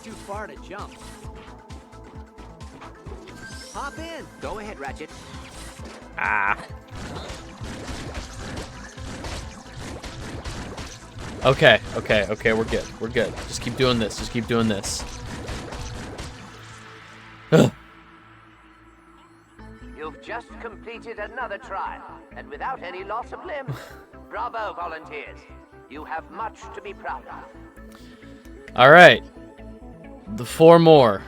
Too far to jump. Hop in. Go ahead, Ratchet. Ah. Okay, okay, okay, we're good. We're good. Just keep doing this. Just keep doing this. Ugh. You've just completed another trial, and without any loss of limb. Bravo, volunteers. You have much to be proud of. All right. The 4 more.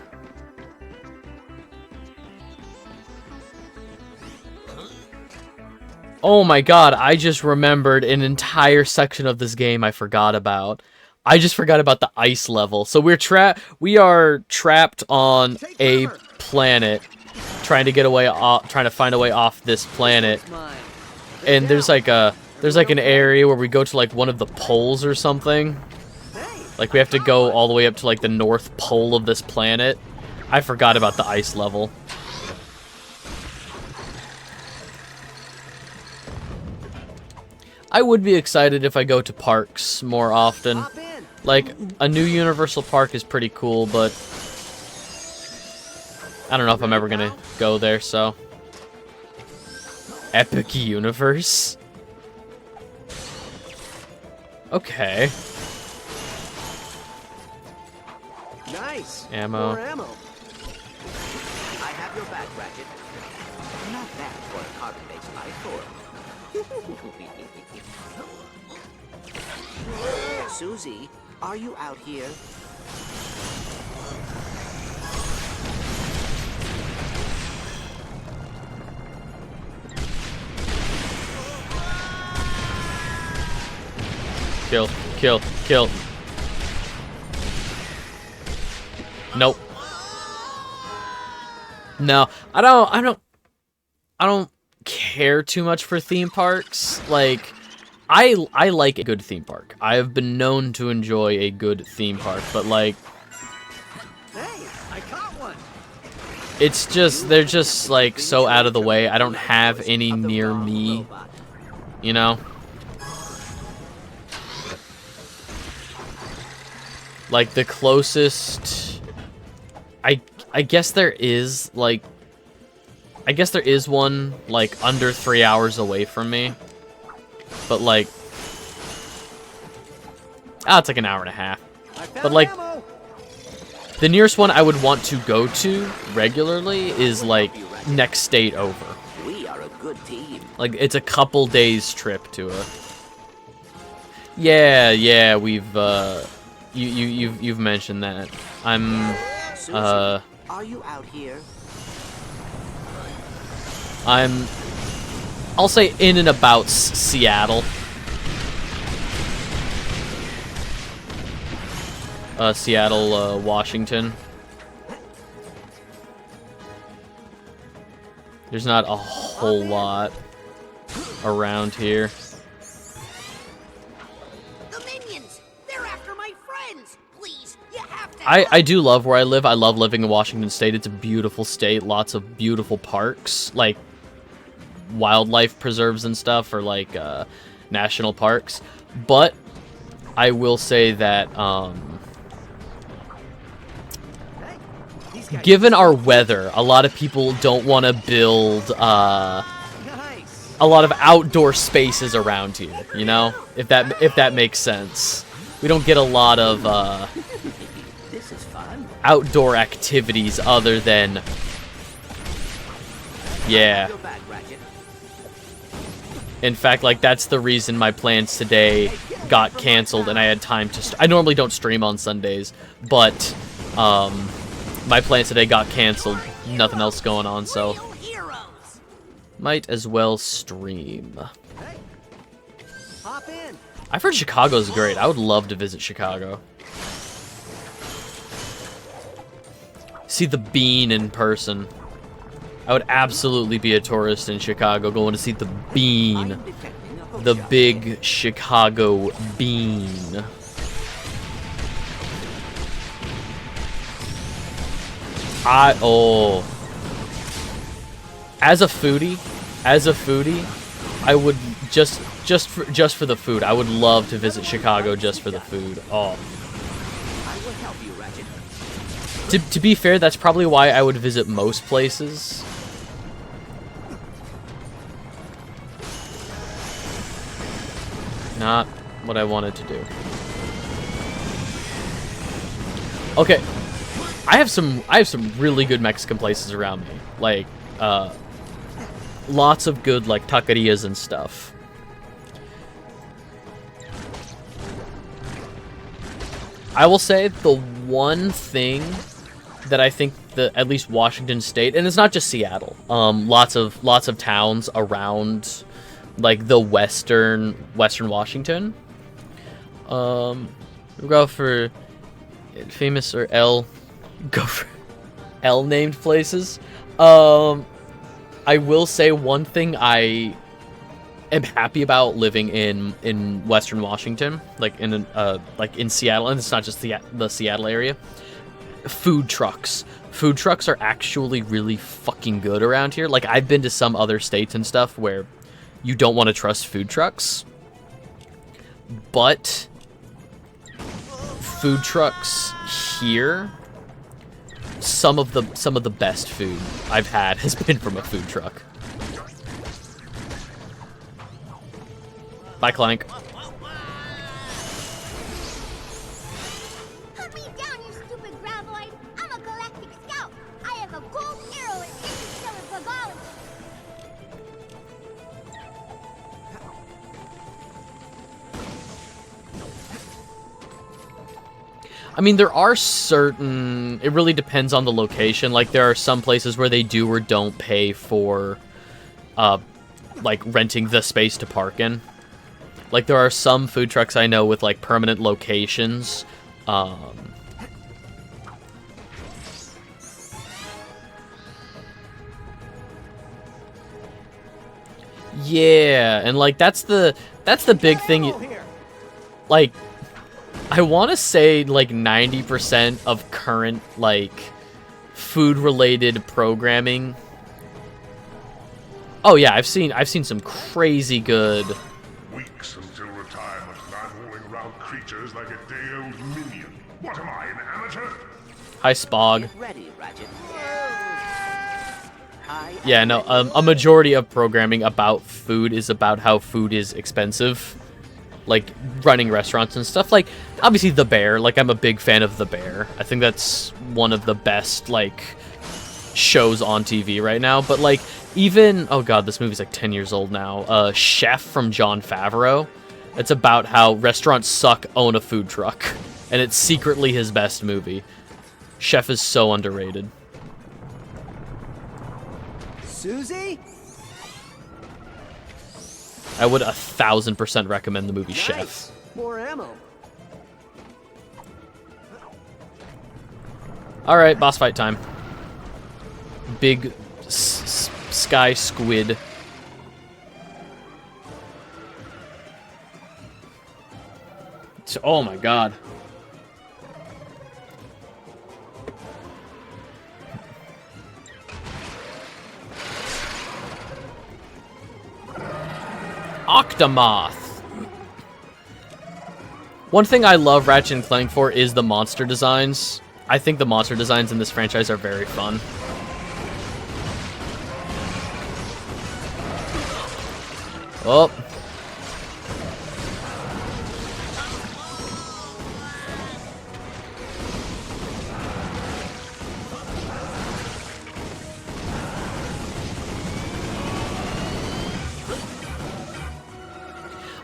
Oh my god, I just remembered an entire section of this game I forgot about. I just forgot about the ice level. So we are trapped on a planet trying to get away trying to find a way off this planet. And there's like an area where we go to like one of the poles or something. Like we have to go all the way up to like the North Pole of this planet. I forgot about the ice level. I would be excited if I go to parks more often. Like, a new Universal Park is pretty cool, but I don't know if I'm ever gonna go there, so. Epic Universe? Okay. Nice. Ammo. More ammo. I have your back, Ratchet. Not bad for a carbon-based life form. Susie, are you out here? Kill, kill, kill. Nope. No, I don't care too much for theme parks. Like, I like a good theme park. I have been known to enjoy a good theme park, but like, Hey, I caught one. it's just, they're just like so out of the way. I don't have any near me, you know? Like the closest, I guess there is like, I guess there is one like under 3 hours away from me, but like, it's like an hour and a half. But like, the nearest one I would want to go to regularly is like next state over. We are a good team. Like it's a couple days trip to it. Yeah, we've you've mentioned that. Susie, are you out here? I'll say in and about Seattle. Seattle, Washington. There's not a whole lot around here. The minions! They're after my friends! Please, you have to I do love where I live. I love living in Washington State. It's a beautiful state. Lots of beautiful parks, like wildlife preserves and stuff, or like national parks. But I will say that given our weather, a lot of people don't want to build a lot of outdoor spaces around here, you know? If that makes sense. We don't get a lot of This is fun. outdoor activities other than, yeah. Your back, Ratchet. In fact, like, that's the reason my plans today got canceled and I had time to I normally don't stream on Sundays, but my plans today got canceled. Nothing else going on, so might as well stream. Hop in. I've heard Chicago's great. I would love to visit Chicago. See the Bean in person. I would absolutely be a tourist in Chicago going to see the Bean. The big Chicago Bean. As a foodie, I would just for the food. I would love to visit Chicago just for the food. Oh. I will help you, Ratchet. To be fair, that's probably why I would visit most places. Not what I wanted to do. Okay, I have some really good Mexican places around me, like lots of good like taquerias and stuff. I will say the one thing that I think that at least Washington State, and it's not just Seattle, lots of towns around like the western Washington. We'll go for famous or L named places. I will say one thing I am happy about living in Western Washington, like in Seattle, and it's not just the Seattle area. Food trucks. Food trucks are actually really fucking good around here. Like, I've been to some other states and stuff where you don't want to trust food trucks, but food trucks here, some of the best food I've had has been from a food truck. Bye, Clank. Hunt me down, you stupid graboid! I'm a galactic scout! I have a gold arrow and interstellar pagology! I mean, there are certain... It really depends on the location. Like, there are some places where they do or don't pay for, like, renting the space to park in. Like, there are some food trucks I know with, like, permanent locations. Yeah, and, like, that's the big thing. Like, I want to say, like, 90% of current, like, food-related programming... Oh, yeah, I've seen some crazy good... Weeks until retirement, and I'm rolling around creatures like a day-old minion. What am I, an amateur? Hi, Spog. Get ready, Ratchet. Yeah, no, a majority of programming about food is about how food is expensive. Like, running restaurants and stuff. Like, obviously The Bear. Like, I'm a big fan of The Bear. I think that's one of the best, like, shows on TV right now. But, like, even... Oh, God, this movie's, like, 10 years old now. Chef from Jon Favreau. It's about how restaurants suck, own a food truck. And it's secretly his best movie. Chef is so underrated. Susie? I would 1000% recommend the movie Chef. Nice. More ammo. Alright, boss fight time. Big sky squid. Oh my god. Octomoth. One thing I love Ratchet and Clank for is the monster designs. I think the monster designs in this franchise are very fun. Oh.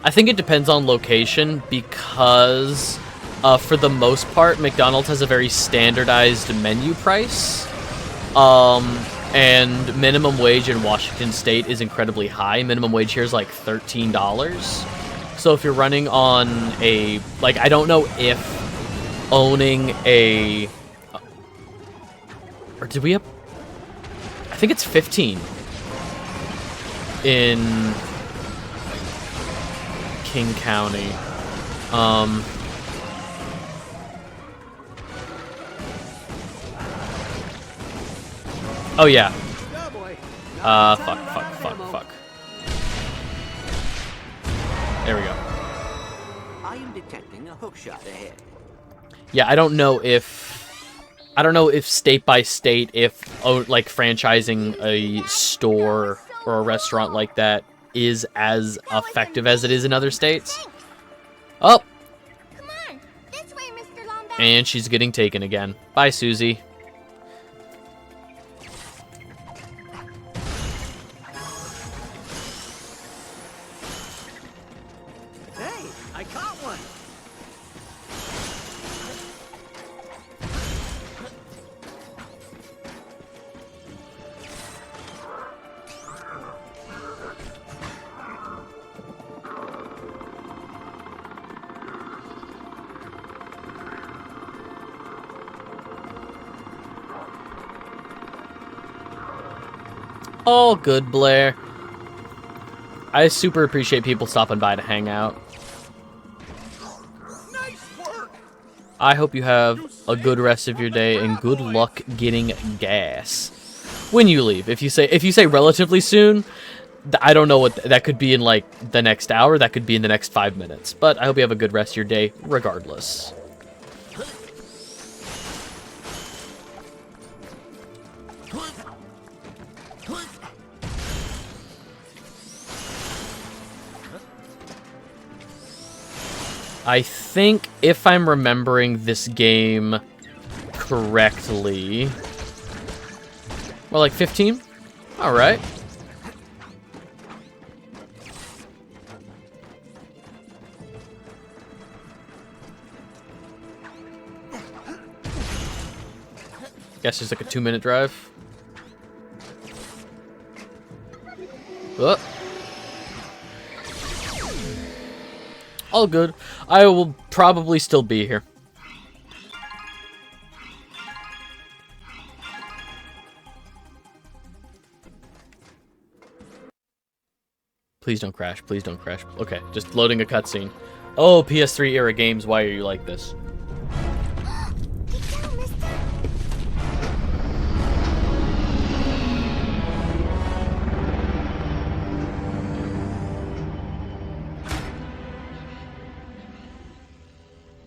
I think it depends on location because, for the most part, McDonald's has a very standardized menu price. And minimum wage in Washington State is incredibly high. Minimum wage here is like $13. So if you're running on a... Like, I don't know if owning a... Or did we have... I think it's 15 in King County. Oh yeah. Fuck. There we go. I am detecting a hookshot ahead. Yeah, I don't know if state by state, if like franchising a store or a restaurant like that is as effective as it is in other states. Oh! Come on, this way, Mr. Lombat. And she's getting taken again. Bye, Susie. Hey, I caught one. All good, Blair. I super appreciate people stopping by to hang out. I hope you have a good rest of your day and good luck getting gas when you leave. If you say relatively soon, I don't know what that could be in like the next hour. That could be in the next 5 minutes. But I hope you have a good rest of your day, regardless. I think, if I'm remembering this game correctly, well, like 15? All right. Guess it's like a 2-minute drive. Oh. All good. I will probably still be here. Please don't crash. Please don't crash. Okay, just loading a cutscene. Oh, PS3 era games, why are you like this?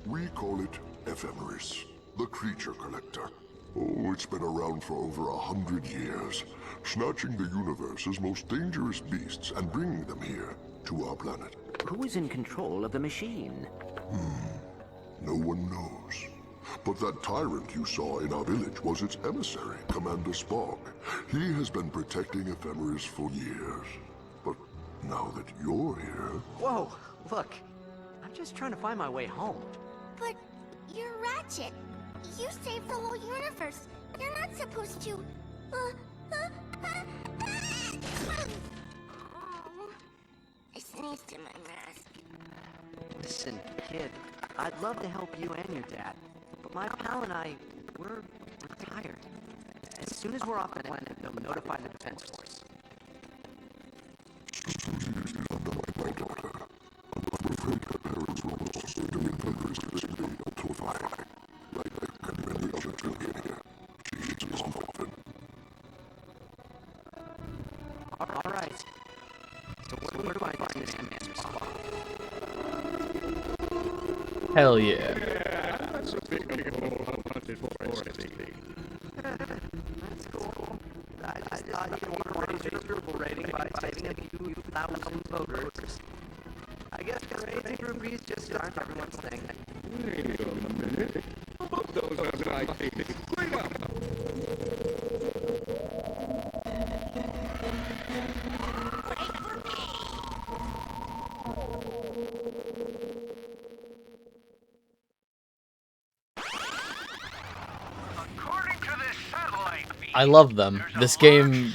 We call it Ephemeris, the creature collector. Oh, it's been around for over 100 years, snatching the universe's most dangerous beasts and bringing them here, to our planet. Who is in control of the machine? No one knows. But that tyrant you saw in our village was its emissary, Commander Spock. He has been protecting Ephemeris for years. But now that you're here... Whoa, look. I'm just trying to find my way home. But you're Ratchet. You saved the whole universe. You're not supposed to... I sneezed in my mask. Listen, kid, I'd love to help you and your dad, but my pal and I, we're retired. As soon as we're off the planet, they'll notify the Defense Force. Susie is under my daughter. I'm afraid her parents were lost in the Ephemeris yesterday until 5. Like many other children here, she is an orphan. All right. So where do I find this Commander Spock? Hell yeah. That's a big old hunted forest. That's cool. I thought you want to raise your approval rating by saving a few thousand voters. I guess raising rupees just aren't everyone's thing. Wait a minute. Those are my things. Wait up! I love them. This game...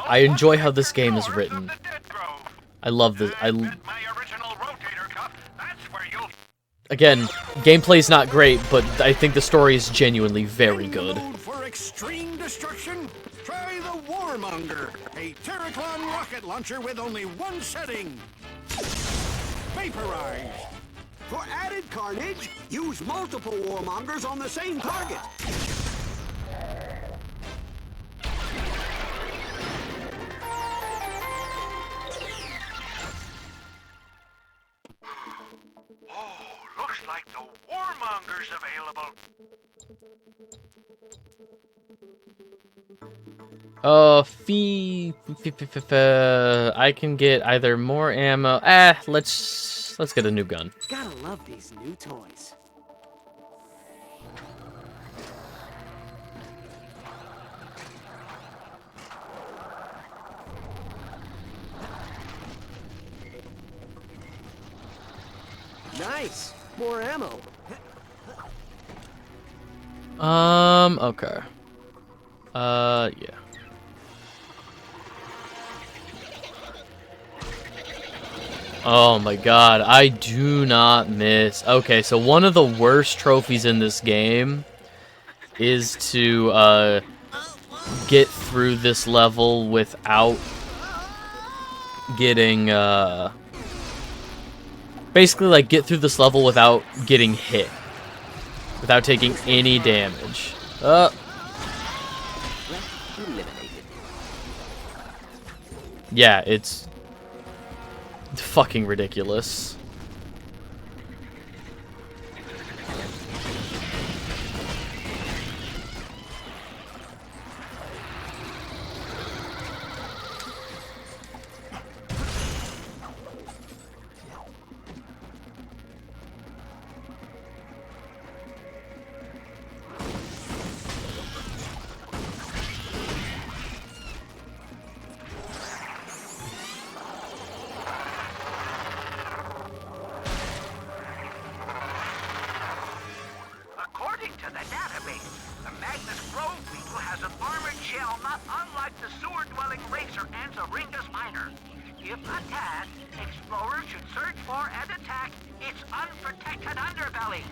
I enjoy how this game is written. I love this. Again, gameplay's not great, but I think the story is genuinely very good. For extreme destruction, try the Warmonger, a Terraclon rocket launcher with only one setting. Vaporize. For added carnage, use multiple Warmongers on the same target. Looks like the Warmonger's available. I can get either more ammo. Let's let's get a new gun. Gotta love these new toys. Nice! More ammo. Okay. Yeah. Oh my god, I do not miss. Okay, so one of the worst trophies in this game is to get through this level without getting basically like get through this level without getting hit, without taking any damage. Yeah, it's fucking ridiculous. According to the database, the Magnus Grove beetle has an armored shell not unlike the sewer-dwelling racer Ansaringus minor. If attacked, explorers should search for and attack its unprotected underbelly.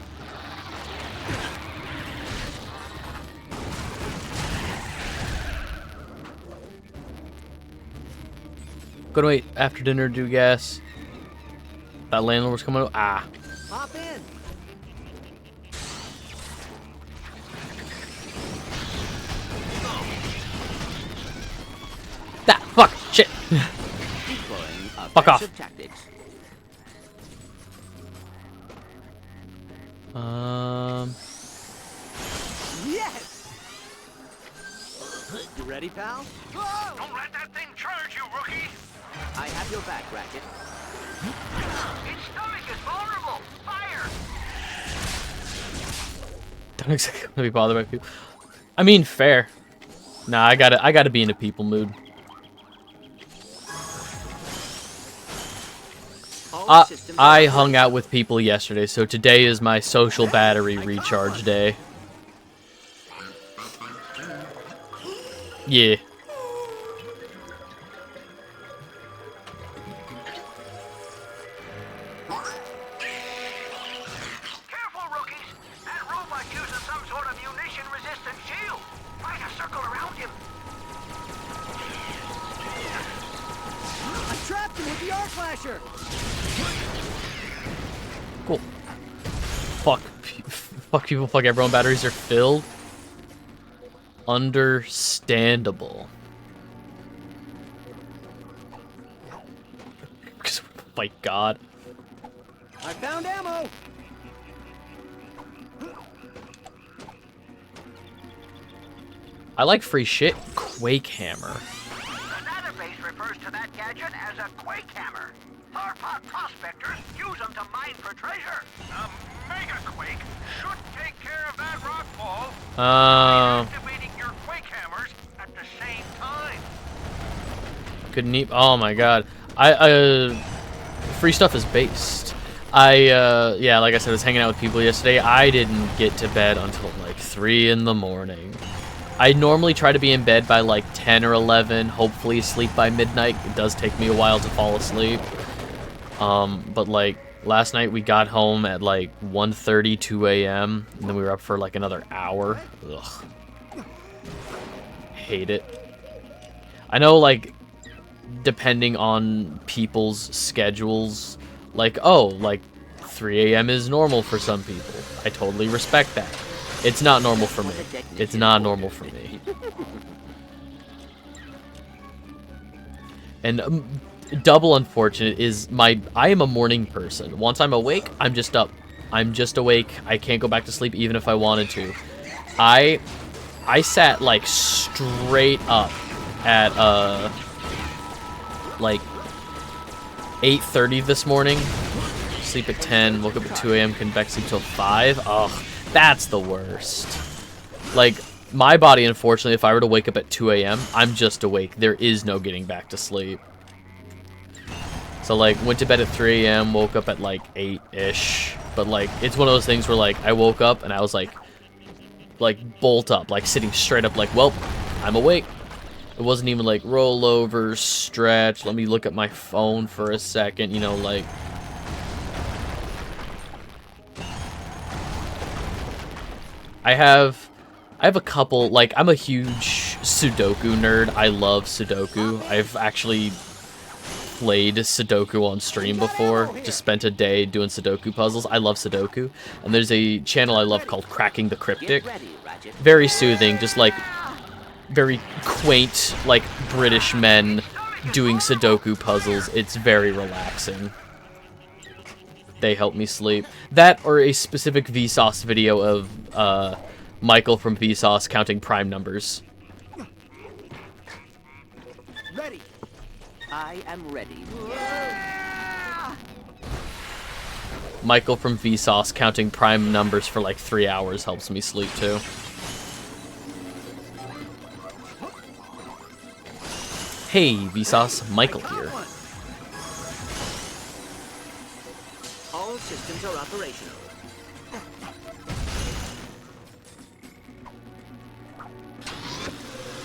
Gonna wait after dinner to do gas. That landlord was coming. Ah. Hop in. Ah, fuck, shit. Fuck off. Tactics. Yes! You ready, pal? Don't let that thing charge you, rookie! I have your back, Ratchet. Its stomach is vulnerable! Fire! Don't exactly want to be bothered by people. I mean, fair. Nah, I gotta be in a people mood. I hung out with people yesterday, so today is my social battery recharge day. Yeah. Careful, rookies! That robot uses some sort of munition-resistant shield! Find a circle around him! I trapped him with the arc flasher! Cool. Fuck. Fuck people, fuck everyone. Batteries are filled. Understandable. My god. I found ammo! I like free shit. Quake hammer. The database refers to that gadget as a quake hammer. Tharpod prospectors use them to mine for treasure. A mega quake should take care of that rock fall. Activating your quake hammers at the same time. Couldn't eat. Oh my god. Free stuff is based. Yeah, like I said, I was hanging out with people yesterday. I didn't get to bed until like 3 in the morning. I normally try to be in bed by like 10 or 11, hopefully sleep by midnight. It does take me a while to fall asleep. But like last night we got home at like 1:30, 2 a.m. and then we were up for like another hour. Ugh. Hate it. I know, like, depending on people's schedules, like, oh, like 3 a.m. is normal for some people. I totally respect that. It's not normal for me. It's not normal for me. And double unfortunate is I am a morning person. Once I'm awake, I'm just up. I'm just awake. I can't go back to sleep even if I wanted to. I sat like straight up at like 8:30 this morning, sleep at 10, woke up at 2 a.m., couldn't back to sleep till 5. Ugh, that's the worst. Like, my body, unfortunately, if I were to wake up at 2 a.m., I'm just awake. There is no getting back to sleep. So, like, went to bed at 3 a.m., woke up at, like, 8-ish. But, like, it's one of those things where, like, I woke up and I was, like, bolt up, like, sitting straight up, like, well, I'm awake. It wasn't even, like, roll over, stretch, let me look at my phone for a second, you know, like... I have a couple, like, I'm a huge Sudoku nerd. I love Sudoku. I've actually played Sudoku on stream before. Just spent a day doing Sudoku puzzles. I love Sudoku. And there's a channel I love called Cracking the Cryptic. Very soothing, just like very quaint, like British men doing Sudoku puzzles. It's very relaxing. They help me sleep. That or a specific Vsauce video of Michael from Vsauce counting prime numbers. Ready. I am ready. Michael from Vsauce counting prime numbers for like 3 hours helps me sleep too. Hey, Vsauce, Michael here. All systems are operational.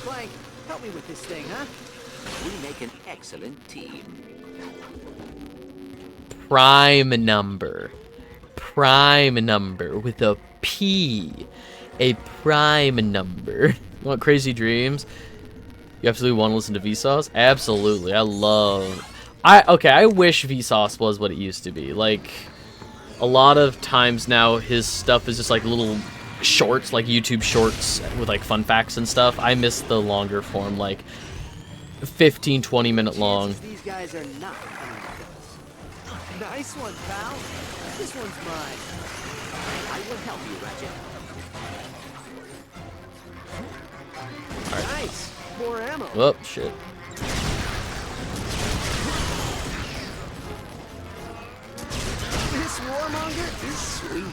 Clank, help me with this thing, huh? We make an excellent team. Prime number. Prime number with a P. A prime number. You want crazy dreams? You absolutely want to listen to Vsauce? Absolutely. I wish Vsauce was what it used to be. Like, a lot of times now his stuff is just like little shorts, like YouTube shorts with like fun facts and stuff. I miss the longer form, like 15-20 minute long. These guys are not coming with us. Nice one, pal. This one's mine. I will help you, Ratchet. Nice. More ammo. Oh, shit. This warmonger is sweet.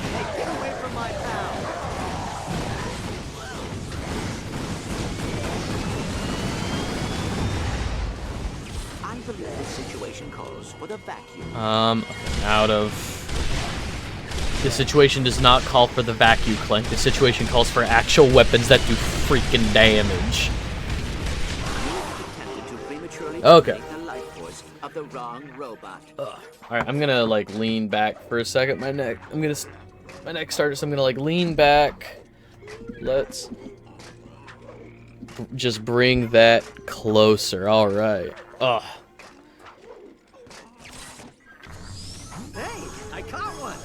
Hey, get away from my pal. I believe this situation calls for the vacuum. Out of... The situation does not call for the vacuum, Clank. The situation calls for actual weapons that do freaking damage. Okay. The life force of the wrong robot. Alright, I'm gonna, like, lean back for a second. My neck started, so I'm gonna, like, lean back. Let's just bring that closer. Alright. Ugh. Hey, I caught one.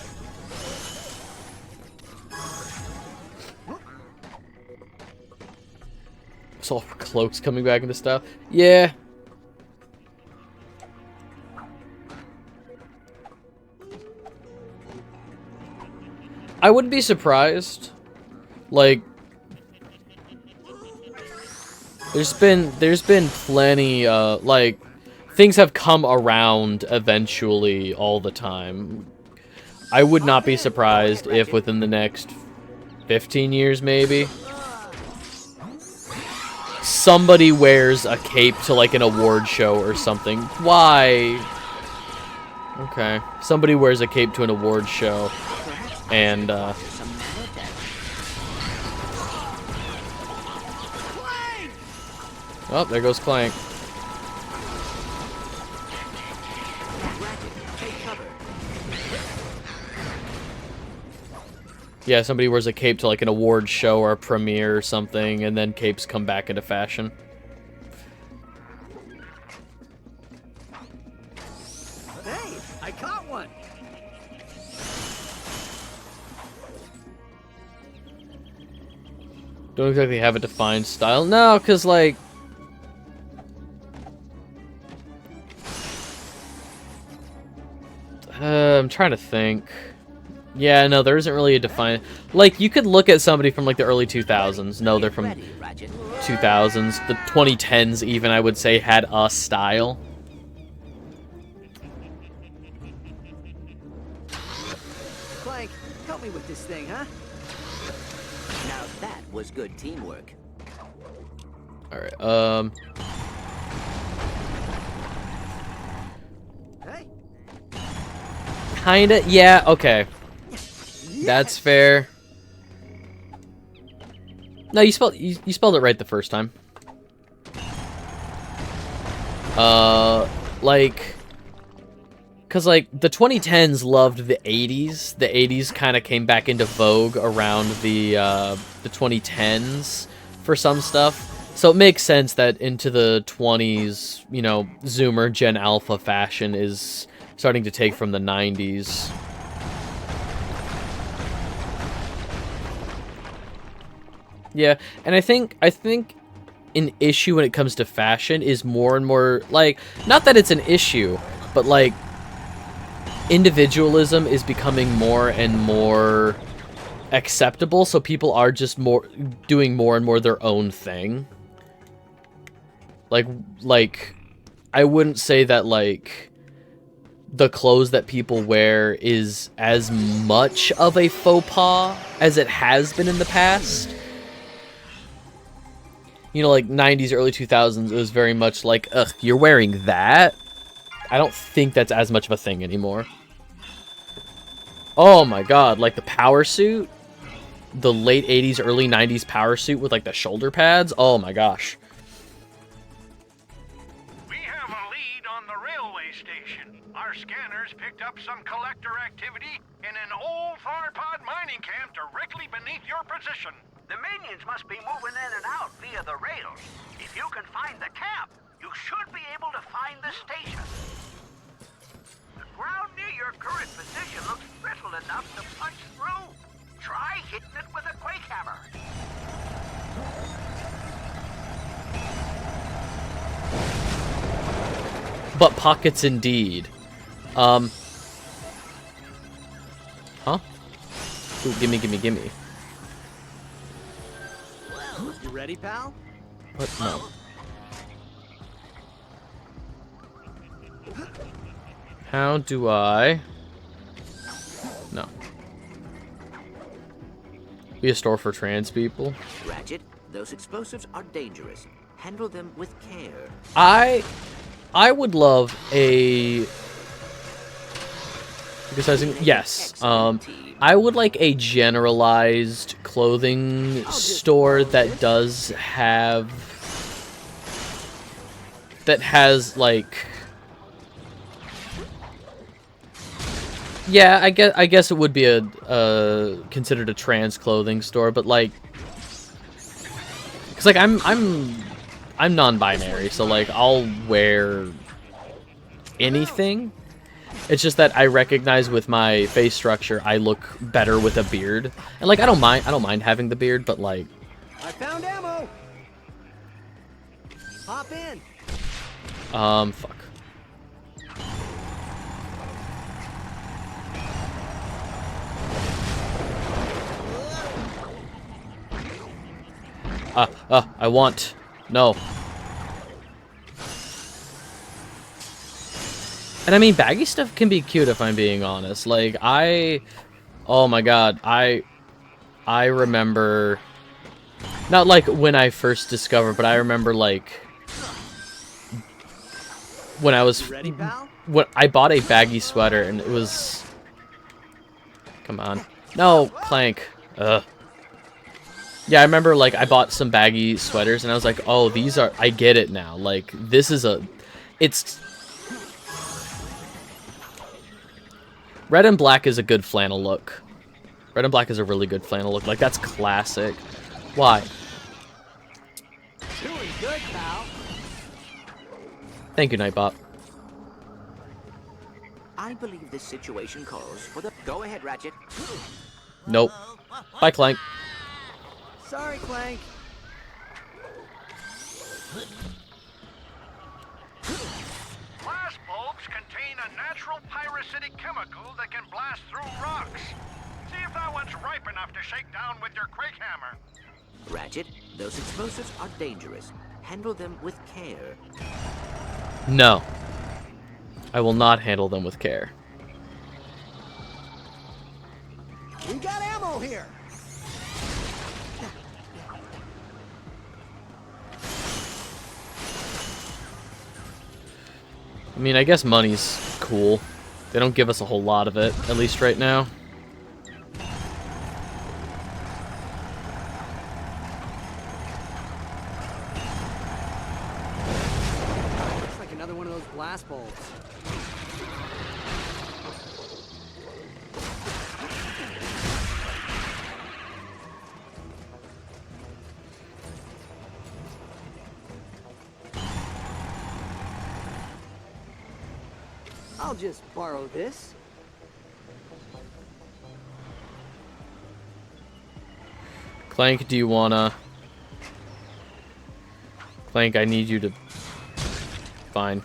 Saw cloaks coming back into stuff. Yeah. I wouldn't be surprised. Like, there's been plenty, like, things have come around eventually all the time. I would not be surprised if within the next 15 years, maybe, somebody wears a cape to, like, an award show or something. Why? Okay. Somebody wears a cape to an award show, and, oh, there goes Clank. Yeah, somebody wears a cape to, like, an award show or a premiere or something, and then capes come back into fashion. Hey, I caught one. Don't exactly have a defined style. No, because, like... I'm trying to think. Yeah, no, there isn't really a defined... Like, you could look at somebody from, like, the early 2000s. No, they're from 2000s. The 2010s, even, I would say, had a style. Clank, help me with this thing, huh? Now that was good teamwork. Alright, Hey. Kinda, yeah, okay. That's fair. No, you spelled it right the first time. Like, cause like the 2010s loved the 80s. The 80s kind of came back into vogue around the 2010s for some stuff. So it makes sense that into the 20s, you know, Zoomer Gen Alpha fashion is starting to take from the 90s. Yeah, and I think an issue when it comes to fashion is more and more, like, not that it's an issue, but like individualism is becoming more and more acceptable, so people are just doing more and more their own thing. Like I wouldn't say that like the clothes that people wear is as much of a faux pas as it has been in the past. You know, like 90s, early 2000s, it was very much like, ugh, you're wearing that? I don't think that's as much of a thing anymore. Oh my god, like the power suit? The late 80s, early 90s power suit with like the shoulder pads? Oh my gosh. We have a lead on the railway station. Our scanners picked up some collector activity in an old Farpod mining camp directly beneath your position. The minions must be moving in and out via the rails. If you can find the camp, you should be able to find the station. The ground near your current position looks brittle enough to punch through. Try hitting it with a quake hammer. But pockets indeed. Huh? Ooh, gimme. You ready, pal? What? No. How do I... No. Be a store for trans people? Ratchet, those explosives are dangerous. Handle them with care. I would love a... Yes. I would like a generalized clothing store that does have... That has, like... Yeah, I guess it would be a considered a trans clothing store, but like... Cause like I'm non-binary, so like I'll wear anything. It's just that I recognize with my face structure I look better with a beard. And like I don't mind having the beard, but like I found ammo. Hop in. Fuck. I want... No. And I mean, baggy stuff can be cute if I'm being honest. Like, oh my god, I remember... Not like when I first discovered, but I remember like... When I was... Ready, pal? When I bought a baggy sweater and it was... Come on. No, Clank. Ugh. Yeah, I remember, like, I bought some baggy sweaters, and I was like, oh, these are... I get it now. Like, this is a... It's... Red and black is a good flannel look. Red and black is a really good flannel look. Like, that's classic. Why? Doing good, pal. Thank you, Nightbot. I believe this situation calls for the... Go ahead, Ratchet. Nope. Bye, Clank. Sorry, Clank. Glass bulbs contain a natural natural pyrocytic chemical that can blast through rocks. See if that one's ripe enough to shake down with your quake hammer. Ratchet, those explosives are dangerous. Handle them with care. No. I will not handle them with care. We got ammo here. I mean, I guess money's cool. They don't give us a whole lot of it, at least right now. Looks like another one of those blast bulbs. I'll just borrow this. Clank, do you wanna... Clank, I need you to... Fine.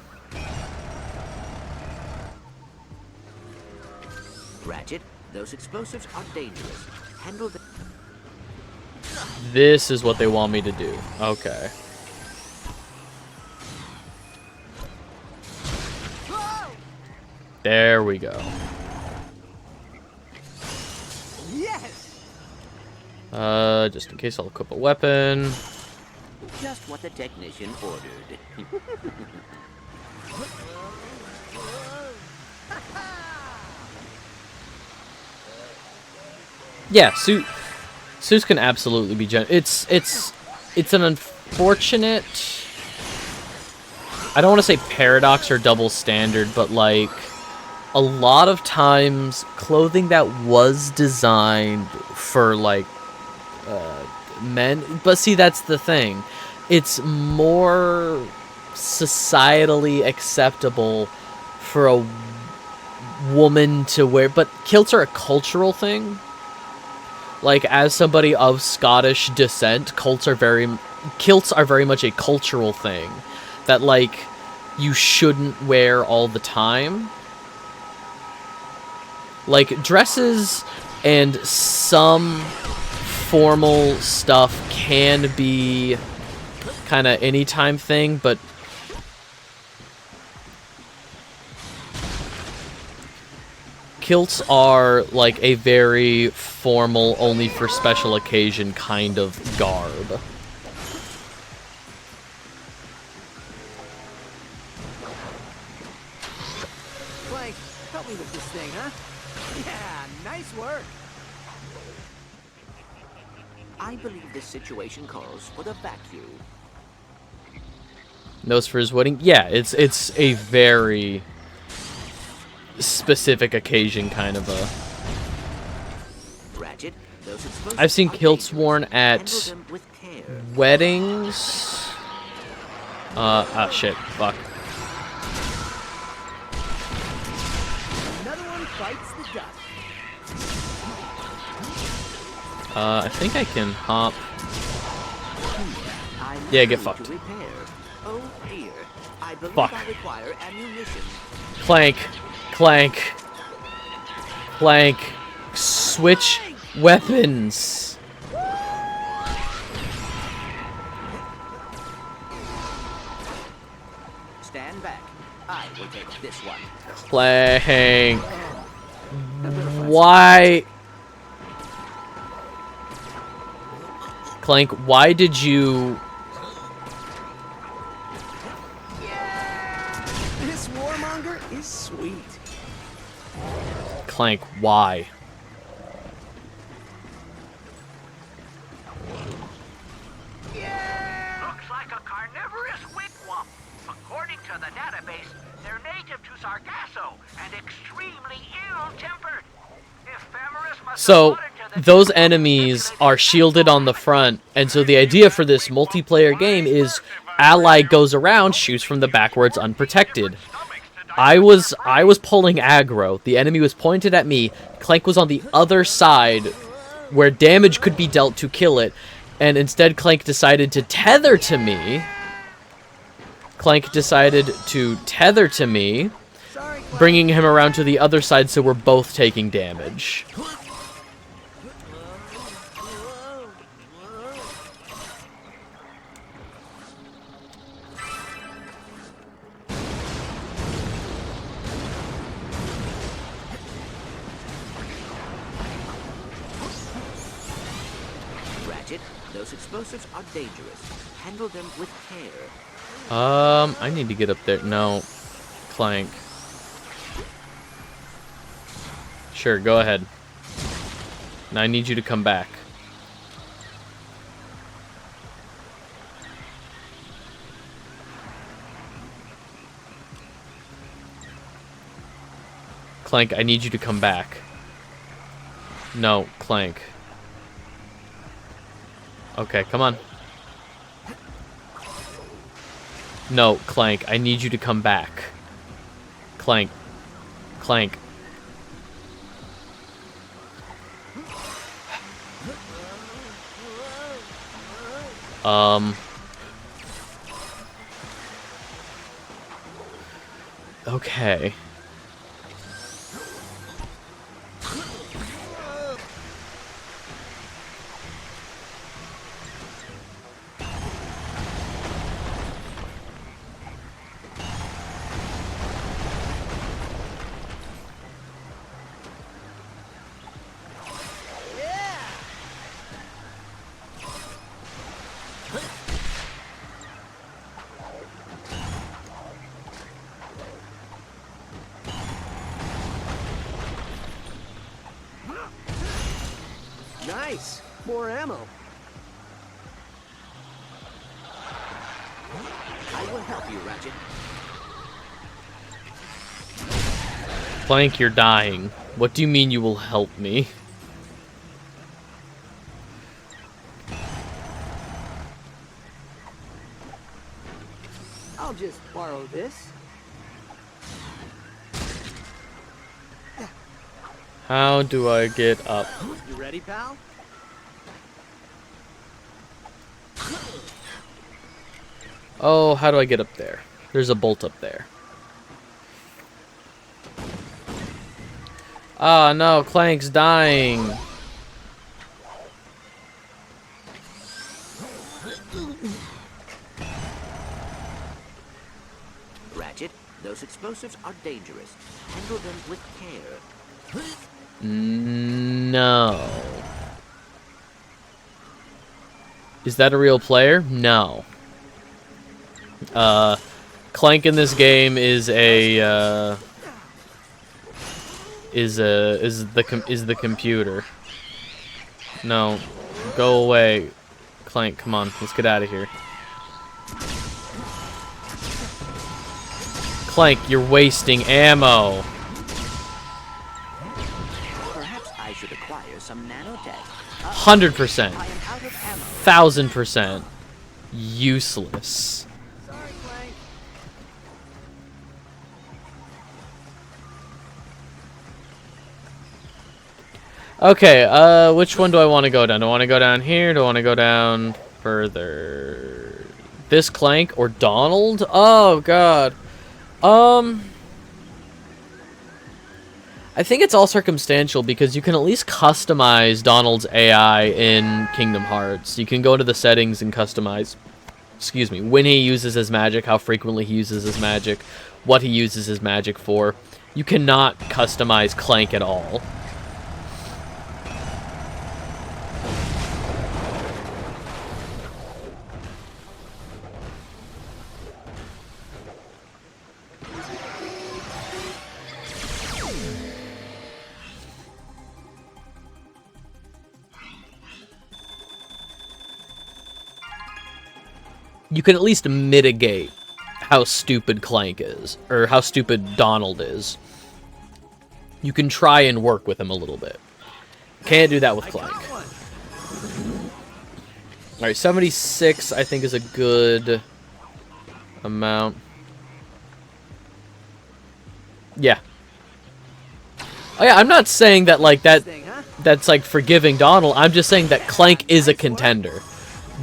Ratchet, those explosives are dangerous. Handle them. This is what they want me to do. Okay. There we go. Yes. Just in case I'll equip a weapon. Just what the technician ordered. Yeah, suits can absolutely be it's an unfortunate, I don't want to say paradox or double standard, but like a lot of times clothing that was designed for like men, but see, that's the thing, it's more societally acceptable for a woman to wear, but kilts are a cultural thing. Like, as somebody of Scottish descent, kilts are very much a cultural thing that, like, you shouldn't wear all the time. Like, dresses and some formal stuff can be kind of anytime thing, but kilts are like a very formal, only for special occasion kind of garb. Clank, help me with this thing, huh? Yeah, nice work. I believe this situation calls for the vacuum. Knows for his wedding? Yeah, it's a very specific occasion kind of a... Ratchet, those explosives I've seen are kilts dangerous. worn Handle at them with care. weddings. Shit, fuck. Another one bites the dust. I think I can hop. I Yeah, get need fucked. to repair. Oh dear, I believe Fuck. I require ammunition. Clank. Clank. Clank. Switch weapons. Stand back. I will take this one. Clank. Why? Clank, why did you... This warmonger is sweet. Clank, why? Looks like a carnivorous wigwam. According to the database, they're native to Sargasso and extremely ill-tempered. Ephemeris must So, have wanted to the those enemies are shielded on the front, and so the idea for this multiplayer game is ally goes around, shoots from the backwards unprotected. I was pulling aggro. The enemy was pointed at me. Clank was on the other side where damage could be dealt to kill it, and instead Clank decided to tether to me. Sorry, bringing him around to the other side so we're both taking damage. Ratchet, those explosives are dangerous. Handle them with care. I need to get up there. No. Clank. Sure, go ahead. Now I need you to come back. Clank, I need you to come back. No, Clank. Okay, come on. No, Clank, I need you to come back. Clank. Clank. Okay. Nice. More ammo. I will help you, Ratchet. Clank, you're dying. What do you mean you will help me? I'll just borrow this. How do I get up? You ready, pal? Oh, how do I get up there? There's a bolt up there. Ah, no, Clank's dying. Ratchet, those explosives are dangerous. Handle them with care. No. Is that a real player? No. Clank in this game is the computer. No, go away, Clank. Come on, let's get out of here. Clank, you're wasting ammo. Perhaps I should acquire some nanotech. 100%. I am out of ammo. 1000%. Useless. Sorry, Clank. Okay, which one do I want to go down? Do I want to go down here? Do I want to go down further? This Clank or Donald? Oh, God. I think it's all circumstantial because you can at least customize Donald's AI in Kingdom Hearts. You can go to the settings and customize, excuse me, when he uses his magic, how frequently he uses his magic, what he uses his magic for. You cannot customize Clank at all. You can at least mitigate how stupid Clank is, or how stupid Donald is. You can try and work with him a little bit. Can't do that with Clank. Alright, 76 I think is a good amount. Yeah. Oh yeah, I'm not saying that like that's like forgiving Donald. I'm just saying that Clank is a contender.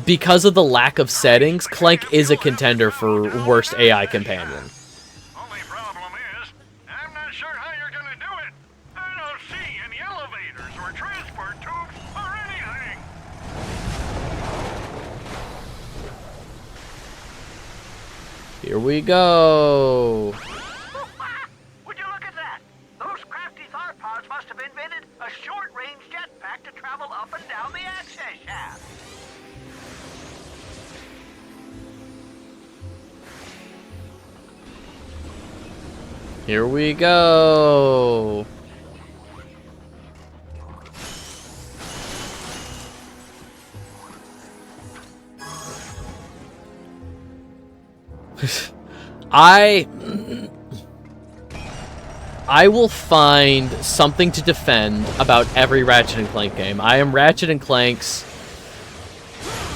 Because of the lack of settings, Clank is a contender for worst AI companion. Only problem is, I'm not Here we go. Would you look at that? Those crafty tharpods must have invented a short-range jetpack to travel up and down the access shaft. Here we go. I will find something to defend about every Ratchet and Clank game. I am Ratchet and Clank's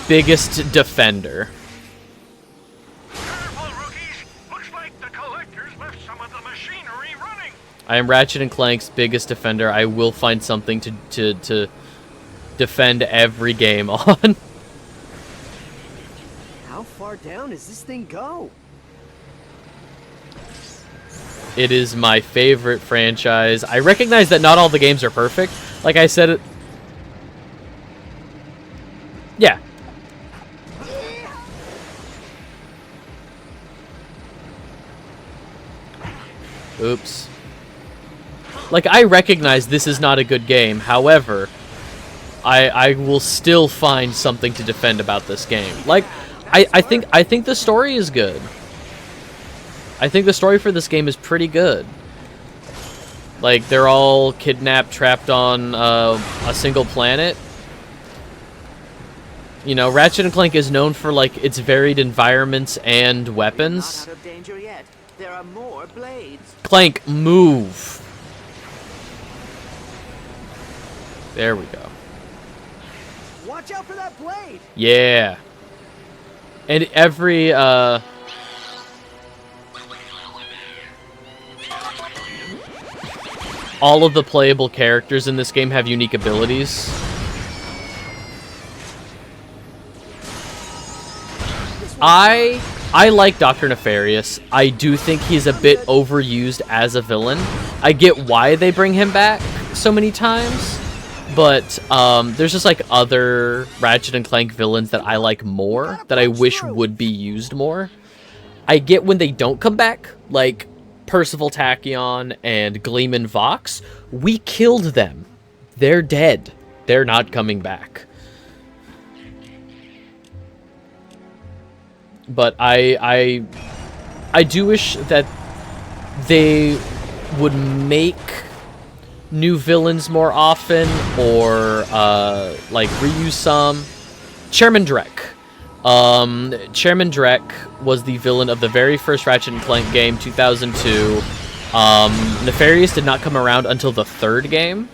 biggest defender. I am Ratchet and Clank's biggest defender. I will find something to defend every game on. How far down does this thing go? It is my favorite franchise. I recognize that not all the games are perfect. Like I said, yeah. Oops. Like, I recognize this is not a good game. However, I will still find something to defend about this game. Like, I think the story is good. I think the story for this game is pretty good. Like, they're all kidnapped, trapped on a single planet. You know, Ratchet and Clank is known for, like, its varied environments and weapons. Not out of danger yet. There are more blades. Clank, move. There we go. Watch out for that blade. Yeah. And every all of the playable characters in this game have unique abilities. I like Dr. Nefarious. I do think he's a bit overused as a villain. I get why they bring him back so many times, but there's just like other Ratchet and Clank villains that I like more, that I wish would be used more. I get when they don't come back, like Percival Tachyon and Gleeman Vox. We killed them. They're dead. They're not coming back. But I do wish that they would make new villains more often, or like reuse some. Chairman Drek. Chairman Drek was the villain of the very first Ratchet and Clank game, 2002. Nefarious did not come around until the third game.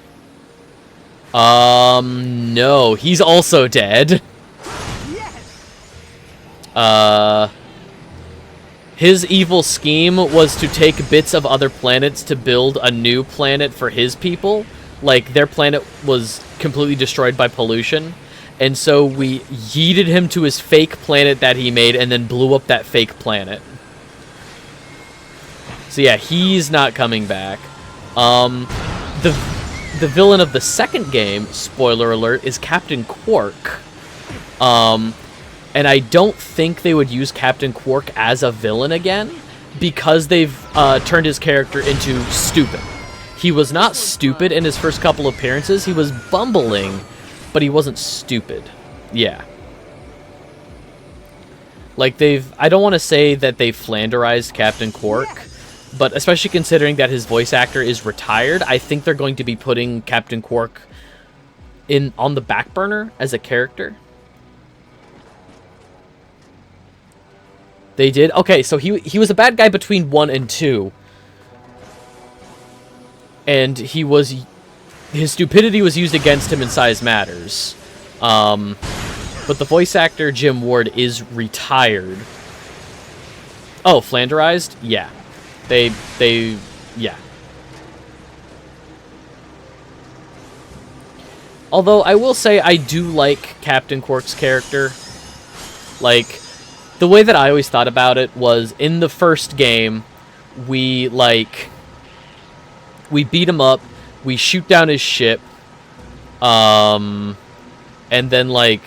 No, he's also dead. His evil scheme was to take bits of other planets to build a new planet for his people. Like, their planet was completely destroyed by pollution, and so we yeeted him to his fake planet that he made and then blew up that fake planet. So yeah, he's not coming back. The villain of the second game, spoiler alert, is Captain Quark. And I don't think they would use Captain Quark as a villain again, because they've turned his character into stupid. He was not stupid in his first couple appearances. He was bumbling, but he wasn't stupid. Yeah. Like, I don't want to say that they flanderized Captain Quark, but especially considering that his voice actor is retired, I think they're going to be putting Captain Quark on the back burner as a character. They did? Okay, so he was a bad guy between 1 and 2. And his stupidity was used against him in Size Matters. But the voice actor, Jim Ward, is retired. Oh, flanderized? Yeah. Yeah. Although, I will say, I do like Captain Quark's character. Like, the way that I always thought about it was, in the first game, we beat him up, we shoot down his ship, and then, like,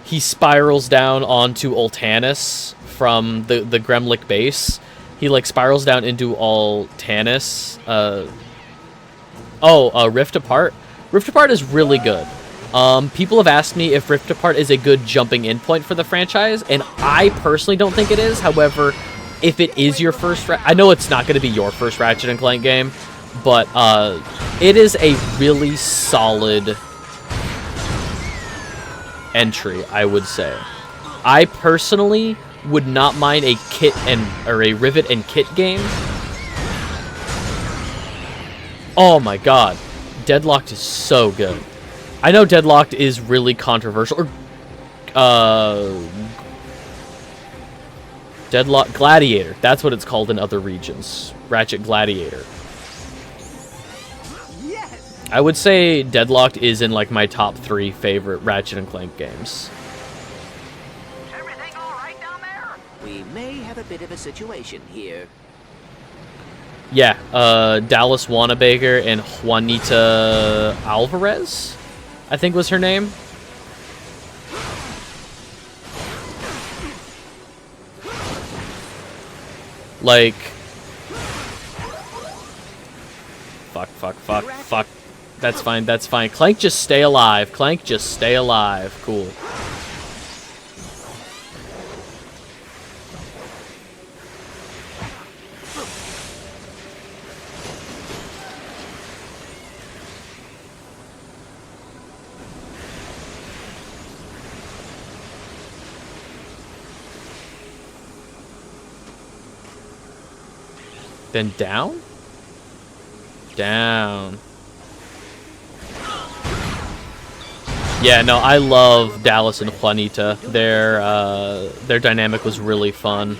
he spirals down onto Ultanis from the Gremlick base. He like spirals down into all Tanis. Rift Apart. Rift Apart is really good. People have asked me if Rift Apart is a good jumping in point for the franchise, and I personally don't think it is. However, if it is your first... I know it's not going to be your first Ratchet & Clank game, but it is a really solid entry, I would say. I personally would not mind a a rivet and kit game. Oh my god. Deadlocked is so good. I know Deadlocked is really controversial. Deadlock Gladiator. That's what it's called in other regions. Ratchet Gladiator. Yes! I would say Deadlocked is in like my top 3 favorite Ratchet & Clank games. Everything all right down there? We may have a bit of a situation here. Yeah, Dallas Wanamaker and Juanita Alvarez, I think was her name. Like... Fuck. That's fine. Clank, just stay alive. Cool. Then down? Down. Yeah, no, I love Dallas and Juanita. Their dynamic was really fun.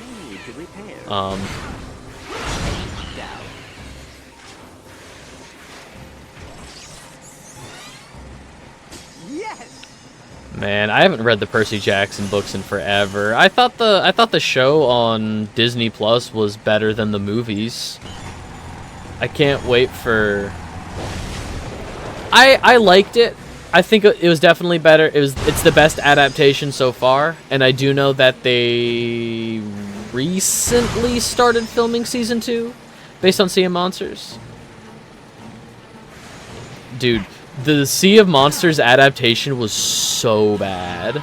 Man, I haven't read the Percy Jackson books in forever. I thought the show on Disney Plus was better than the movies. I can't wait for... I liked it. I think it was definitely better. It's the best adaptation so far, and I do know that they recently started filming season 2 based on Sea of Monsters. Dude, the Sea of Monsters adaptation was so bad.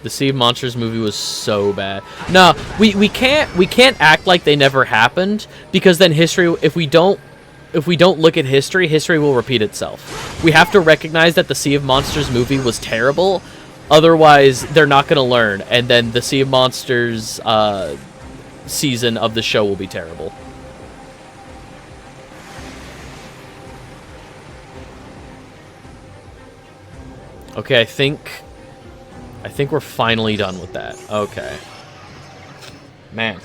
The Sea of Monsters movie was so bad. No, we can't act like they never happened, because then history, if we don't look at history, history will repeat itself. We have to recognize that the Sea of Monsters movie was terrible, otherwise they're not going to learn, and then the Sea of Monsters season of the show will be terrible. Okay, I think we're finally done with that. Okay. Man.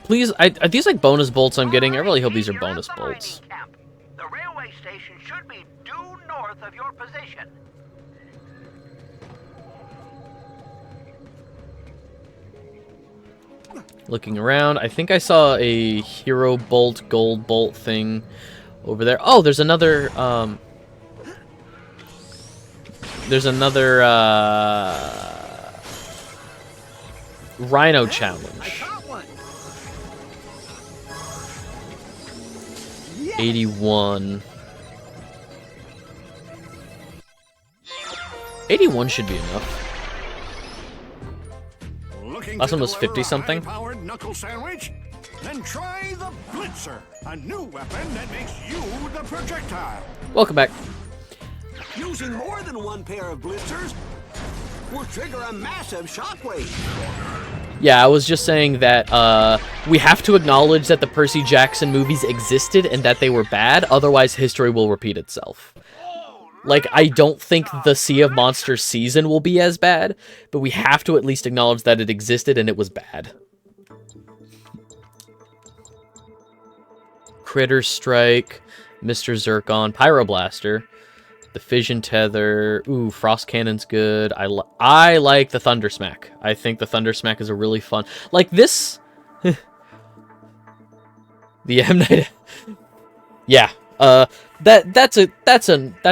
Please, are these like bonus bolts I'm getting? I really hope these are bonus bolts. The railway station should be due north of your position. Looking around, I think I saw a hero bolt, gold bolt thing over there. Oh, there's another Rhino challenge. 81. 81 should be enough. Last one was 50-something. Powered knuckle sandwich? Then try the Blitzer, a new weapon that makes you the projectile. Welcome back. Using more than one pair of blitzers will trigger a massive shockwave. Yeah, I was just saying that we have to acknowledge that the Percy Jackson movies existed and that they were bad, otherwise history will repeat itself. Like, I don't think the Sea of Monsters season will be as bad, but we have to at least acknowledge that it existed and it was bad. Critter Strike, Mr. Zircon, Pyroblaster. The fission tether. Ooh, frost cannon's good. I like the thunder smack. I think the thunder smack is a really fun. Like this. The M Night. Yeah. That's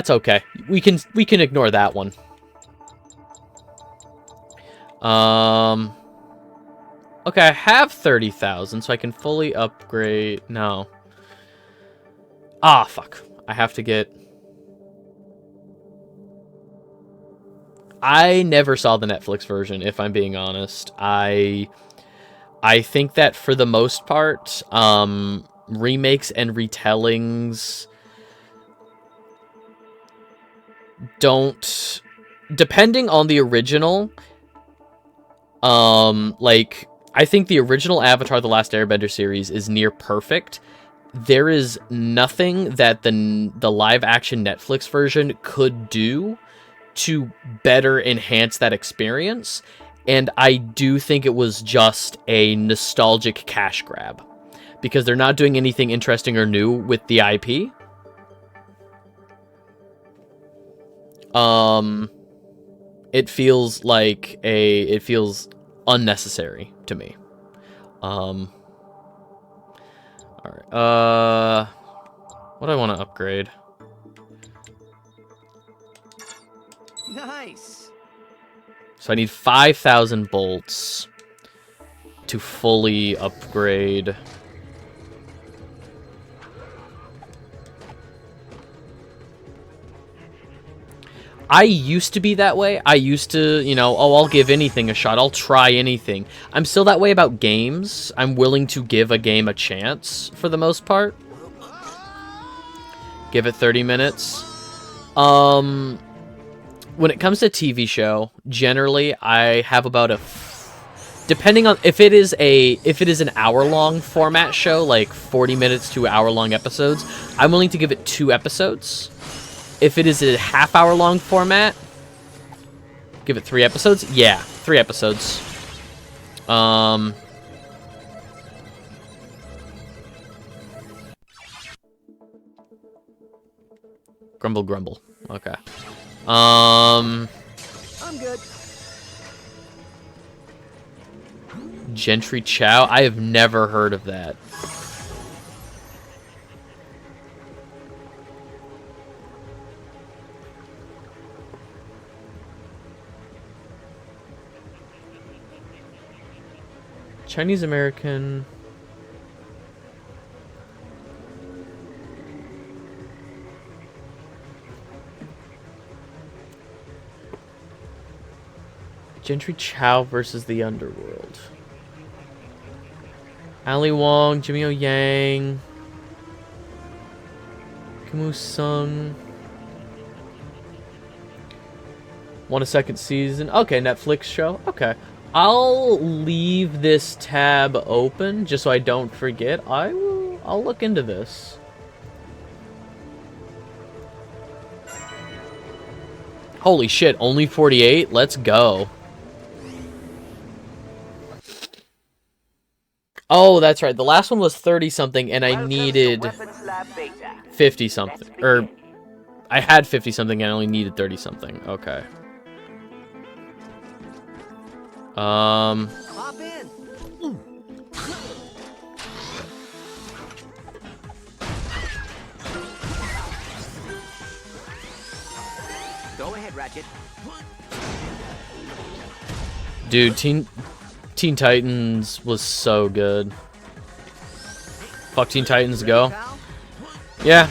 okay. We can ignore that one. Okay, I have 30,000, so I can fully upgrade. No. Ah, fuck. I have to get. I never saw the Netflix version, if I'm being honest. I think that for the most part, remakes and retellings don't, depending on the original, like, I think the original Avatar: The Last Airbender series is near perfect. There is nothing that the live-action Netflix version could do to better enhance that experience, and I do think it was just a nostalgic cash grab, because they're not doing anything interesting or new with the IP. It feels like it feels unnecessary to me. All right. What do I want to upgrade? Nice. So I need 5,000 bolts to fully upgrade. I used to be that way. I used to, you know, oh, I'll give anything a shot. I'll try anything. I'm still that way about games. I'm willing to give a game a chance for the most part. Give it 30 minutes. When it comes to TV show, generally I have about a, depending on if it is an hour-long format show, like 40 minutes to hour-long episodes, I'm willing to give it 2 episodes. If it is a half-hour-long format, give it 3 episodes. Yeah, 3 episodes. Grumble, grumble. Okay. I'm good. Gentry Chow? I have never heard of that. Chinese American. Gentry Chow versus the Underworld. Ali Wong, Jimmy O Yang, Kimu Sung. Want a second season? Okay, Netflix show. Okay. I'll leave this tab open just so I don't forget. I'll look into this. Holy shit, only 48? Let's go. Oh, that's right. The last one was 30-something, and I needed 50-something. Or, I had 50-something, and I only needed 30-something. Okay. Hop in. Go ahead, Ratchet. Dude, Teen Titans was so good. Fuck Teen Titans Go. Yeah.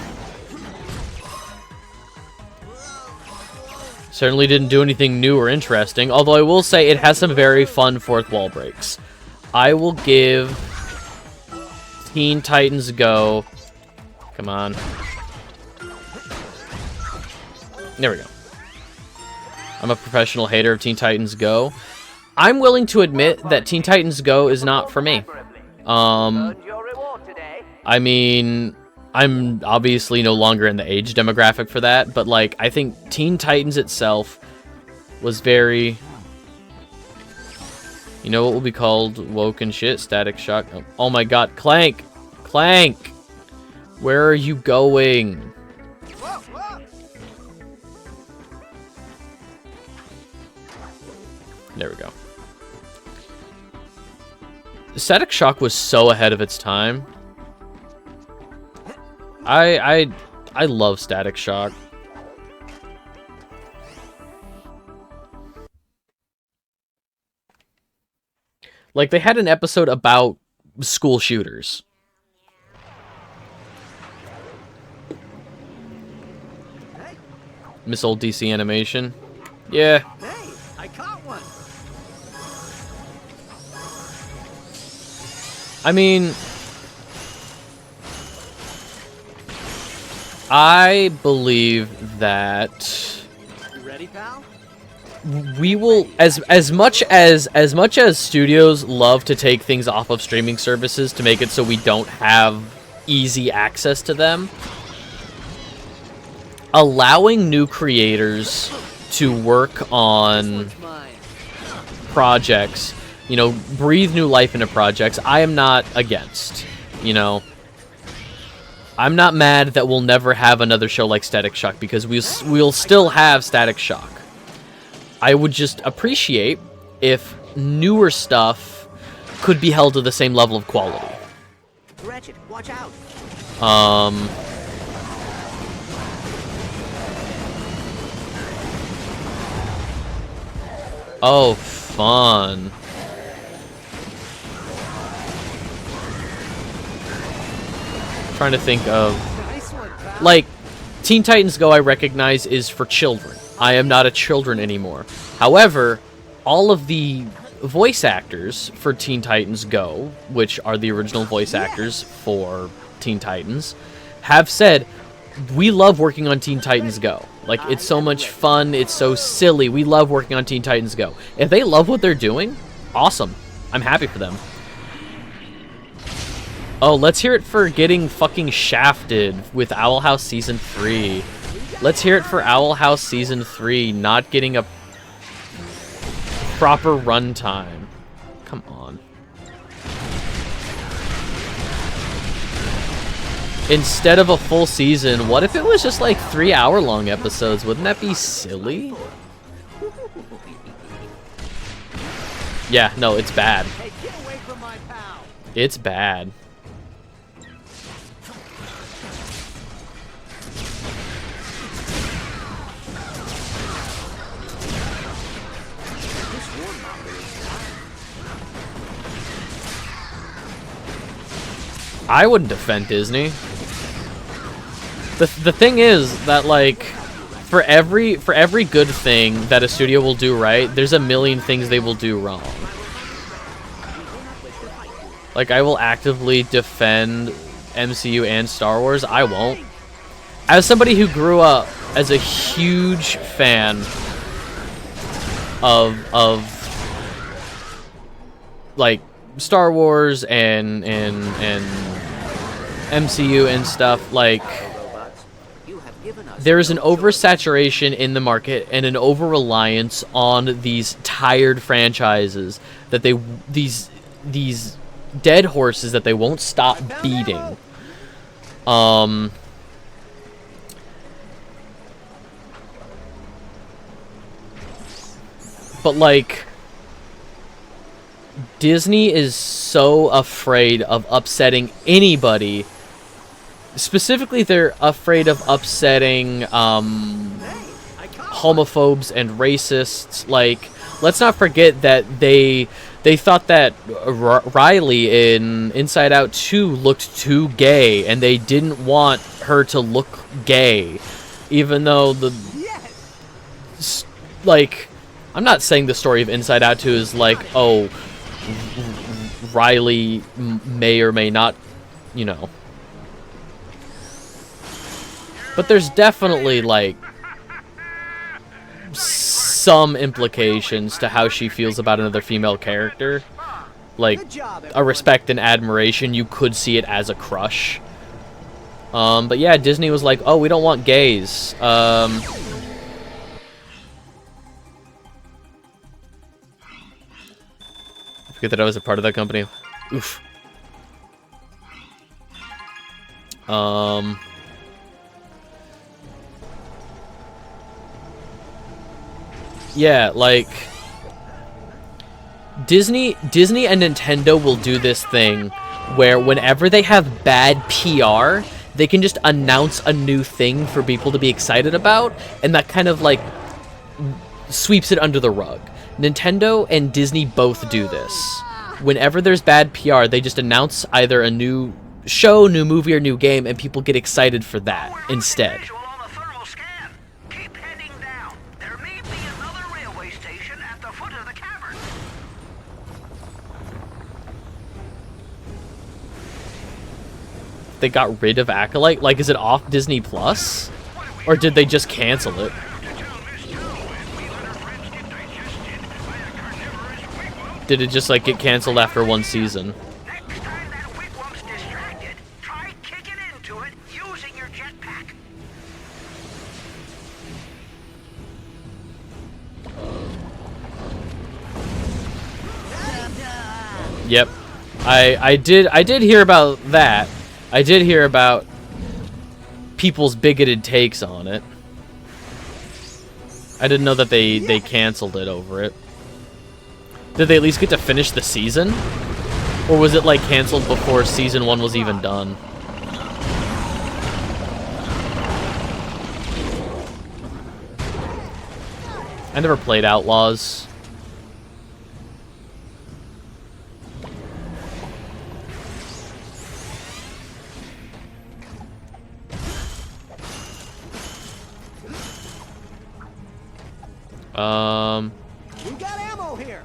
Certainly didn't do anything new or interesting, although I will say it has some very fun fourth wall breaks. I will give Teen Titans Go. Come on. There we go. I'm a professional hater of Teen Titans Go. I'm willing to admit that Teen Titans Go is not for me. I mean, I'm obviously no longer in the age demographic for that, but like, I think Teen Titans itself was very, you know what will be called woke and shit? Static Shock. Oh my god, Clank! Clank! Where are you going? There we go. Static Shock was so ahead of its time. I love Static Shock. Like, they had an episode about school shooters. Miss Old DC Animation. Yeah. Hey, I caught one. I mean, I believe that You ready, pal? we will, as much as studios love to take things off of streaming services to make it so we don't have easy access to them, allowing new creators to work on projects, you know, breathe new life into projects, I am not against, you know. I'm not mad that we'll never have another show like Static Shock, because we'll still have Static Shock. I would just appreciate if newer stuff could be held to the same level of quality. Ratchet, watch out. Oh, fun. Trying to think of, like, Teen Titans Go I recognize is for children. I am not a children anymore. However, all of the voice actors for Teen Titans Go, which are the original voice actors for Teen Titans, have said, we love working on Teen Titans Go. Like, it's so much fun, it's so silly, we love working on Teen Titans Go. If they love what they're doing, awesome. I'm happy for them. Oh, let's hear it for getting fucking shafted with Owl House Season 3. Let's hear it for Owl House Season 3 not getting a proper runtime. Come on. Instead of a full season, what if it was just like 3-hour-long episodes? Wouldn't that be silly? Yeah, no, it's bad. It's bad. I wouldn't defend Disney. The thing is that, like, for every good thing that a studio will do right, there's a million things they will do wrong. Like, I will actively defend MCU and Star Wars. I won't. As somebody who grew up as a huge fan of like Star Wars and MCU and stuff, like, there's an oversaturation in the market and an over-reliance on these tired franchises that these dead horses that they won't stop beating. But, like, Disney is so afraid of upsetting anybody. Specifically, they're afraid of upsetting homophobes and racists. Like, let's not forget that they thought that Riley in Inside Out 2 looked too gay, and they didn't want her to look gay, even though like, I'm not saying the story of Inside Out 2 is like, oh, Riley may or may not, you know. But there's definitely, like, some implications to how she feels about another female character. Like, a respect and admiration. You could see it as a crush. But yeah, Disney was like, oh, we don't want gays. I forget that I was a part of that company. Oof. Yeah, like, Disney and Nintendo will do this thing where whenever they have bad PR, they can just announce a new thing for people to be excited about, and that kind of like sweeps it under the rug. Nintendo and Disney both do this. Whenever there's bad PR, they just announce either a new show, new movie, or new game, and people get excited for that instead. They got rid of Acolyte? Like, is it off Disney Plus? Or did they just cancel it? Did it just, like, get canceled after one season? Yep. I did hear about that. I did hear about people's bigoted takes on it. I didn't know that they canceled it over it. Did they at least get to finish the season? Or was it like canceled before season 1 was even done? I never played Outlaws. We got ammo here.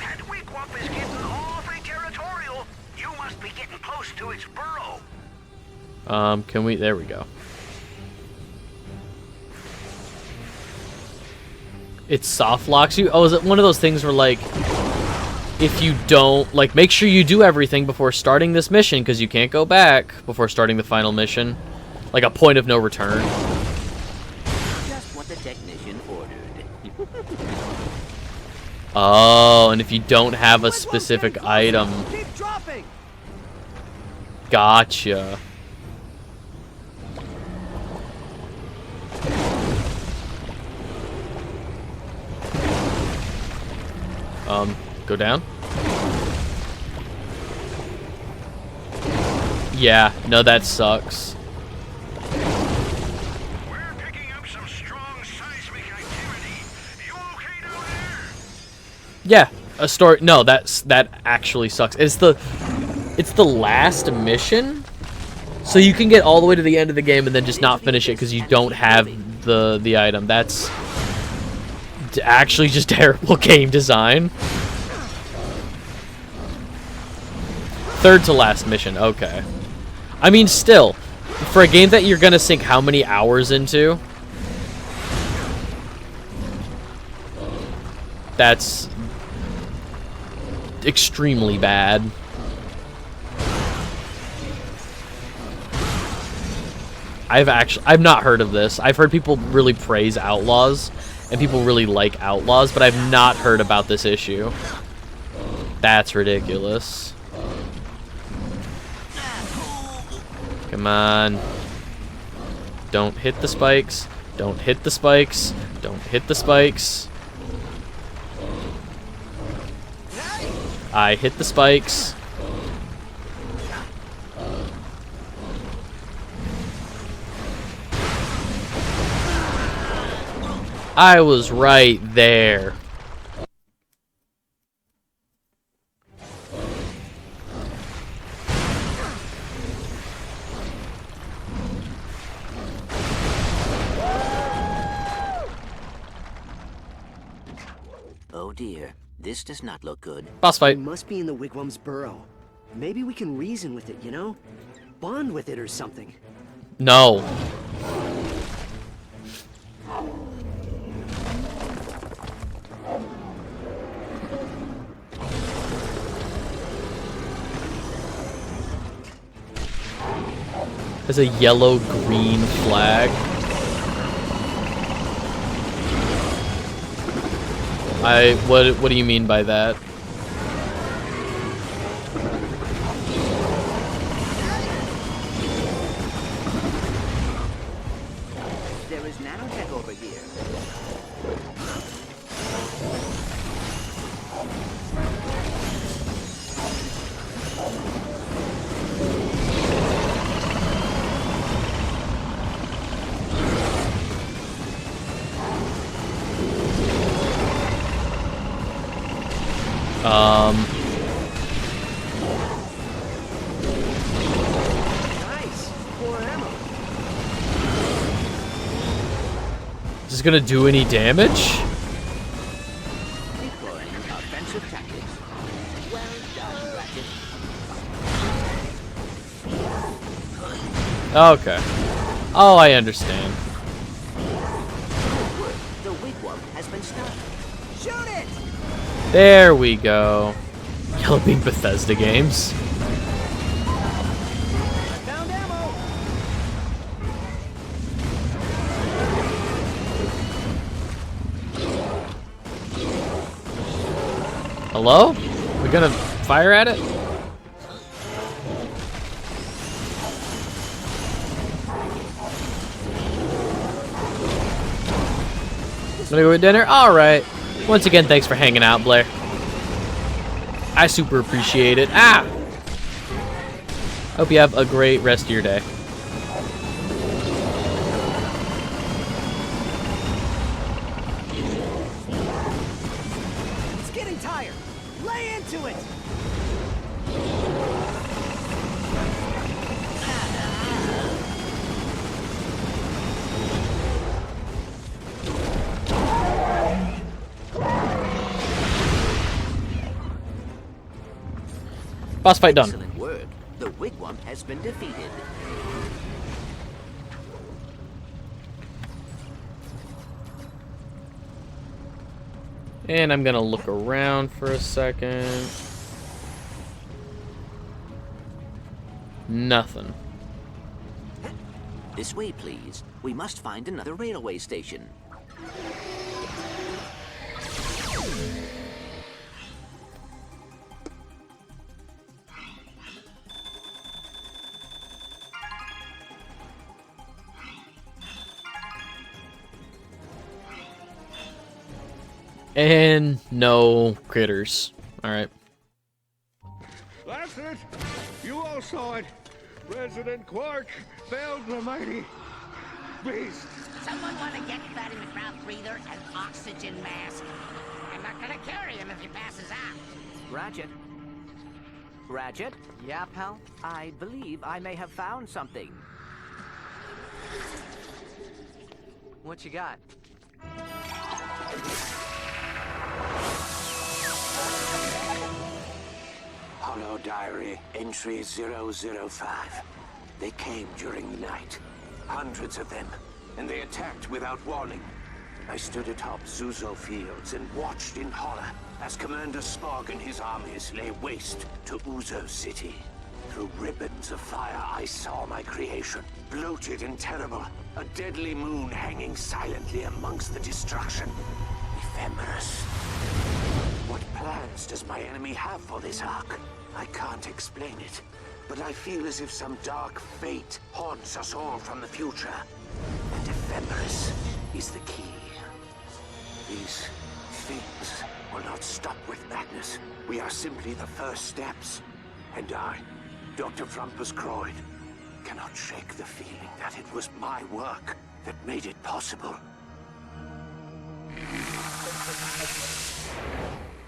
That wigwam is getting awfully territorial. You must be getting close to its burrow. Can we? There we go. It soft locks you? Oh, is it one of those things where, like, if you don't, like, make sure you do everything before starting this mission, because you can't go back before starting the final mission? Like a point of no return. Just what the technician ordered. Oh, and if you don't have a specific item. Keep dropping. Gotcha. Go down? Yeah, no, that sucks. Yeah, a story. No, that actually sucks. It's the last mission, so you can get all the way to the end of the game and then just not finish it because you don't have the item. That's actually just terrible game design. Third to last mission. Okay. I mean, still, for a game that you're gonna sink how many hours into? That's extremely bad. I've not heard of this. I've heard people really praise Outlaws and people really like Outlaws, but I've not heard about this issue. That's ridiculous. Come on. Don't hit the spikes. Don't hit the spikes. Don't hit the spikes. I hit the spikes. I was right there. Oh dear, this does not look good. Boss fight. It must be in the wigwam's burrow. Maybe we can reason with it, you know? Bond with it or something. No. There's a yellow-green flag. What do you mean by that? There is nanotech over here. Nice. More ammo. Is this gonna do any damage? Deploying offensive tactics. Well done, Ratchet. Okay. Oh, I understand. The wigwam has been stopped. Shoot it! There we go. Y'all being Bethesda games. I found ammo. Hello? We gonna fire at it? Gonna go to dinner? Alright. Once again, thanks for hanging out, Blair. I super appreciate it. Ah! Hope you have a great rest of your day. It's getting tired. Lay into it. Boss fight done. Excellent work. The wigwam has been defeated. And I'm gonna look around for a second. Nothing. This way, please. We must find another railway station. And no critters. Alright. That's it. You all saw it. President Quark felled the mighty beast. Someone want to get that in the crowd breather and oxygen mask? I'm not gonna carry him if he passes out. Ratchet. Ratchet? Yeah, pal? I believe I may have found something. What you got? Hollow Diary, entry 005. They came during the night. Hundreds of them. And they attacked without warning. I stood atop Zuzo Fields and watched in horror as Commander Spog and his armies lay waste to Uzo City. Through ribbons of fire, I saw my creation. Bloated and terrible. A deadly moon hanging silently amongst the destruction. Ephemerus. What plans does my enemy have for this ark? I can't explain it, but I feel as if some dark fate haunts us all from the future. And Ephemerus is the key. These things will not stop with madness. We are simply the first steps. And I, Dr. Frumpus Croyd, cannot shake the feeling that it was my work that made it possible.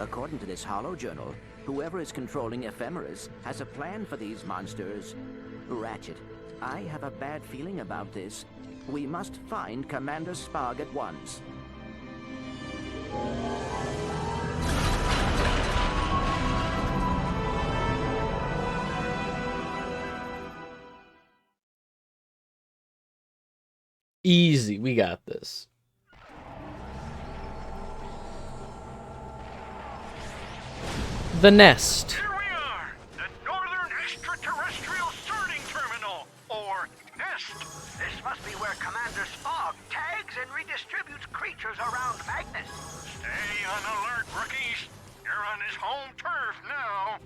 According to this hollow journal, whoever is controlling Ephemerus has a plan for these monsters. Ratchet, I have a bad feeling about this. We must find Commander Spog at once. Easy, we got this. The nest. Here we are, the Northern Extraterrestrial Sorting Terminal, or NEST. This must be where Commander Spog tags and redistributes creatures around Magnus. Stay on alert, rookies. You're on his home turf now.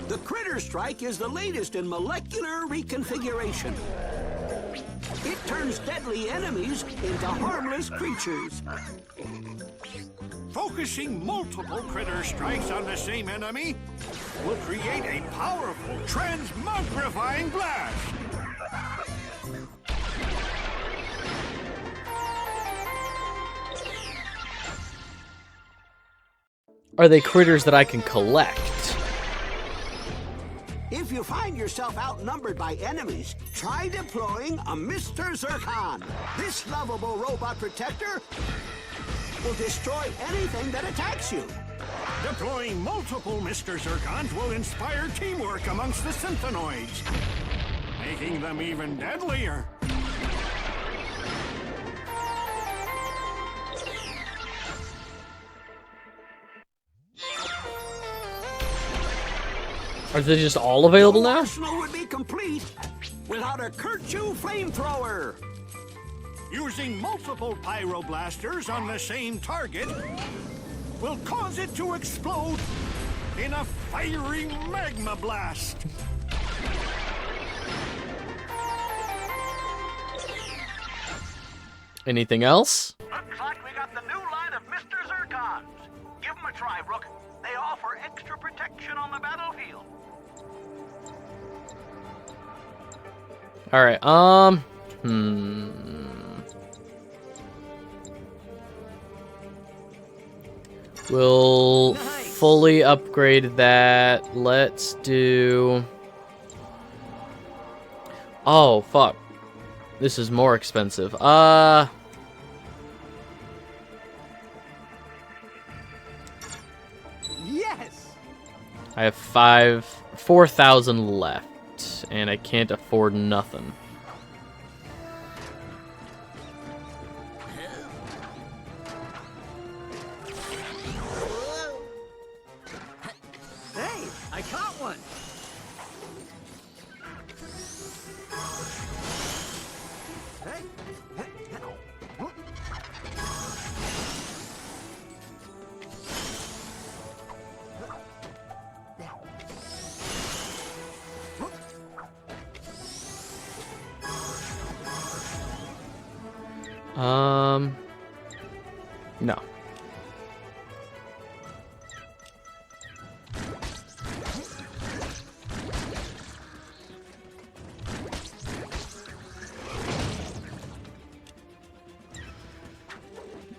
The Critter Strike is the latest in molecular reconfiguration. It turns deadly enemies into harmless creatures. Focusing multiple critter strikes on the same enemy will create a powerful transmogrifying blast. are they critters that I can collect? If you find yourself outnumbered by enemies, try deploying a Mr. Zircon. This lovable robot protector will destroy anything that attacks you. Deploying multiple Mr. Zircons will inspire teamwork amongst the Synthenoids, making them even deadlier. Are they just all available now? No arsenal would be complete without a Kerchu flamethrower. Using multiple pyroblasters on the same target will cause it to explode in a fiery magma blast. Anything else? Looks like we got the new line of Mr. Zircons. Give them a try, Rook. They offer extra protection on the battlefield. Alright, We'll fully upgrade that. Let's do... Oh, fuck. This is more expensive. Yes! I have 4,000 left, and I can't afford nothing. Hey, I caught one! No.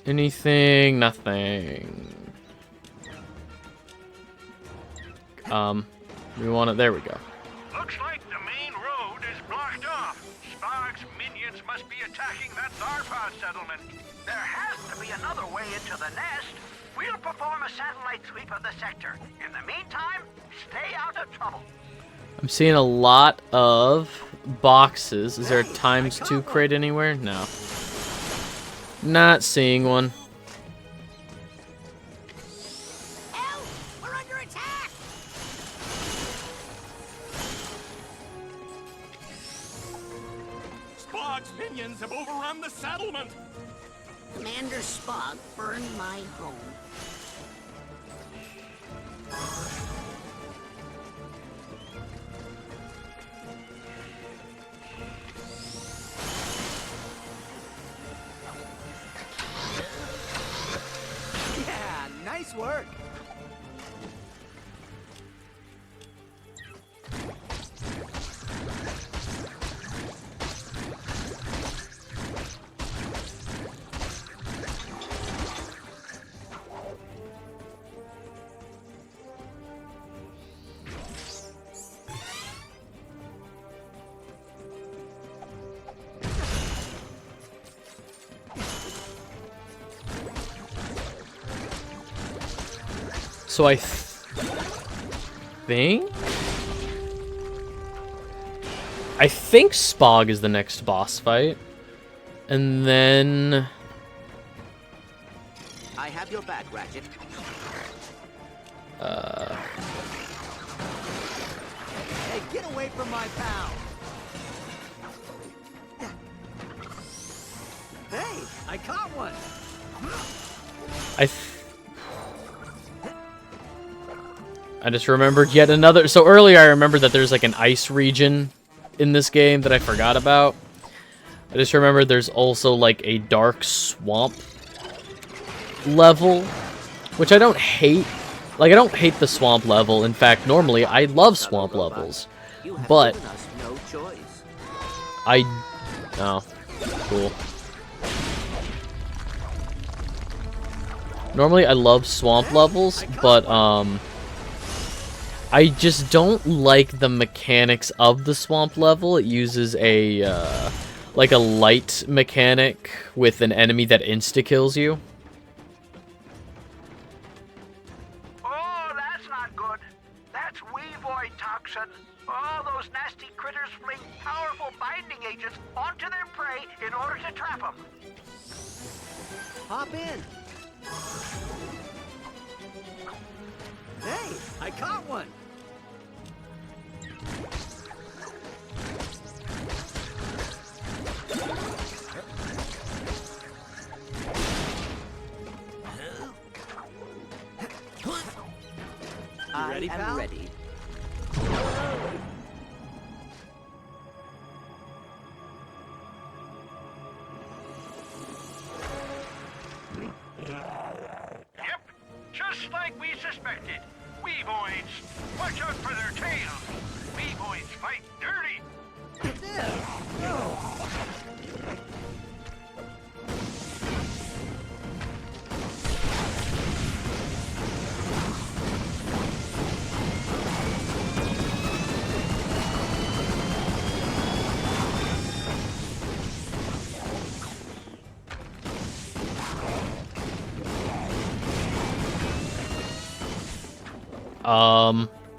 Anything? Nothing. We want it. There we go. Looks like the main road is blocked off. Spark's minions must be attacking that Zarpod settlement. There has to be another way into the nest. We'll perform a satellite sweep of the sector. In the meantime, stay out of trouble. I'm seeing a lot of boxes. Is there a ×2 crate anywhere? No. Not seeing one. We're under attack! Spock's minions have overrun the settlement. Commander Spock burned my home. Yeah, nice work. So I think Spog is the next boss fight. And then I have your back, Ratchet. Hey, get away from my pal! Hey, I caught one! I just remembered yet another. So earlier I remembered that there's like an ice region in this game that I forgot about. I just remembered there's also like a dark swamp level, which I don't hate. Like, I don't hate the swamp level. In fact, normally I love swamp levels. But No choice. oh, cool. Normally, I love swamp levels, but, I just don't like the mechanics of the swamp level. It uses a, like a light mechanic with an enemy that insta-kills you. Oh, that's not good. That's Weavoid toxin. All those nasty critters fling powerful binding agents onto their prey in order to trap them. Hop in. Hey, I caught one. I am ready. Yep, just like we suspected. Weavoids, watch out for their tails. Weavoids fight dirty.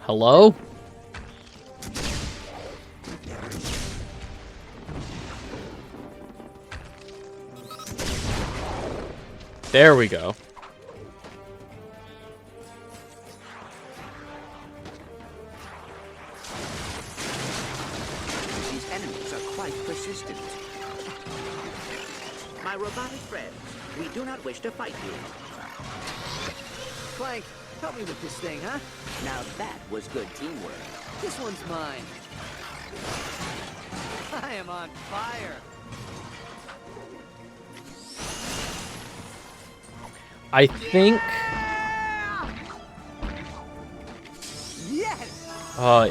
Hello? There we go. These enemies are quite persistent. My robotic friends, we do not wish to fight you. Clank, help me with this thing, huh? Now that was good teamwork. This one's mine. I am on fire. I think... Yes!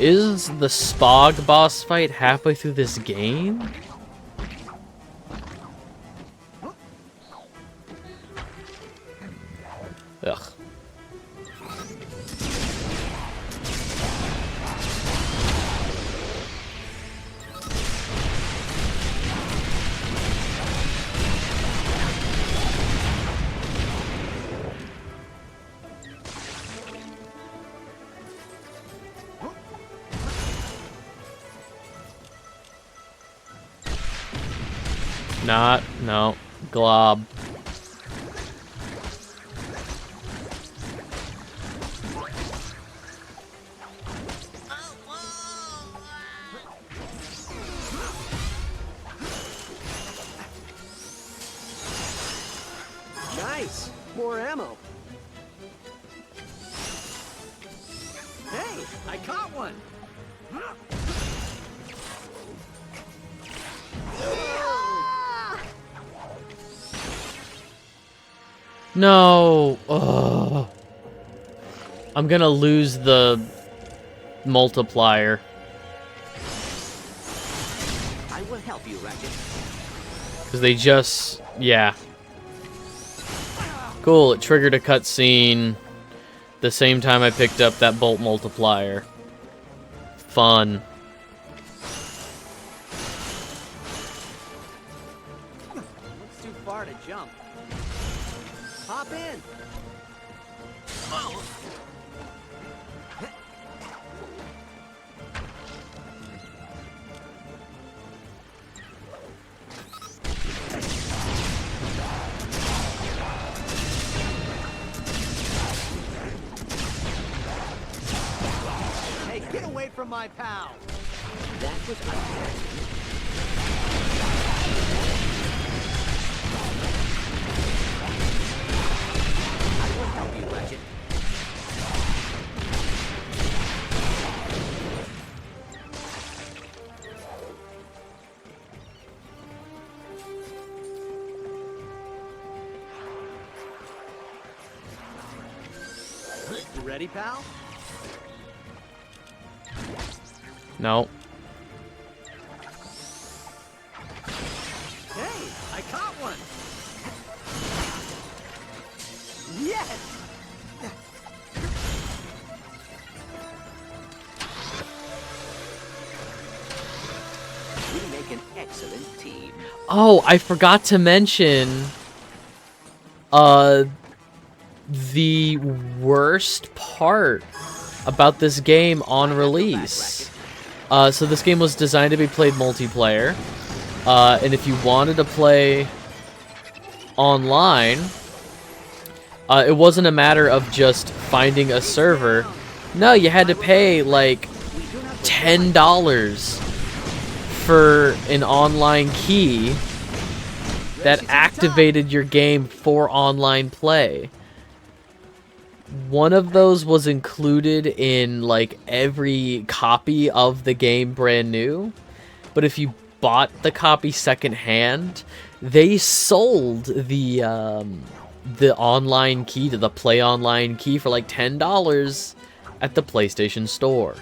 Is the Spog boss fight halfway through this game? Ugh. No, glob. Nice! More ammo. Hey, I caught one! No! Ugh. I'm gonna lose the multiplier. I will help you, Ratchet. Because they just... yeah. Cool, it triggered a cutscene the same time I picked up that bolt multiplier. Fun. It's too far to jump. Hop in. Hey, get away from my pal. That was unfair. I will help you, Ratchet. You ready, pal? No. Hey, I caught one! Yes! make an excellent team. Oh, I forgot to mention the worst part about this game on release. So this game was designed to be played multiplayer, and if you wanted to play online, it wasn't a matter of just finding a server. No, you had to pay like $10 for an online key that activated your game for online play. One of those was included in like every copy of the game brand new, but if you bought the copy secondhand, they sold the online key, to the Play Online key, for like $10 at the PlayStation Store.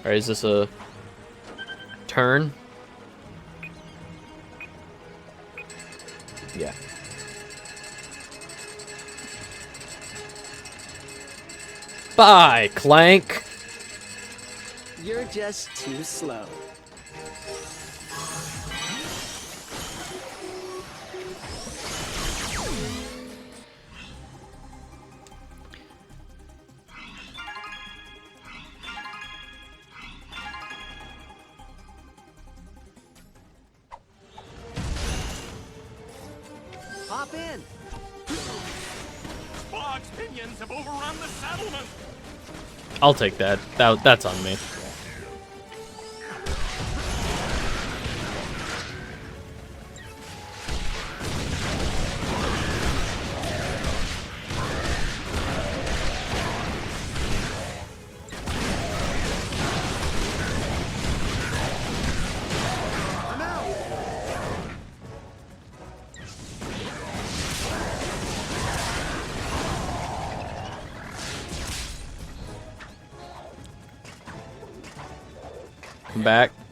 Alright, is this a turn? Yeah. Bye, Clank! You're just too slow. Hop in! Bog's minions have overrun the settlement! I'll take that. That's on me.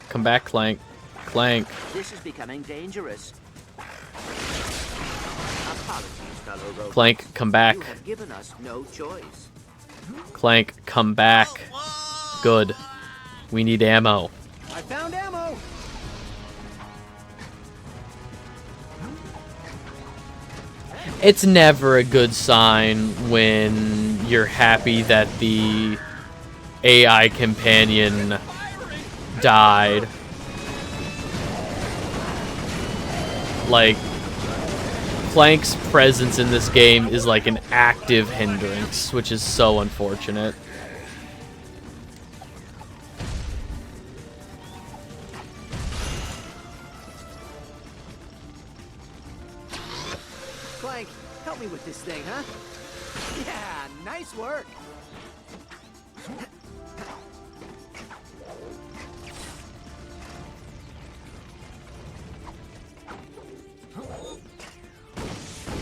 Come back, Clank. Clank. This is becoming dangerous. Apologies, fellow robots. Clank, come back. You have given us no choice. Clank, come back. Good. We need ammo. I found ammo! It's never a good sign when you're happy that the AI companion died. Like, Clank's presence in this game is like an active hindrance, which is so unfortunate. Clank, help me with this thing, huh? Yeah, nice work!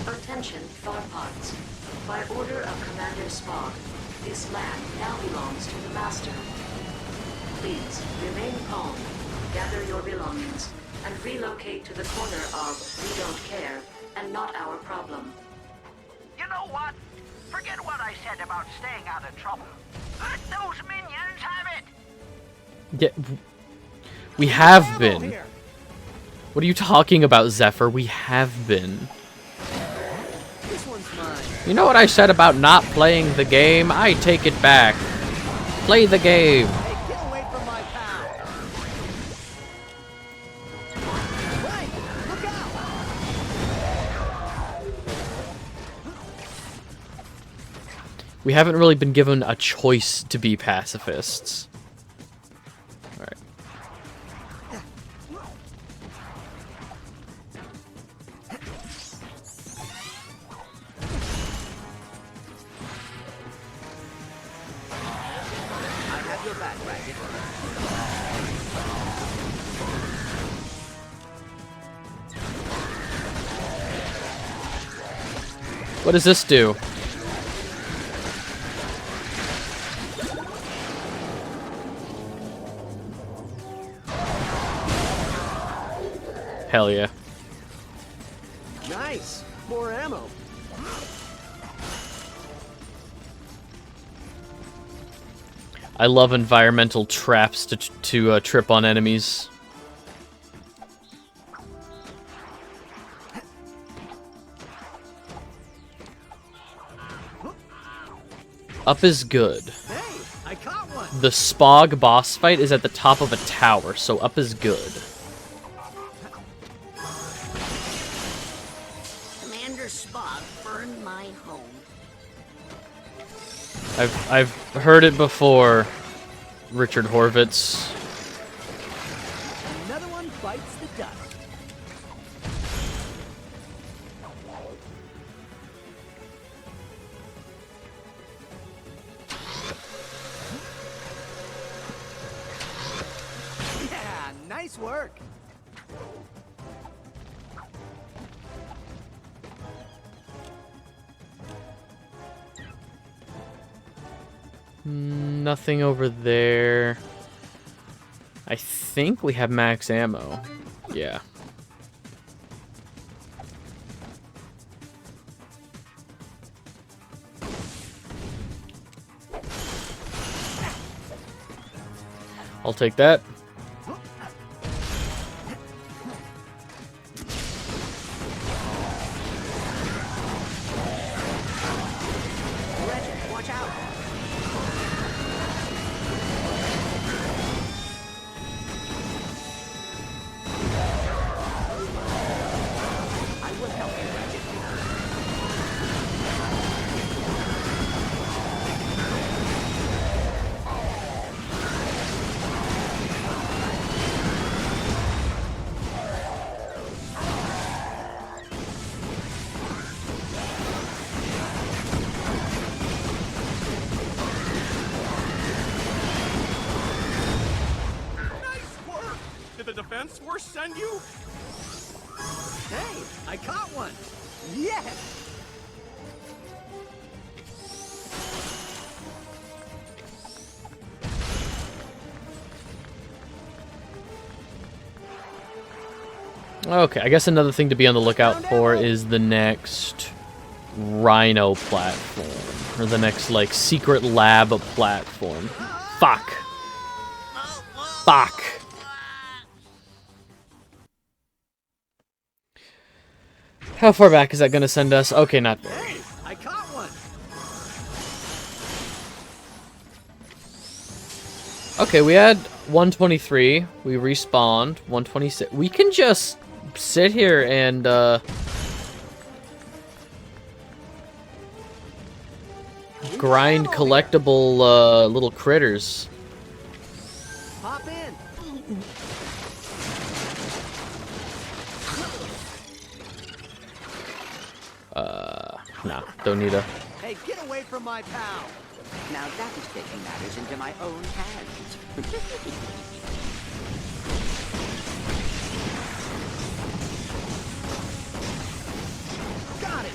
Attention, Farpods. By order of Commander Spock, this land now belongs to the Master. Please, remain calm, gather your belongings, and relocate to the corner of We Don't Care and Not Our Problem. You know what? Forget what I said about staying out of trouble. Let those minions have it! Yeah, we have been. What are you talking about, Zephyr? We have been. This one's mine. You know what I said about not playing the game? I take it back. Play the game. Hey, get away from my pal! Clank, look out! We haven't really been given a choice to be pacifists. Alright. I have your back, Ratchet. What does this do? Hell yeah. Nice! More ammo. I love environmental traps to trip on enemies. Up is good. Hey, I caught one. The Spog boss fight is at the top of a tower, so up is good. Commander Spog burned my home. I've heard it before, Richard Horvitz. Another one bites the dust. Yeah, nice work. Nothing over there. I think we have max ammo. Yeah. I'll take that. Ratchet, watch out. I will help you, Ratchet. Nice work! Did the Defense Force send you? Hey, I caught one. Yes. Okay, I guess another thing to be on the lookout for is the next Rhino platform. Or the next, like, secret lab platform. Fuck. Fuck. How far back is that going to send us? Okay, not very. Hey, I caught one. Okay, we had 123. We respawned. 126. We can just sit here and, grind collectible, little critters. Hop in. Nah, don't need a... Hey, get away from my pal. Now that is taking matters into my own hands. Got it.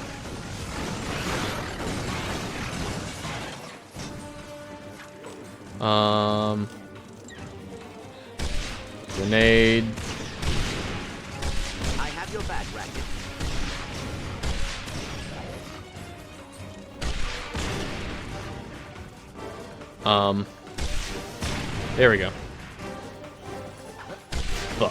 Grenade. I have your back, Ratchet. There we go. Fuck.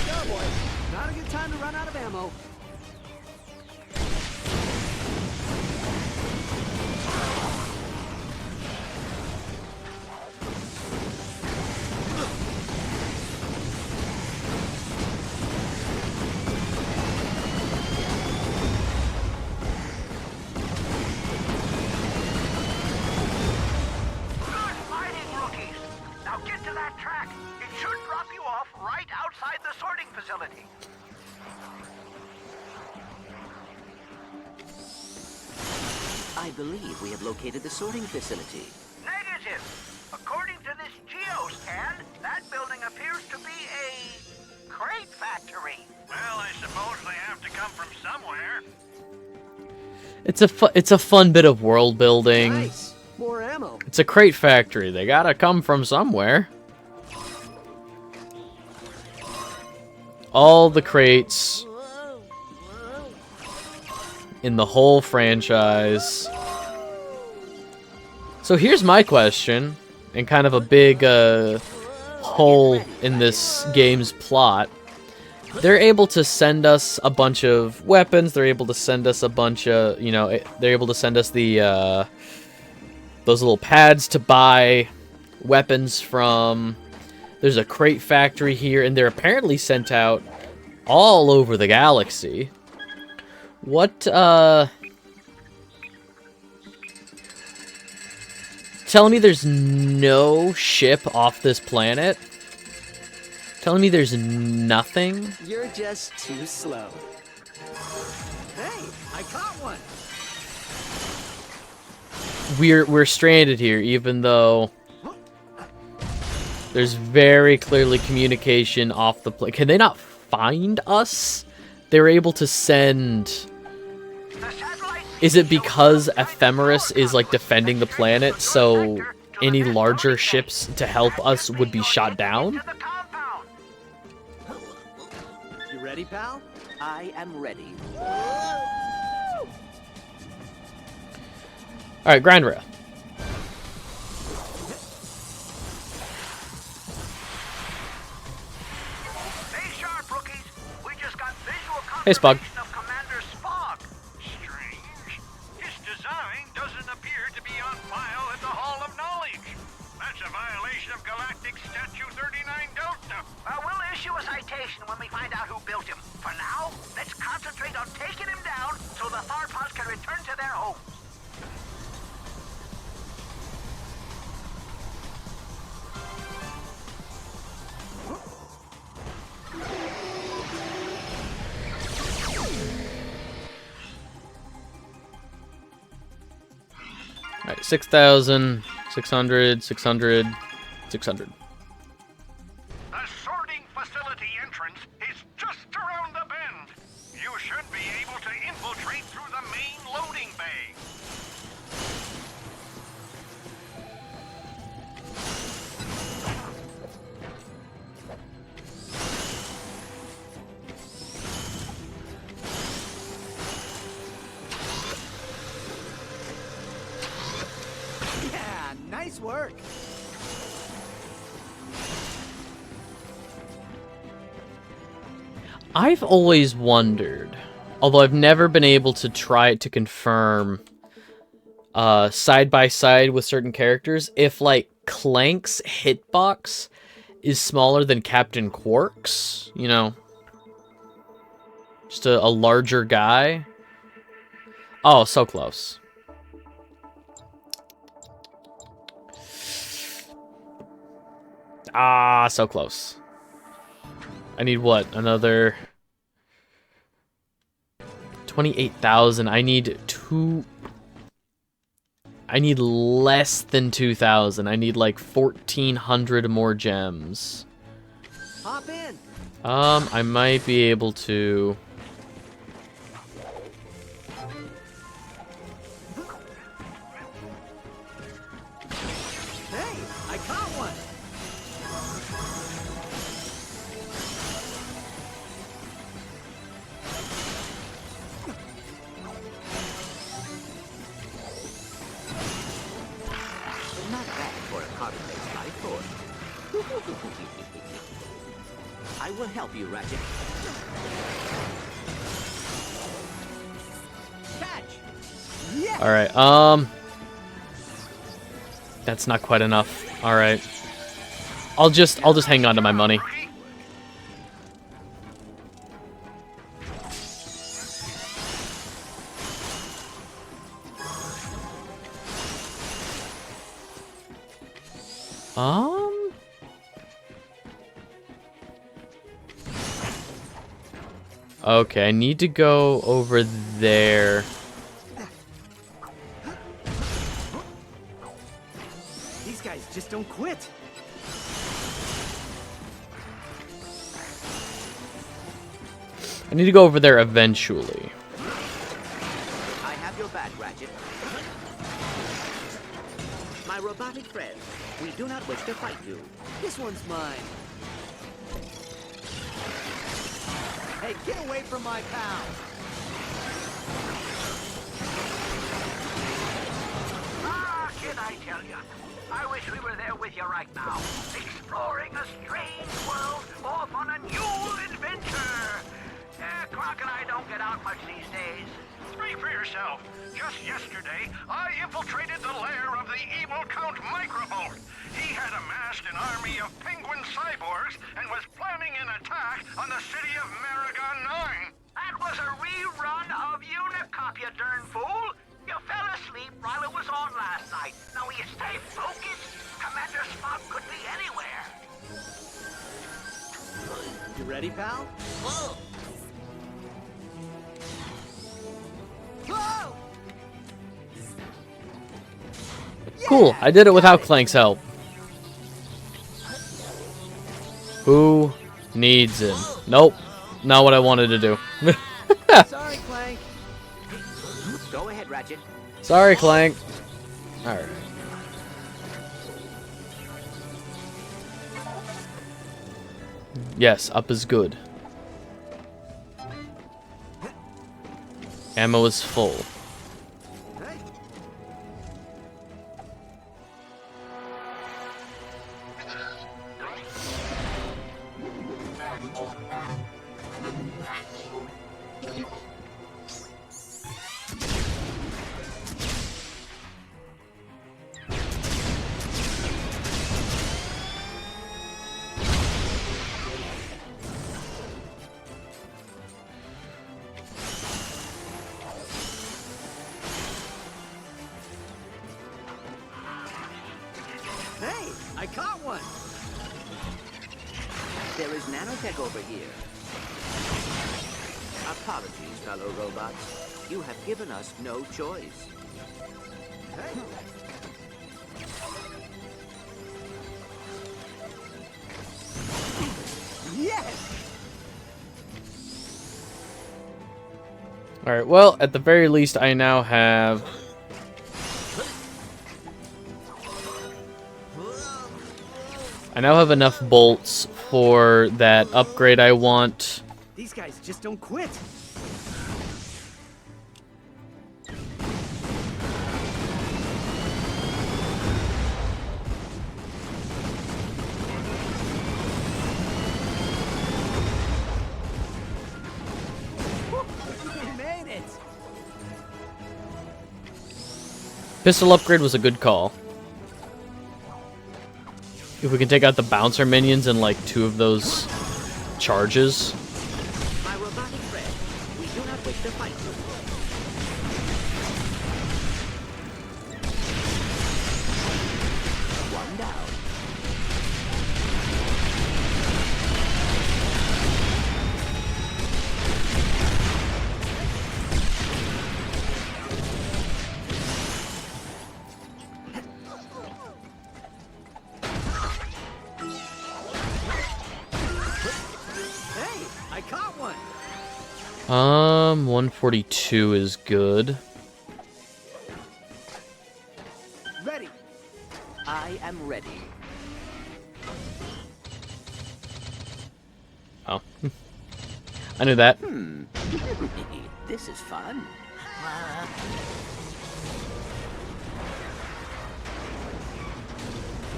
Go, boy. Not a good time to run out of ammo. Good fighting, rookies! Now get to that track. It should drop you off right outside the sorting facility. I believe we have located the sorting facility. Negative. According to this geoscan, that building appears to be a crate factory. Well, I suppose they have to come from somewhere. It's a fun bit of world building. Nice. More ammo. It's a crate factory. They gotta come from somewhere. all the crates in the whole franchise. So here's my question, and kind of a big hole in this game's plot. They're able to send us a bunch of weapons, they're able to send us a bunch of, you know, they're able to send us the, those little pads to buy weapons from. There's a crate factory here, and they're apparently sent out all over the galaxy. What, telling me there's no ship off this planet? Telling me there's nothing? You're just too slow. Hey, I caught one. We're stranded here, even though there's very clearly communication off the planet. Can they not find us? They're able to send. Is it because Ephemeris is like defending the planet, so any larger ships to help us would be shot down? You ready, pal? I am ready. Alright, grind rail. Hey, Spog. When we find out who built him. For now, let's concentrate on taking him down so the Tharpods can return to their homes. Alright, 6,000, 600, 600, 600. Nice work. I've always wondered, although I've never been able to try it to confirm side by side with certain characters, if like Clank's hitbox is smaller than Captain Quark's, you know, just a larger guy. Oh, so close. Ah, so close. I need what? Another 28,000. I need less than 2,000. I need like 1,400 more gems. Hop in. I might be able to. Hey, I caught one. Not bad for a carbon-based life form. I will help you, Ratchet. Catch. Yeah. All right. That's not quite enough. All right. I'll just hang on to my money. Okay, I need to go over there. These guys just don't quit. I need to go over there eventually. I have your back, Ratchet. My robotic friend, we do not wish to fight you. This one's mine. Hey, get away from my pal! Ah, kid, I tell you, I wish we were there with you right now, exploring a strange world off on a new adventure. Clank and I don't get out much these days. Speak for yourself. Just yesterday, I infiltrated the lair of the evil Count Microbolt. He had amassed an army of penguin cyborgs and was planning an attack on the city of Maragon 9. That was a rerun of Unicop, you darn fool. You fell asleep while it was on last night. Now, will you stay focused? Commander Spock could be anywhere. You ready, pal? Whoa! Whoa! Cool, I did it without Clank's help. Who needs him? Nope, not what I wanted to do. Sorry, Clank. Go ahead, Ratchet. Sorry, Clank. Alright. Yes, up is good. Ammo is full. Hey, I caught one! There is nanotech over here. Apologies, fellow robots. You have given us no choice. Hey. Yes! Alright, well, at the very least, I now have... enough bolts for that upgrade I want. These guys just don't quit. We made it. Pistol upgrade was a good call. If we can take out the bouncer minions in like 2 of those charges. My robotic friend, we do not wish to fight you. One down. Hey, I caught one. 142 is good. Ready. I am ready. Oh. I knew that. This is fun.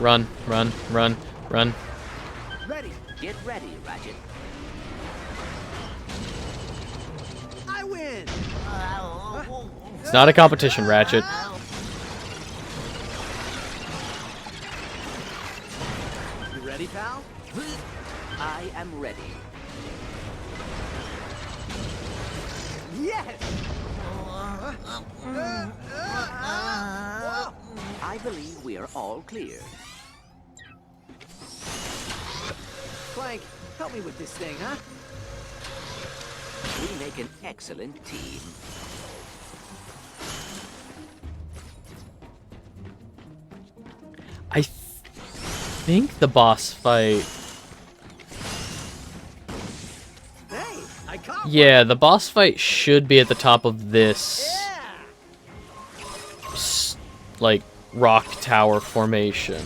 Run, run, run, run. Ready. Get ready, Ratchet. I win. It's not a competition, Ratchet. You ready, pal? I am ready. Yes. I believe we are all clear. Clank, help me with this thing, huh? We make an excellent team. I think the boss fight... Hey, I caught Yeah, the boss fight should be at the top of this... like, rock tower formation.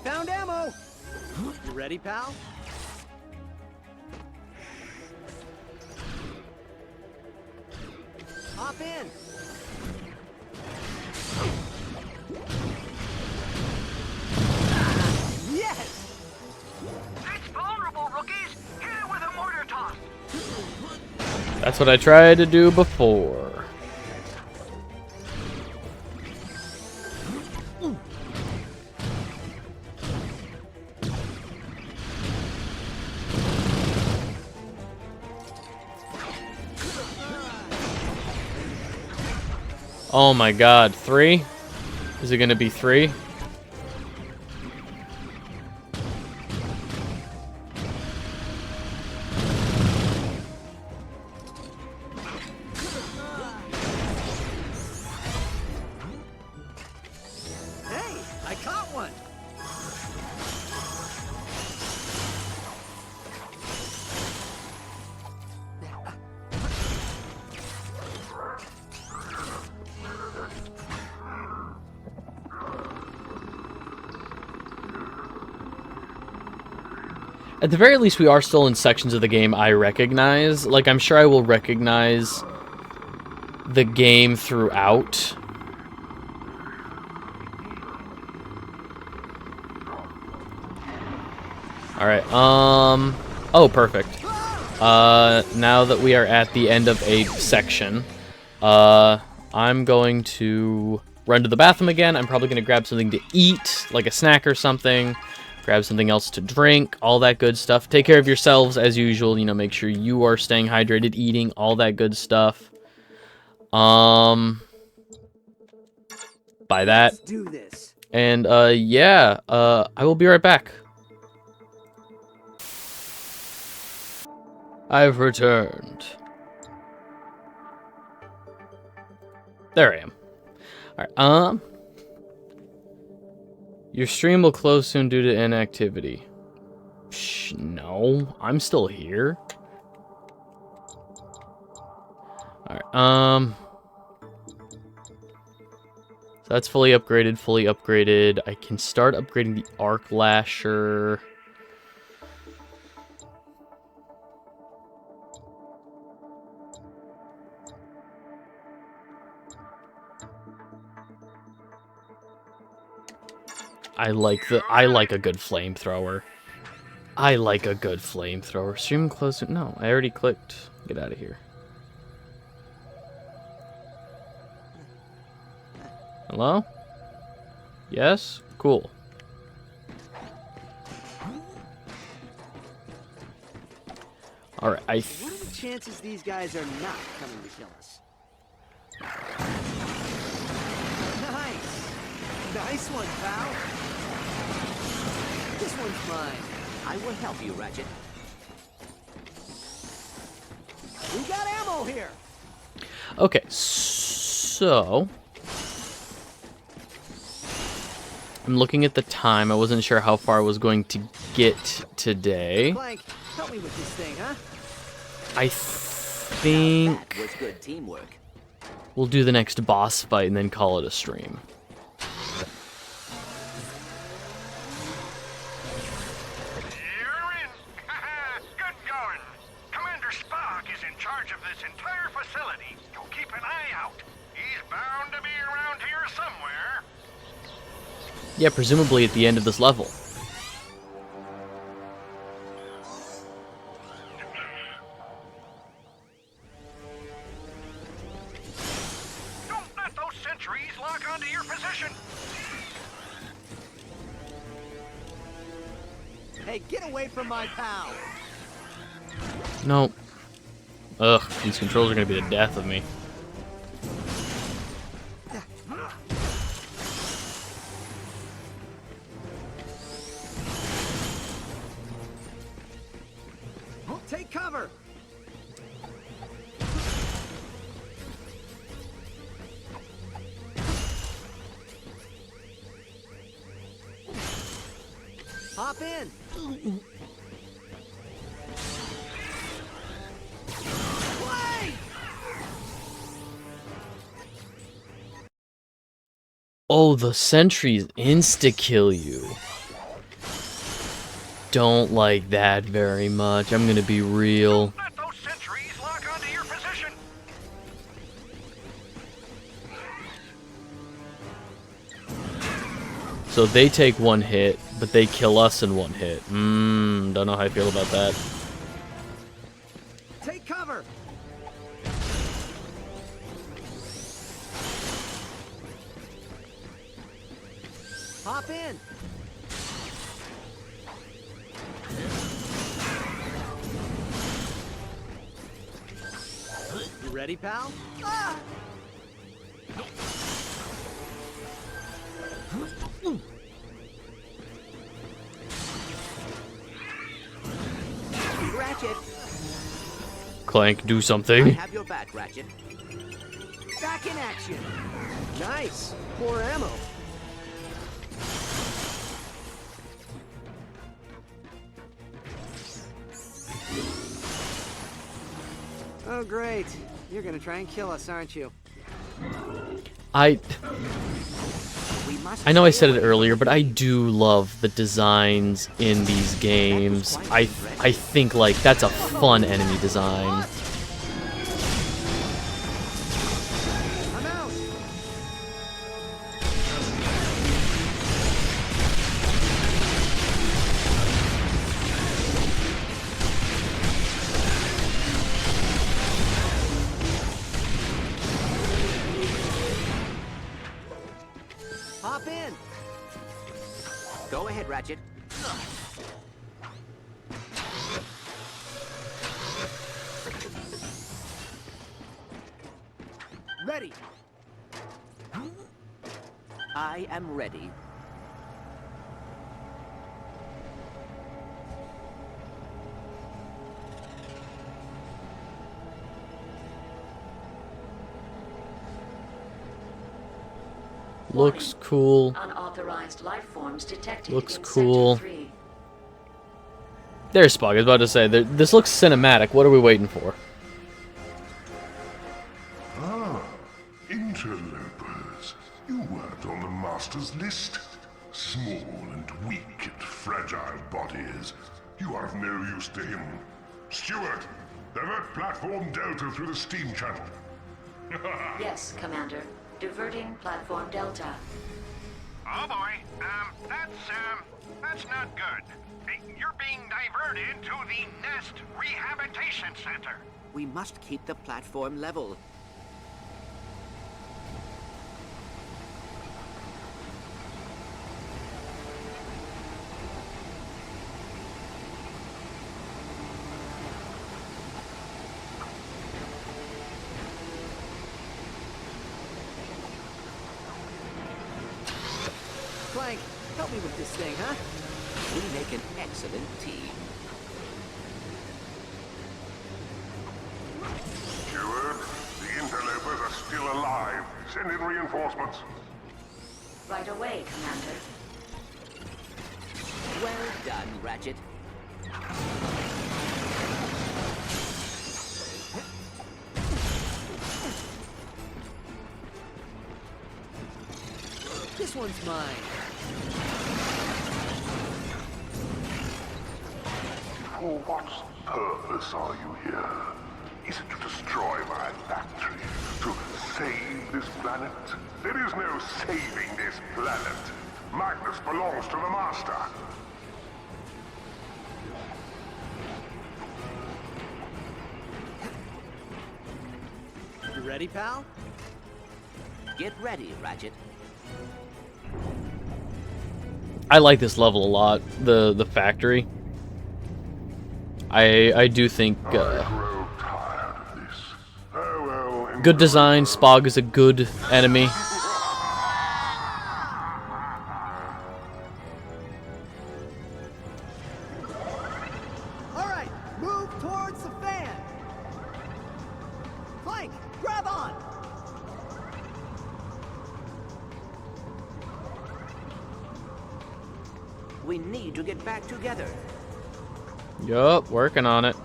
found ammo! You ready, pal? Hop in! Yes! It's vulnerable, rookies! Hit it with a mortar toss! That's what I tried to do before. Oh my god, 3? Is it gonna be 3? Hey, I caught one! At the very least, we are still in sections of the game I recognize. Like, I'm sure I will recognize the game throughout. Alright, oh, perfect. Now that we are at the end of a section, I'm going to run to the bathroom again. I'm probably going to grab something to eat, like a snack or something. Grab something else to drink, all that good stuff. Take care of yourselves as usual, you know, make sure you are staying hydrated, eating, all that good stuff. By that. Let's do this. And, yeah, I will be right back. I've returned. There I am. Alright, your stream will close soon due to inactivity. Shh, no, I'm still here. Alright, so that's fully upgraded, I can start upgrading the arc lasher. I like a good flamethrower. I like a good flamethrower. Stream close. No, I already clicked. Get out of here. Hello? Yes? Cool. Alright, What are the chances these guys are not coming to kill us? Nice! Nice one, pal! This one's mine. I will help you, Ratchet. We got ammo here! Okay, so... I'm looking at the time. I wasn't sure how far I was going to get today. Clank, help me with this thing, huh? I think... That was good teamwork. We'll do the next boss fight and then call it a stream. Yeah, presumably at the end of this level. Don't let those sentries lock onto your position. Hey, get away from my pal! No. Ugh, these controls are gonna be the death of me. Take cover! Hop in! Play! Oh, the sentries insta-kill you. don't like that very much. I'm gonna be real. Let those sentries lock onto your position. So they take one hit, but they kill us in one hit. Don't know how I feel about that. Take cover! Hop in! You ready, pal? Ah! Ratchet! Clank, do I something. have your back, Ratchet. Back in action! Nice! More ammo. Oh, great. You're gonna try and kill us, aren't you? I know I said it earlier, but I do love the designs in these games. I think, like, that's a fun enemy design. I'm out! Hop in! Go ahead, Ratchet. Ready! I am ready. Looks cool. Unauthorized life forms detected Looks in cool. Sector 3. There's Spock. I was about to say, this looks cinematic. What are we waiting for? Ah, interlopers. You weren't on the Master's list. Small and weak and fragile bodies. You are of no use to him. Steward, divert platform Delta through the steam channel. Yes, Commander. Diverting platform Delta. Oh boy, that's not good. You're being diverted to the Nest Rehabilitation Center. We must keep the platform level. Clank, help me with this thing, huh? We make an excellent team. Steward, the interlopers are still alive. Send in reinforcements. Right away, Commander. Well done, Ratchet. This one's mine. For what purpose are you here? Is it to destroy my factory? To save this planet? There is no saving this planet. Magnus belongs to the Master. You ready, pal? Get ready, Ratchet. I like this level a lot. The factory. I do think good design. Spog is a good enemy. All right, move towards the fan. Clank, grab on. We need to get back together. Yup, working on it.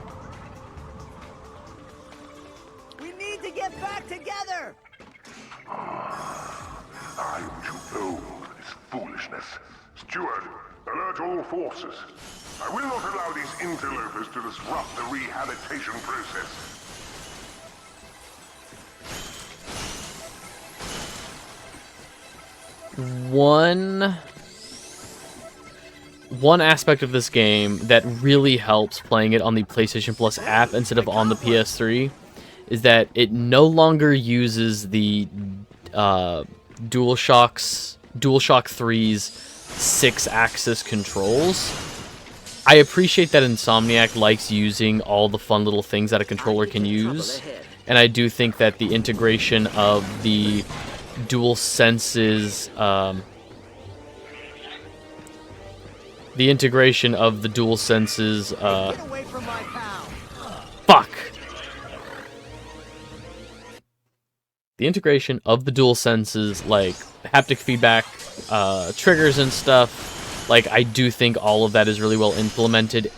We need to get back together. I am too old for this foolishness. Steward, alert all forces. I will not allow these interlopers to disrupt the rehabilitation process. One aspect of this game that really helps playing it on the PlayStation Plus app instead of on the PS3 is that it no longer uses the DualShock 3's 6-axis controls. I appreciate that Insomniac likes using all the fun little things that a controller can use, and I do think that the integration of the DualSense's fuck. The integration of the DualSense's, like, haptic feedback, triggers and stuff, like, I do think all of that is really well implemented,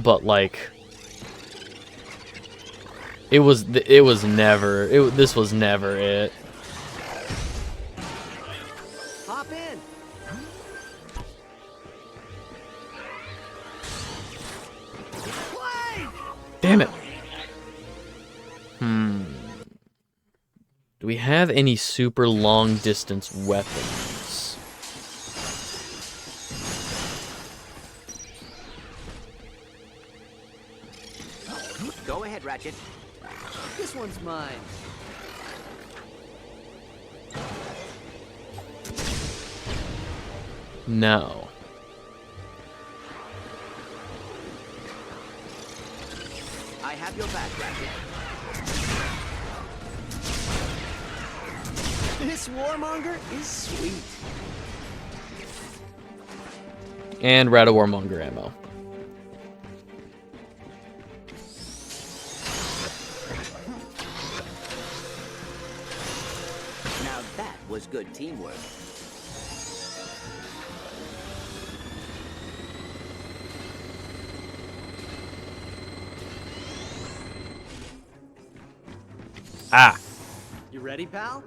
but, like, this was never it. Hop in. Damn it. Do we have any super long distance weapons? Go ahead, Ratchet. This one's mine. No. I have your back, Ratchet. This warmonger is sweet. And Rata Warmonger ammo. Now that was good teamwork. Ah. You ready, pal?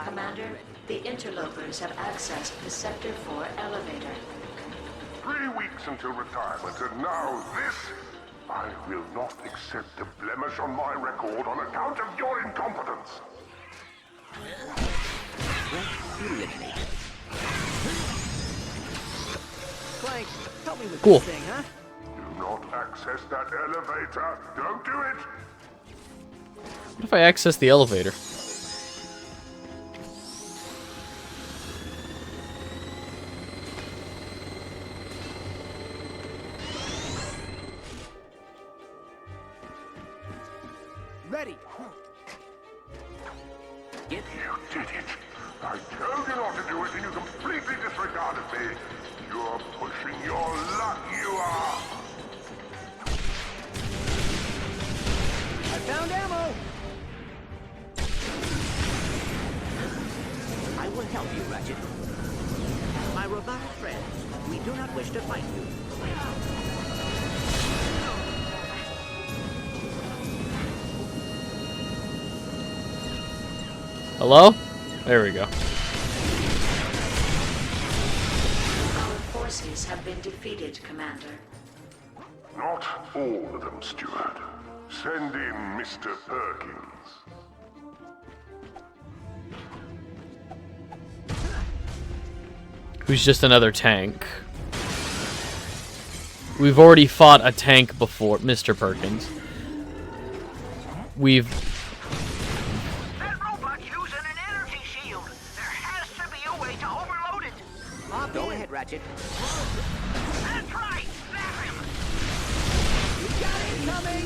Commander, the interlopers have accessed the Sector 4 elevator. 3 weeks until retirement, and now this? I will not accept a blemish on my record on account of your incompetence. Clank, help me with Cool. this thing, huh? Do not access that elevator. Don't do it. What if I access the elevator? Ready. You did it. I told you not to do it, and you completely disregarded me. You're pushing your luck, you are. I found ammo. I will help you, Ratchet. My robotic friends, we do not wish to fight you. Hello? There we go. Our forces have been defeated, Commander. Not all of them, Steward. Send in Mr. Perkins. Who's just another tank. We've already fought a tank before, Mr. Perkins. We've... That robot's using an energy shield. There has to be a way to overload it. Go ahead, Ratchet. That's right. Zap him. We got it coming.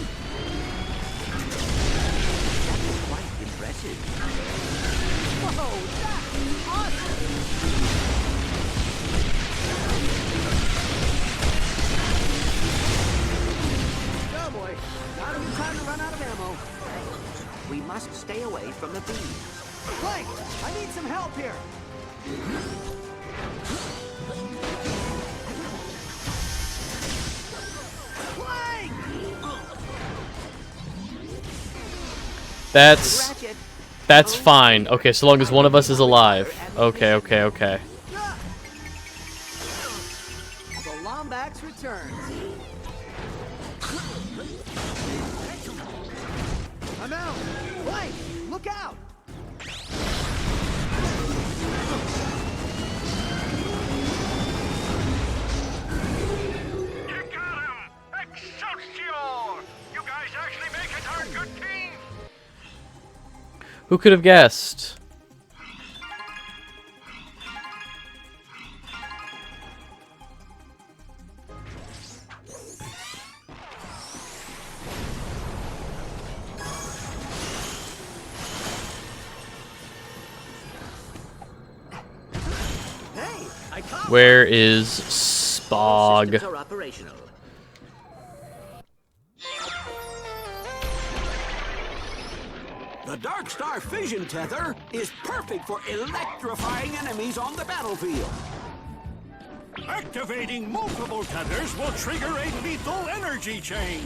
That was quite impressive. Whoa, that's awesome. Oh boy, not enough time to run out of ammo. We must stay away from the beam. Clank, I need some help here. Clank! That's fine. Okay, so long as one of us is alive. Okay. Go turns. I'm out. Clank, look out. You got him! Excelsior! You guys actually make it our good team! Who could have guessed? Hey, I caught Where is Spog? Systems are operational. The Dark Star Fission Tether is perfect for electrifying enemies on the battlefield. Activating multiple tethers will trigger a lethal energy chain.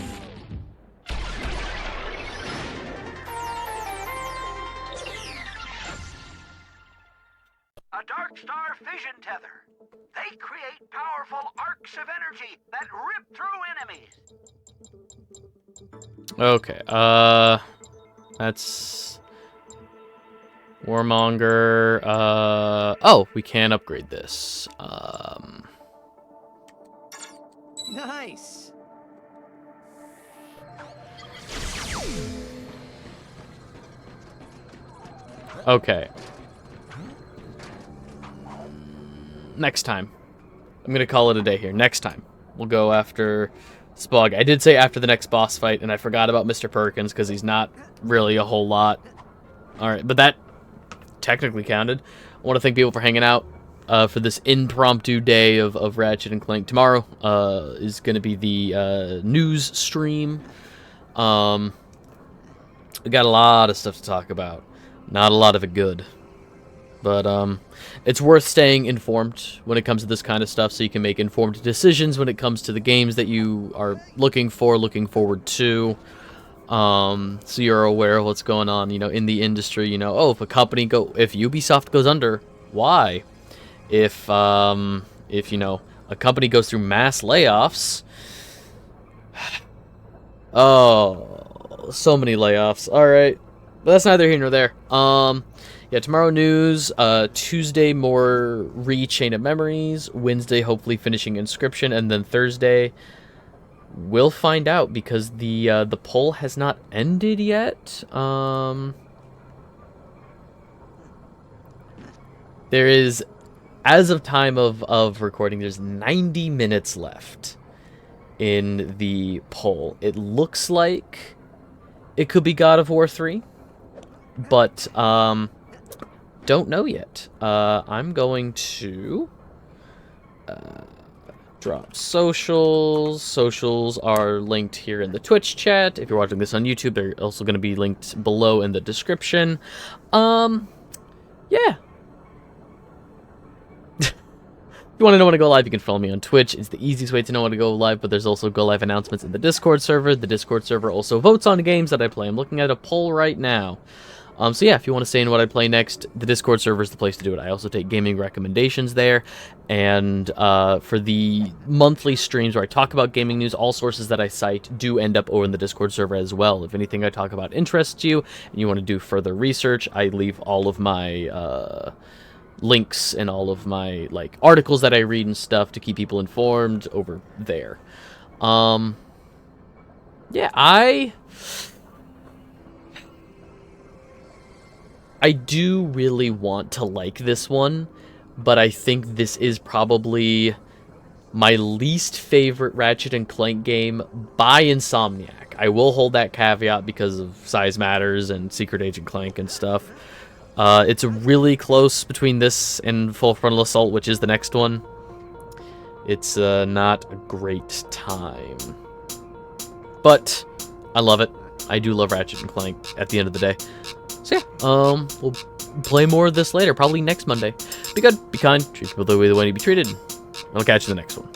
A Dark Star Fission Tether. They create powerful arcs of energy that rip through enemies. Okay, that's Warmonger. Oh, we can upgrade this. Nice. Okay. Next time. I'm gonna call it a day here. Next time. We'll go after Spog. I did say after the next boss fight, and I forgot about Mr. Perkins, because he's not really a whole lot. Alright, but that technically counted. I want to thank people for hanging out for this impromptu day of Ratchet and Clank. Tomorrow is going to be the news stream. We got a lot of stuff to talk about. Not a lot of it good. But it's worth staying informed when it comes to this kind of stuff, so you can make informed decisions when it comes to the games that you are looking forward to. So you're aware of what's going on, you know, in the industry. You know, oh, if Ubisoft goes under, why? If you know, a company goes through mass layoffs, oh, so many layoffs. All right, but that's neither here nor there. Yeah, tomorrow news, Tuesday more Chain of Memories, Wednesday hopefully finishing Inscription, and then Thursday we'll find out, because the poll has not ended yet. There is, as of time of recording, there's 90 minutes left in the poll. It looks like it could be God of War 3, but don't know yet. I'm going to drop socials. Socials are linked here in the Twitch chat. If you're watching this on YouTube, they're also going to be linked below in the description. Yeah. If you want to know when to go live, you can follow me on Twitch. It's the easiest way to know when to go live, but there's also go live announcements in the Discord server. The Discord server also votes on games that I play. I'm looking at a poll right now. So yeah, if you want to say in what I play next, the Discord server is the place to do it. I also take gaming recommendations there, and for the monthly streams where I talk about gaming news, all sources that I cite do end up over in the Discord server as well. If anything I talk about interests you, and you want to do further research, I leave all of my links and all of my articles that I read and stuff to keep people informed over there. Yeah, I do really want to like this one, but I think this is probably my least favorite Ratchet and Clank game by Insomniac. I will hold that caveat because of size matters and Secret Agent Clank and stuff. It's really close between this and Full Frontal Assault, which is the next one. It's not a great time. But I love it. I do love Ratchet and Clank at the end of the day. So yeah, we'll play more of this later, probably next Monday. Be good, be kind, treat people the way they want to be treated. I'll catch you in the next one.